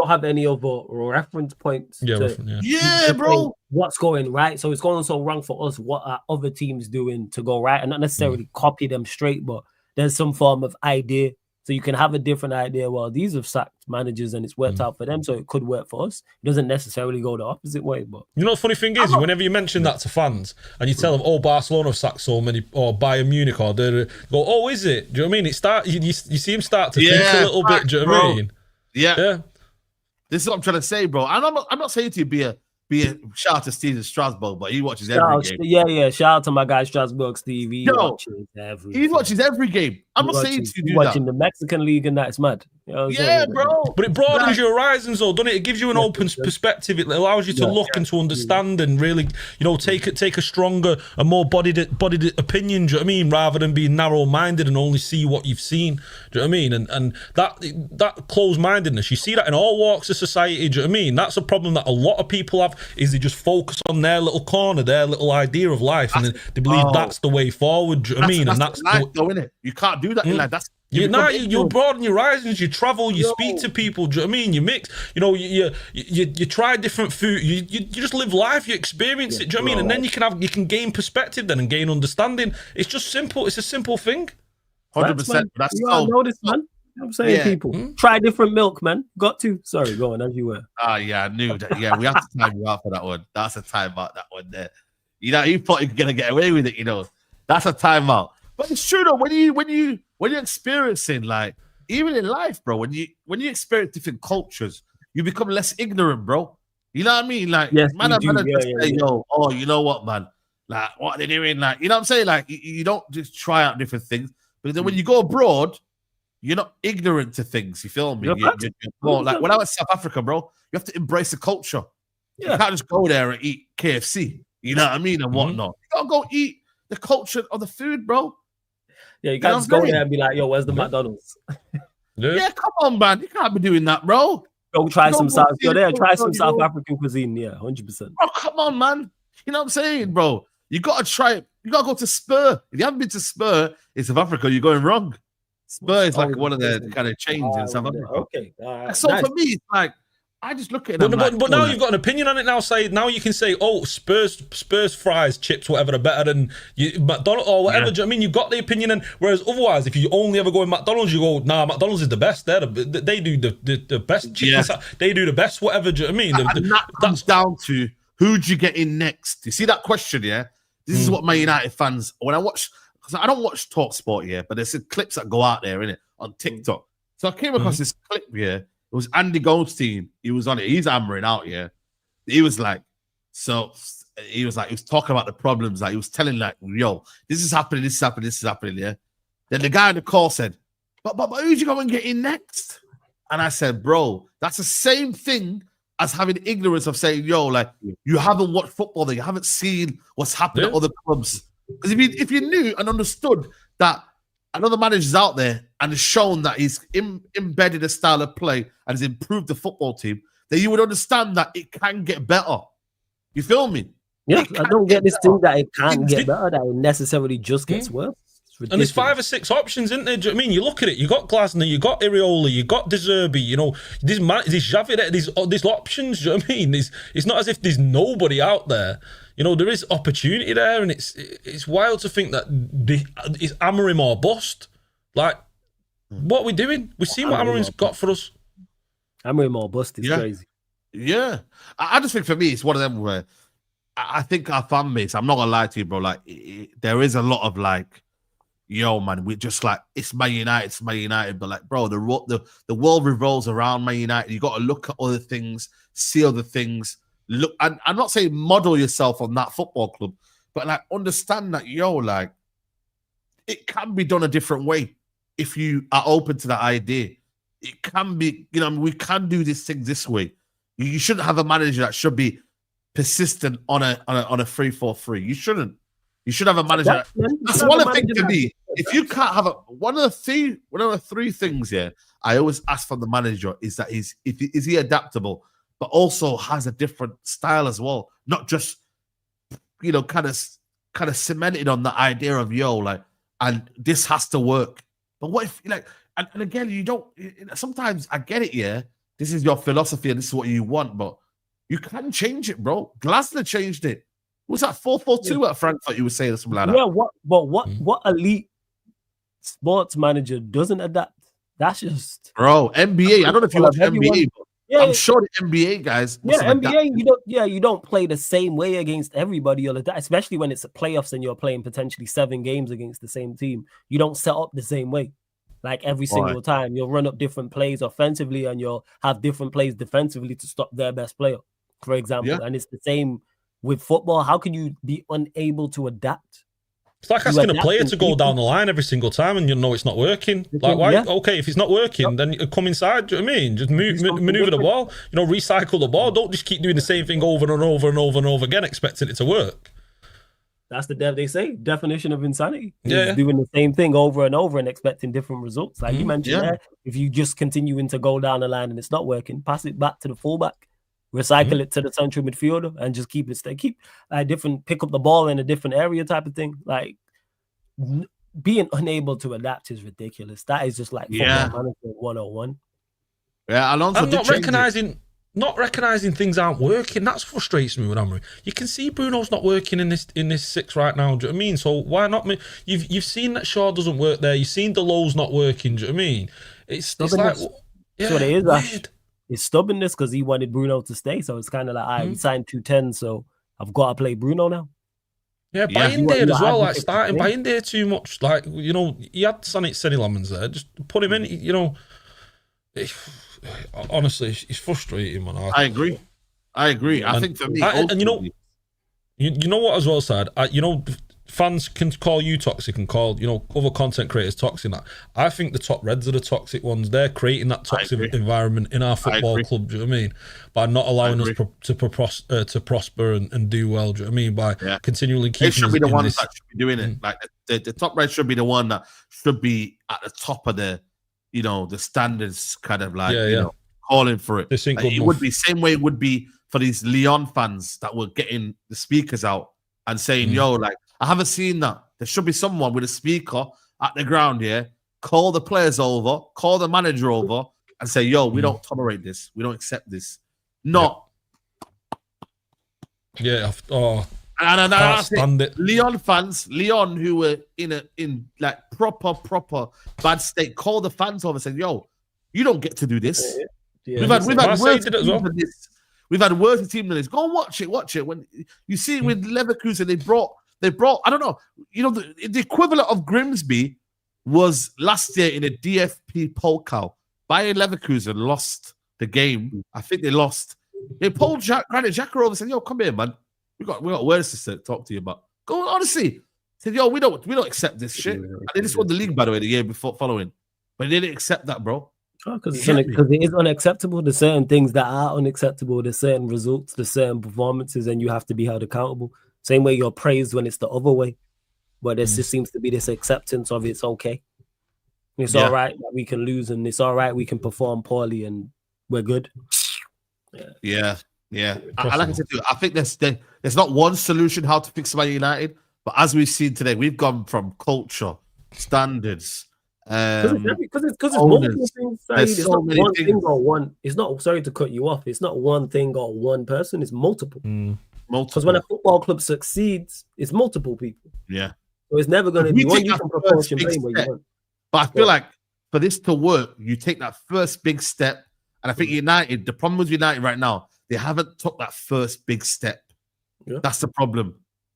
have any other reference points. Yeah, bro. What's going right? So it's going so wrong for us. What are other teams doing to go right? And not necessarily copy them straight, but there's some form of idea So you can have a different idea. Well, these have sacked managers and it's worked out for them, so it could work for us. It doesn't necessarily go the opposite way. But you know, the funny thing is, whenever you mention that to fans and you tell them, "Oh, Barcelona have sacked so many," or Bayern Munich, or they go, "Oh, is it?" Do you know what I mean? It start you see him start to think a little bit. Do you know what I mean? Yeah. This is what I'm trying to say, bro. And I'm not saying to you be a shout out to Steven Strasbourg, but he watches every game. Yeah. Shout out to my guy Strasbourg, Steve. He watches every game. I'm not saying to you watching the Mexican League, and that's mad. You know bro. But it broadens your horizons, though, doesn't it? It gives you an open perspective. It allows you to look and to understand and really, take a stronger, a more bodied opinion. Do you know what I mean? Rather than being narrow-minded and only see what you've seen. Do you know what I mean? And that closed-mindedness, you see that in all walks of society. Do you know what I mean? That's a problem that a lot of people have. Is they just focus on their little corner, their little idea of life, and then they believe that's the way forward. Do you know what I mean? And that's life, though, innit? You can't do that in life. That's you broaden your horizons. You travel. You speak to people. Do you know what I mean? You mix. You try different food. You just live life. You experience it. Do you know what I mean? And then you can gain perspective then and gain understanding. It's just simple. It's a simple thing. 100%. That's so. Notice, man. I'm saying people try different milk, man. Got to. Sorry, go on as you were. Yeah, I knew that. Yeah, we have to time you out for that one. That's a timeout. That one there. You thought you were gonna get away with it. That's a timeout. But it's true though. When you're experiencing, like, even in life, bro, when you experience different cultures, you become less ignorant, bro. You know what I mean? Like, yes, man, yo, you know what, man? Like, what are they doing? Like, you know what I'm saying? Like, you don't just try out different things, but then when you go abroad, you're not ignorant to things. You feel me? You're more, like, when I was South Africa, bro, you have to embrace the culture. You can't just go there and eat KFC. You know what I mean? And whatnot. You gotta go eat the culture of the food, bro. Yeah, you can't just go there and be like, yo, where's the McDonald's? Yeah, come on, man. You can't be doing that, bro. Go try some South. Try some South African cuisine. Yeah, 100%. Oh, come on, man. You know what I'm saying, bro? You gotta try it. You gotta go to Spur. If you haven't been to Spur in South Africa, you're going wrong. Spur is like one of the kind of chains in South Africa. Okay. So for me, it's like, I just look at it. But now you've got an opinion on it now. Now you can say, oh, Spurs fries, chips, whatever, are better than McDonald's or whatever. Do you know what I mean? You've got the opinion, and whereas otherwise, if you only ever go in McDonald's, you go, nah, McDonald's is the best. They do the best chicken. They do the best, whatever. Do you know what I mean? That comes down to who do you get in next. You see that question, yeah? This is what Man United fans, when I watch, because I don't watch TalkSport, yeah, but there's some clips that go out there, innit, on TikTok. So I came across this clip, yeah. It was Andy Goldstein. He was on it. He's hammering out, yeah. He was he was talking about the problems. Like, he was telling, like, yo, this is happening, yeah. Then the guy on the call said, but who'd you go and get in next? And I said, bro, that's the same thing as having ignorance of saying, yo, like, you haven't watched football, that you haven't seen what's happening at other clubs. Because if you knew and understood that another manager's out there and has shown that he's embedded a style of play and has improved the football team, then you would understand that it can get better. You feel me? Yeah, I don't get this thing that it can't get better, that it necessarily just gets worse. And there's 5 or 6 options, isn't there? Do you know what I mean? You look at it, you got Glasner, you got Iraola, you got De Zerbi, this Xavi, there's options, do you know what I mean? It's not as if there's nobody out there. There is opportunity there, and it's wild to think that it's Amorim or bust. Like, what are we doing? We've seen what Amorim's got for us. Amorim or bust is crazy. Yeah. I just think for me, it's one of them where I think our fan base, I'm not going to lie to you, bro, like, there is a lot of, like, yo, man, we're just like, it's Man United, but, like, bro, the world revolves around Man United. You got to look at other things, see other things. Look, and I'm not saying model yourself on that football club, but, like, understand that, yo, like, it can be done a different way if you are open to that idea. It can be, we can do this thing this way. You shouldn't have a manager that should be persistent on a 3-4-3. You shouldn't. You should have a manager. That's one of the things to me. If you can't have one of the three things, yeah, I always ask from the manager is that is he adaptable, but also has a different style as well. Not just, kind of cemented on the idea of, yo, like, and this has to work. But what if, like, and again, you don't, sometimes I get it, yeah, this is your philosophy and this is what you want, but you can change it, bro. Glasner changed it. Was that 4-4-2 at Frankfurt? You were saying something like that. Yeah. What elite sports manager doesn't adapt? That's just bro. NBA. I don't know if you watch NBA, but yeah, I'm sure the NBA guys. Yeah, NBA. You don't play the same way against everybody all the time, especially when it's a playoffs and you're playing potentially 7 games against the same team. You don't set up the same way. Like every single time, you'll run up different plays offensively and you'll have different plays defensively to stop their best player, for example. Yeah. And it's the same with football. How can you be unable to adapt? It's like asking a player to go down the line every single time and you know it's not working. Like, why? Yeah. Okay, if it's not working, then you come inside. Do you know what I mean? Just maneuver the ball. You know, recycle the ball. Don't just keep doing the same thing over and over and over and over again, expecting it to work. That's they say definition of insanity. Yeah, doing the same thing over and over and expecting different results. Like you mentioned there, if you just continuing to go down the line and it's not working, pass it back to the fullback, recycle it to the central midfielder, and just keep pick up the ball in a different area type of thing. Like being unable to adapt is ridiculous. That is just like football management 101. Yeah, Alonso I'm not recognizing things aren't working. That's frustrates me with Amorim. You can see Bruno's not working in this 6 right now. Do you know what I mean? So why not me? You've seen that Shaw doesn't work there. You've seen Delow's not working. Do you know what I mean? It's like that's what it is. Weird. It's stubbornness because he wanted Bruno to stay. So it's kind of like, we signed 210, so I've got to play Bruno now. Yeah, Bayindir as well. Like starting Bayindir too much. Like, you know, he had Sonny Lemons there. Just put him in. You know. Honestly, it's frustrating, man. I agree. I think for me, and you know what as well, Saad? Fans can call you toxic and call other content creators toxic. I think the top Reds are the toxic ones. They're creating that toxic environment in our football club. Do you know what I mean? By not allowing us to prosper and do well. Do you know what I mean? By continually keeping. They should be the ones that should be doing it. Like the top Reds should be the one that should be at the top of the. The standards kind of like, calling for it. Like it would be same way it would be for these Lyon fans that were getting the speakers out and saying, like, I haven't seen that. There should be someone with a speaker at the ground here, call the players over, call the manager over and say, we don't tolerate this. We don't accept this. Not. Yeah. Oh. And that's it. Lyon fans, who were in like proper bad state, call the fans over and say, you don't get to do this. Yeah. We've had worse than this. We've had worse team than this. Go and watch it. When you see with Leverkusen, they brought I don't know, the equivalent of Grimsby was last year in a DFP Pokal. Bayern Leverkusen lost the game. I think they lost. They pulled Granit Xhaka over and said, come here, man. We got words to talk to you about. Go honestly. Said, we don't accept this shit. And they just won the league, by the way, the year before following. But they didn't accept that, bro. Because it is unacceptable. There's certain things that are unacceptable. There's certain results, there's certain performances, and you have to be held accountable. Same way you're praised when it's the other way. But there just seems to be this acceptance of it's okay. It's all right that we can lose, and it's all right we can perform poorly, and we're good. Yeah. I like I said, I think there's not one solution how to fix Man United, but as we've seen today, we've gone from culture, standards, because it's multiple things. It's not one thing or one. It's not. Sorry to cut you off. It's not one thing or one person. It's multiple. Because when a football club succeeds, it's multiple people. Yeah. So it's never going to be one. You can proportion blame where you want. But I feel like for this to work, you take that first big step, and I think United. The problem with United right now. They haven't took that first big step. Yeah. That's the problem.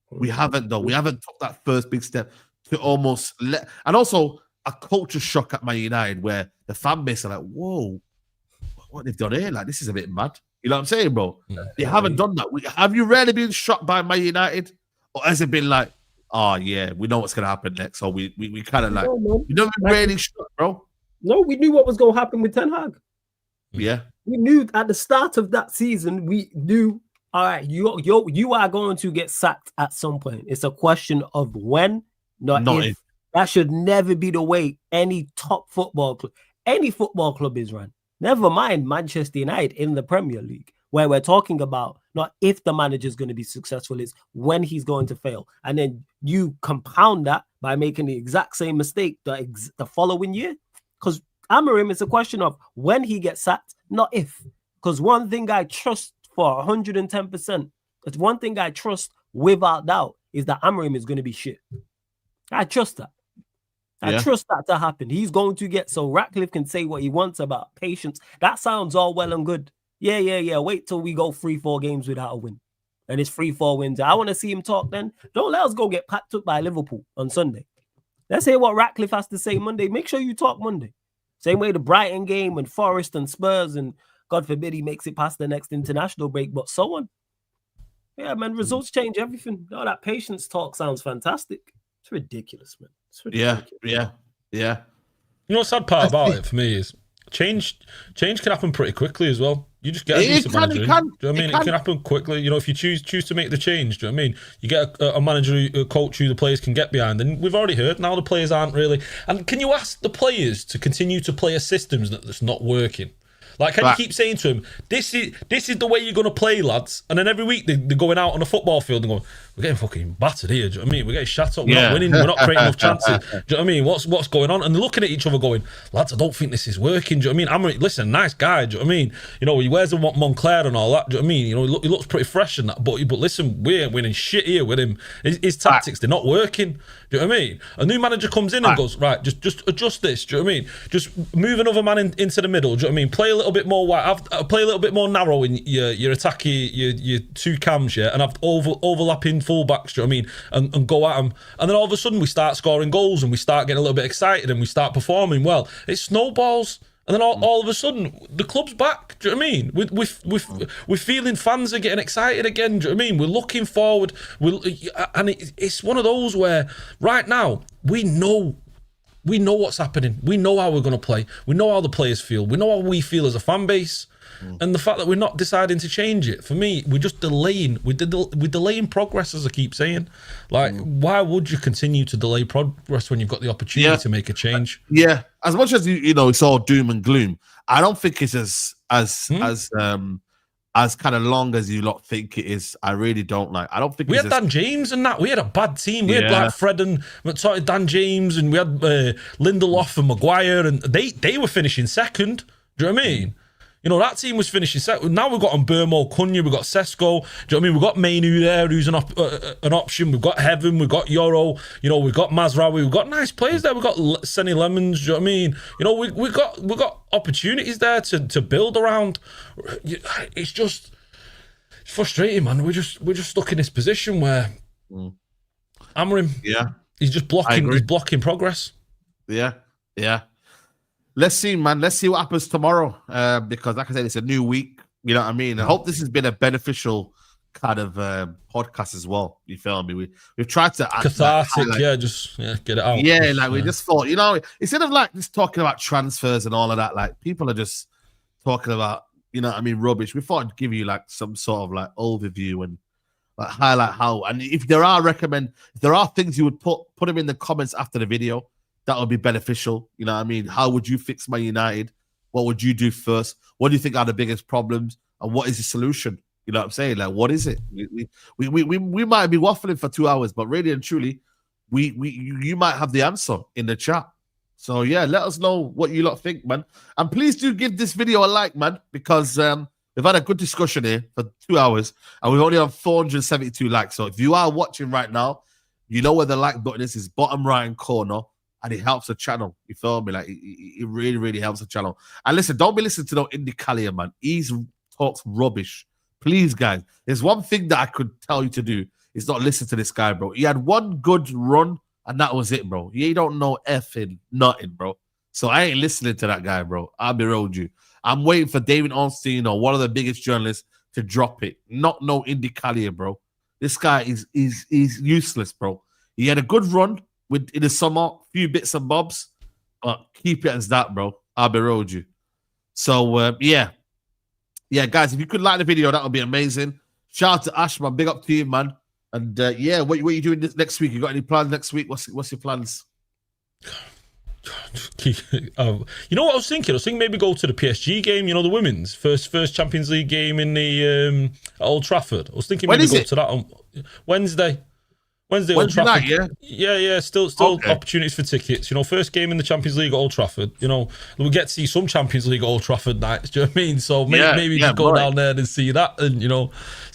We haven't, though. We haven't took that first big step to almost and also a culture shock at Man United where the fan base are like, whoa, what they've done here? Like, this is a bit mad. You know what I'm saying, bro? Yeah. They haven't done that. Have you really been shocked by Man United? Or has it been like, oh, yeah, we know what's going to happen next? So we kind of like, you never really shocked, bro? No, we knew what was going to happen with Ten Hag. Yeah. We knew at the start of that season, we knew, all right, you are going to get sacked at some point. It's a question of when, not if. That should never be the way any top football club, any football club is run. Never mind Manchester United in the Premier League, where we're talking about not if the manager is going to be successful, it's when he's going to fail. And then you compound that by making the exact same mistake the following year. Because Amorim, it's a question of when he gets sacked, not if. Because one thing I trust for 110%, it's one thing I trust without doubt, is that Amorim is going to be shit. I trust that. I trust that to happen. He's going to get, so Ratcliffe can say what he wants about patience. That sounds all well and good. Yeah. Wait till we go 3-4 games without a win. And it's 3-4 wins. I want to see him talk then. Don't let us go get packed up by Liverpool on Sunday. Let's hear what Ratcliffe has to say Monday. Make sure you talk Monday. Same way the Brighton game and Forest and Spurs, and God forbid he makes it past the next international break, but so on. Yeah, man, results change everything. Oh, that patience talk sounds fantastic. It's ridiculous, man. It's ridiculous. Yeah. You know, the sad part about it for me is change can happen pretty quickly as well. You just get a decent manager. Do you know what I mean? It can happen quickly. You know, if you choose to make the change, do you know what I mean? You get a manager, a coach who the players can get behind. And we've already heard now the players aren't really. And can you ask the players to continue to play a system that's not working? Like, can you keep saying to him, this is the way you're going to play, lads? And then every week they're going out on a football field and going, we're getting fucking battered here. Do you know what I mean? We're getting shut up. We're not winning. We're not creating enough chances. Do you know what I mean? What's going on? And they're looking at each other going, lads, I don't think this is working. Do you know what I mean? Listen, nice guy. Do you know what I mean? You know, he wears a Moncler and all that. Do you know what I mean? You know, he looks pretty fresh and that. But listen, we ain't winning shit here with him. His tactics, they're not working. Do you know what I mean? A new manager comes in and goes, right, just adjust this. Do you know what I mean? Just move another man into the middle. Do you know what I mean? Play a little bit more wide. Play a little bit more narrow in your attack, your two cams, and have overlapping fullbacks. Do you know what I mean? And go at them. And then all of a sudden we start scoring goals and we start getting a little bit excited and we start performing well. It snowballs. And then all of a sudden, the club's back. Do you know what I mean? We're feeling fans are getting excited again. Do you know what I mean? We're looking forward. And it's one of those where right now we know what's happening. We know how we're going to play. We know how the players feel. We know how we feel as a fan base. And the fact that we're not deciding to change it, for me, we're just delaying. We're delaying progress, as I keep saying. Like, why would you continue to delay progress when you've got the opportunity to make a change? Yeah, as much as you know, it's all doom and gloom. I don't think it's as kind of long as you lot think it is. I really don't. Like, I don't think we had Dan James and that. We had a bad team. We had like Fred and Dan James, and we had Lindelof and Maguire, and they were finishing second. Do you know what I mean? You know, that team was finishing second. Now we've got Mbermo, Cunha, we've got Sesko. Do you know what I mean? We've got Man Utd there, who's an option. We've got Heaven, we've got Yoro. You know, we've got Mazraoui. We've got nice players there. We've got Senny Lemons. Do you know what I mean? You know, we've got opportunities there to build around. It's just frustrating, man. We're just stuck in this position where Amorim, he's just blocking. He's blocking progress. Yeah. Let's see, man. Let's see what happens tomorrow. Because, like I said, it's a new week. You know what I mean? I hope this has been a beneficial kind of podcast as well. You feel me? We've tried to cathartic, get it out. Yeah, like we just thought, you know, instead of like just talking about transfers and all of that, like people are just talking about, you know what I mean, rubbish. We thought I'd give you like some sort of like overview and like highlight how. And if there are things you would put them in the comments after the video. That would be beneficial. You know what I mean? How would you fix Man United? What would you do first? What do you think are the biggest problems? And what is the solution? You know what I'm saying? Like, what is it? We might be waffling for 2 hours, but really and truly, you might have the answer in the chat. So yeah, let us know what you lot think, man. And please do give this video a like, man, because we've had a good discussion here for 2 hours, and we've only had 472 likes. So if you are watching right now, you know where the like button is bottom right corner. And it helps the channel. You feel me? Like, it really, really helps the channel. And listen, don't be listening to no Indie Callier, man. He talks rubbish. Please, guys. There's one thing that I could tell you to do is not listen to this guy, bro. He had one good run, and that was it, bro. He don't know effing nothing, bro. So I ain't listening to that guy, bro. I'll be real with you. I'm waiting for David Ornstein or one of the biggest journalists to drop it. Not no Indie Callier, bro. This guy is useless, bro. He had a good run in the summer, few bits and bobs, but keep it as that, bro. I'll be real with you. So, yeah, guys, if you could like the video, that would be amazing. Shout out to Ash, man. Big up to you, man. And, yeah, what are you doing next week? You got any plans next week? What's your plans? You know what I was thinking? I was thinking maybe go to the PSG game, you know, the women's first Champions League game in the at Old Trafford. I was thinking maybe go to that on Wednesday. Old Trafford. Night, yeah. Still okay. Opportunities for tickets. You know, first game in the Champions League at Old Trafford. You know, we'll get to see some Champions League at Old Trafford nights. Do you know what I mean? So maybe just go down there and see that, and you know,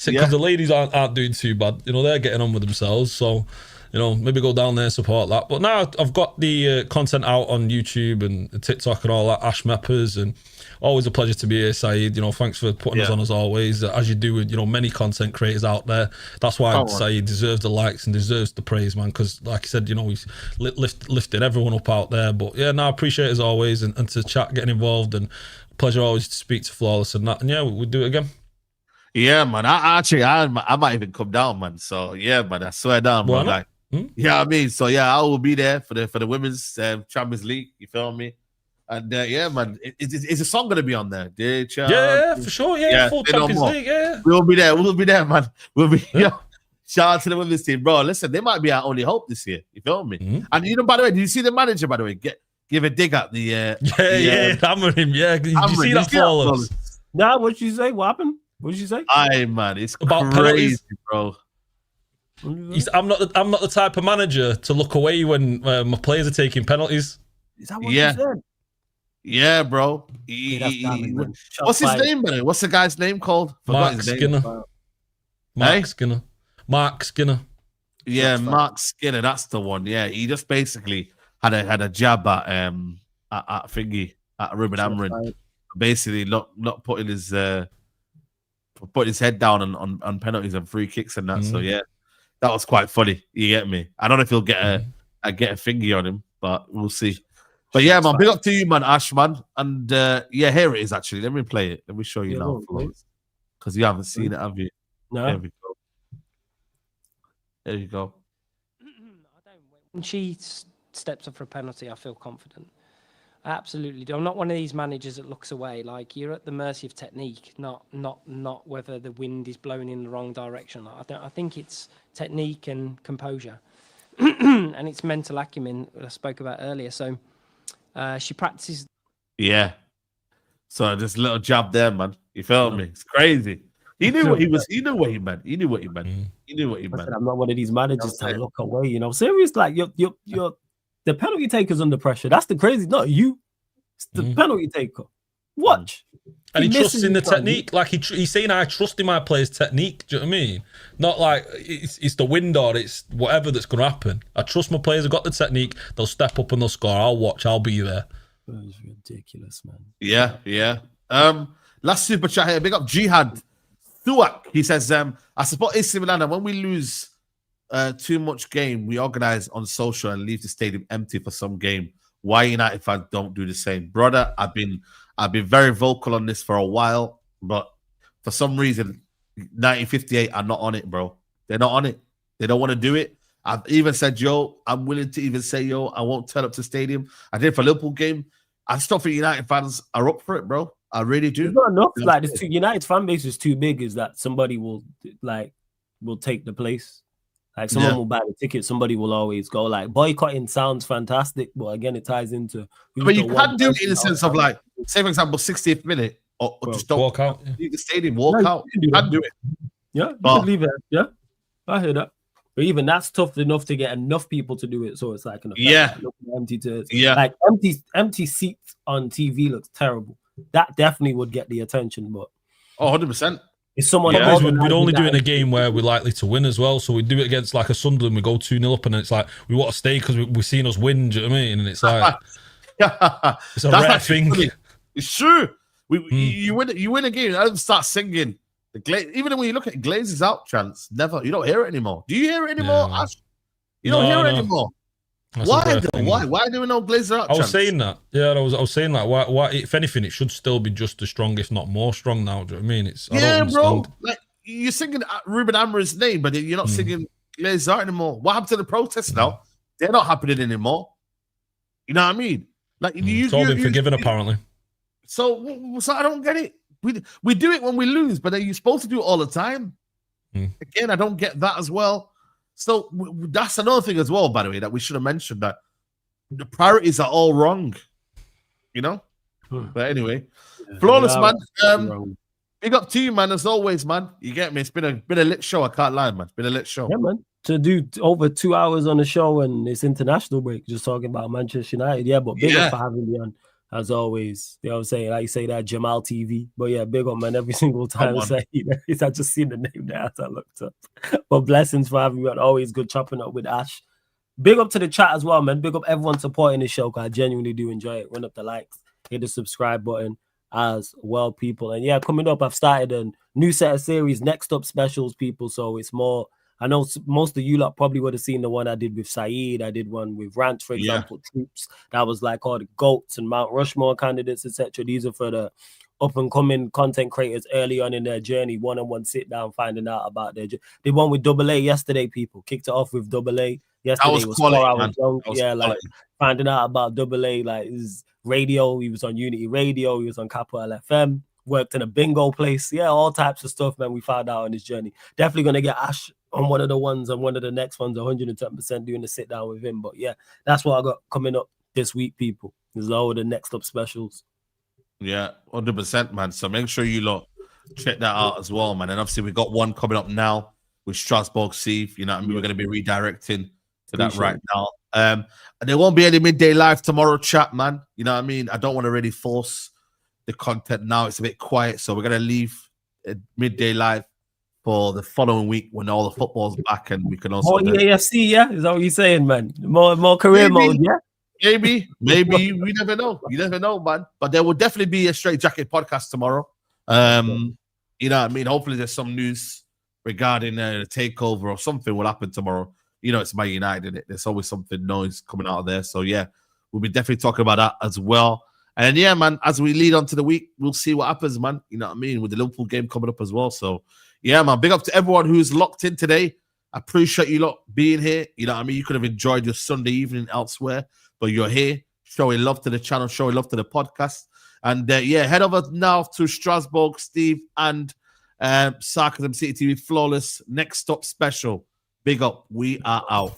because the ladies aren't doing too bad. You know, they're getting on with themselves. So maybe go down there, support that. But now I've got the content out on YouTube and TikTok and all that, Ash Meppers, and always a pleasure to be here, Saeed. Thanks for putting us on as always, as you do with, many content creators out there. That's why Saeed deserves the likes and deserves the praise, man, because like I said, he's lifted everyone up out there. But yeah, I appreciate it as always, and to chat, getting involved, and pleasure always to speak to Flawless and that. And yeah, we'll do it again. Yeah, man. I might even come down, man. So yeah, man. I swear down, man. Like, yeah, I mean, so yeah, I will be there for the women's Champions League. You feel me? And yeah, man, is a song gonna be on there? Yeah, for sure. Yeah, full Champions League. Yeah, we'll be there, man. We'll be. Shout out to the women's team, bro. Listen, they might be our only hope this year. You feel me? And by the way, did you see the manager? By the way, give a dig at the hammer him. Yeah, did you see that Flawless? Nah, what'd you say? What happened? What did you say? Man, it's about crazy, penalties, bro. I'm not the type of manager to look away when my players are taking penalties. Is that what you said? Yeah, bro. What's his name, man? What's the guy's name called? Mark Skinner. Mark Skinner. Yeah, Mark Skinner. That's the one. Yeah, he just basically had a jab at Ruben Amorim, basically not putting his head down on penalties and free kicks and that. So yeah, that was quite funny. You get me? I don't know if he'll get a thingy on him, but we'll see. But yeah, man, big up to you, man, Ash, man. And yeah, here it is, actually. Let me play it. Let me show you now, because you haven't seen it, have you? No. There we go. There you go. When she steps up for a penalty, I feel confident. I absolutely do. I'm not one of these managers that looks away. Like, you're at the mercy of technique, not whether the wind is blowing in the wrong direction. I think it's technique and composure, and it's mental acumen that I spoke about earlier. So. She practices. Yeah. So this little jab there, man. You feel me? It's crazy. He knew what he was. He knew what he meant. He knew what he meant. He knew what he meant. I'm not one of these managers to look away. Serious. Like you're the penalty taker's under pressure. That's the crazy. Not you. It's the penalty taker. Watch. And he trusts in the technique. Like he's saying, I trust in my players' technique. Do you know what I mean? Not like it's the wind or it's whatever that's going to happen. I trust my players have got the technique. They'll step up and they'll score. I'll watch. I'll be there. That's ridiculous, man. Yeah. Last super chat here. Big up Jihad Thuak. He says, I support AC Milan, and when we lose too much game, we organize on social and leave the stadium empty for some game. Why United fans don't do the same? Brother, I've been very vocal on this for a while, but for some reason, 1958 are not on it, bro. They're not on it. They don't want to do it. I've even said, I'm willing to even say, I won't turn up to the stadium. I did for Liverpool game. I still think United fans are up for it, bro. I really do. It's not enough. Like, the United fan base is too big, is that somebody will take the place. Like, someone will buy the ticket, somebody will always go. Like, boycotting sounds fantastic, but again, it ties into. But you can't do it in the sense of, like, say, for example, 60th minute, or just don't walk out. Leave the stadium, walk out. You can do it. Yeah, you can leave it. Yeah, I hear that. But even that's tough enough to get enough people to do it. So it's like an effect, like empty to like empty seats on TV looks terrible. That definitely would get the attention, but 100%. If someone we'd only do it in a game where we're likely to win as well. So we do it against like a Sunderland, we go 2-0 up, and it's like we want to stay because we've seen us win. Do you know what I mean? And it's like it's a rare thing. Funny. It's true. You win a game. I don't start singing. Even when you look at Glazers out chants, you don't hear it anymore. Do you hear it anymore, Ash? You don't hear it anymore. That's Why do we know Glazers out? I was saying that. Yeah, I was saying that. Why? If anything, it should still be just as strong, if not more strong now. Do you know what I mean? Bro. Like, you're singing Ruben Amorim's name, but you're not singing Glazers out anymore. What happened to the protests now? They're not happening anymore. You know what I mean? Like it's all been forgiven apparently. So I don't get it. We do it when we lose, but are you supposed to do it all the time? Again, I don't get that as well. So that's another thing as well, by the way, that we should have mentioned, that the priorities are all wrong, But anyway, Flawless, man. Big up to you, man, as always, man. You get me? It's been a lit show. I can't lie, man. It's been a lit show. Yeah, man. To do over 2 hours on the show and it's international break, just talking about Manchester United. Yeah, but big up for having me on. as always. You know what I'm saying? Like you say that Jamal TV. But yeah, big up, man, every single time. I just seen the name there as I looked up. But blessings for having me on. Always good chopping up with Ash. Big up to the chat as well, man. Big up everyone supporting the show, because I genuinely do enjoy it. Run up the likes, hit the subscribe button as well, people. And yeah, coming up, I've started a new set of series, Next Up Specials, people. So it's more, I know most of you lot probably would have seen the one I did with Saeed. I did one with Rant, for example, Troops. That was like all the GOATs and Mount Rushmore candidates, etc. These are for the up-and-coming content creators early on in their journey, one-on-one sit-down, finding out about their journey. Did one with Double A yesterday, people. Kicked it off with Double A. Yesterday was quality, 4 hours long. Yeah, like finding out about Double A, like his radio. He was on Unity Radio. He was on Capital FM. Worked in a bingo place. Yeah, all types of stuff, man. We found out on his journey. Definitely gonna get Ash on one of the ones, and one of the next ones, 110% doing the sit down with him. But yeah, that's what I got coming up this week, people. There's all the Next Up Specials. Yeah, 100%, man. So make sure you lot check that out as well, man. And obviously we got one coming up now with Strasbourg Steve. You know what I mean? We're gonna be redirecting to that right now. And there won't be any midday live tomorrow, chat, man. You know what I mean? I don't want to really force the content now. It's a bit quiet, so we're gonna leave midday live for the following week when all the football's back, and we can also more AFC. Yeah, is that what you're saying, man? More career mode. Yeah, maybe we never know. You never know, man. But there will definitely be a Straight Jacket podcast tomorrow. You know what I mean? Hopefully there's some news regarding the takeover or something will happen tomorrow. You know, it's Man Utd, isn't it? There's always something noise coming out of there. So yeah, we'll be definitely talking about that as well. And yeah, man, as we lead on to the week, we'll see what happens, man. You know what I mean? With the Liverpool game coming up as well. So yeah, man, big up to everyone who's locked in today. I appreciate you lot being here. You know what I mean? You could have enjoyed your Sunday evening elsewhere, but you're here showing love to the channel, showing love to the podcast. And yeah, head over now to Strasbourg, Steve, and Sarcasm City TV Flawless Next Stop Special. Big up. We are out.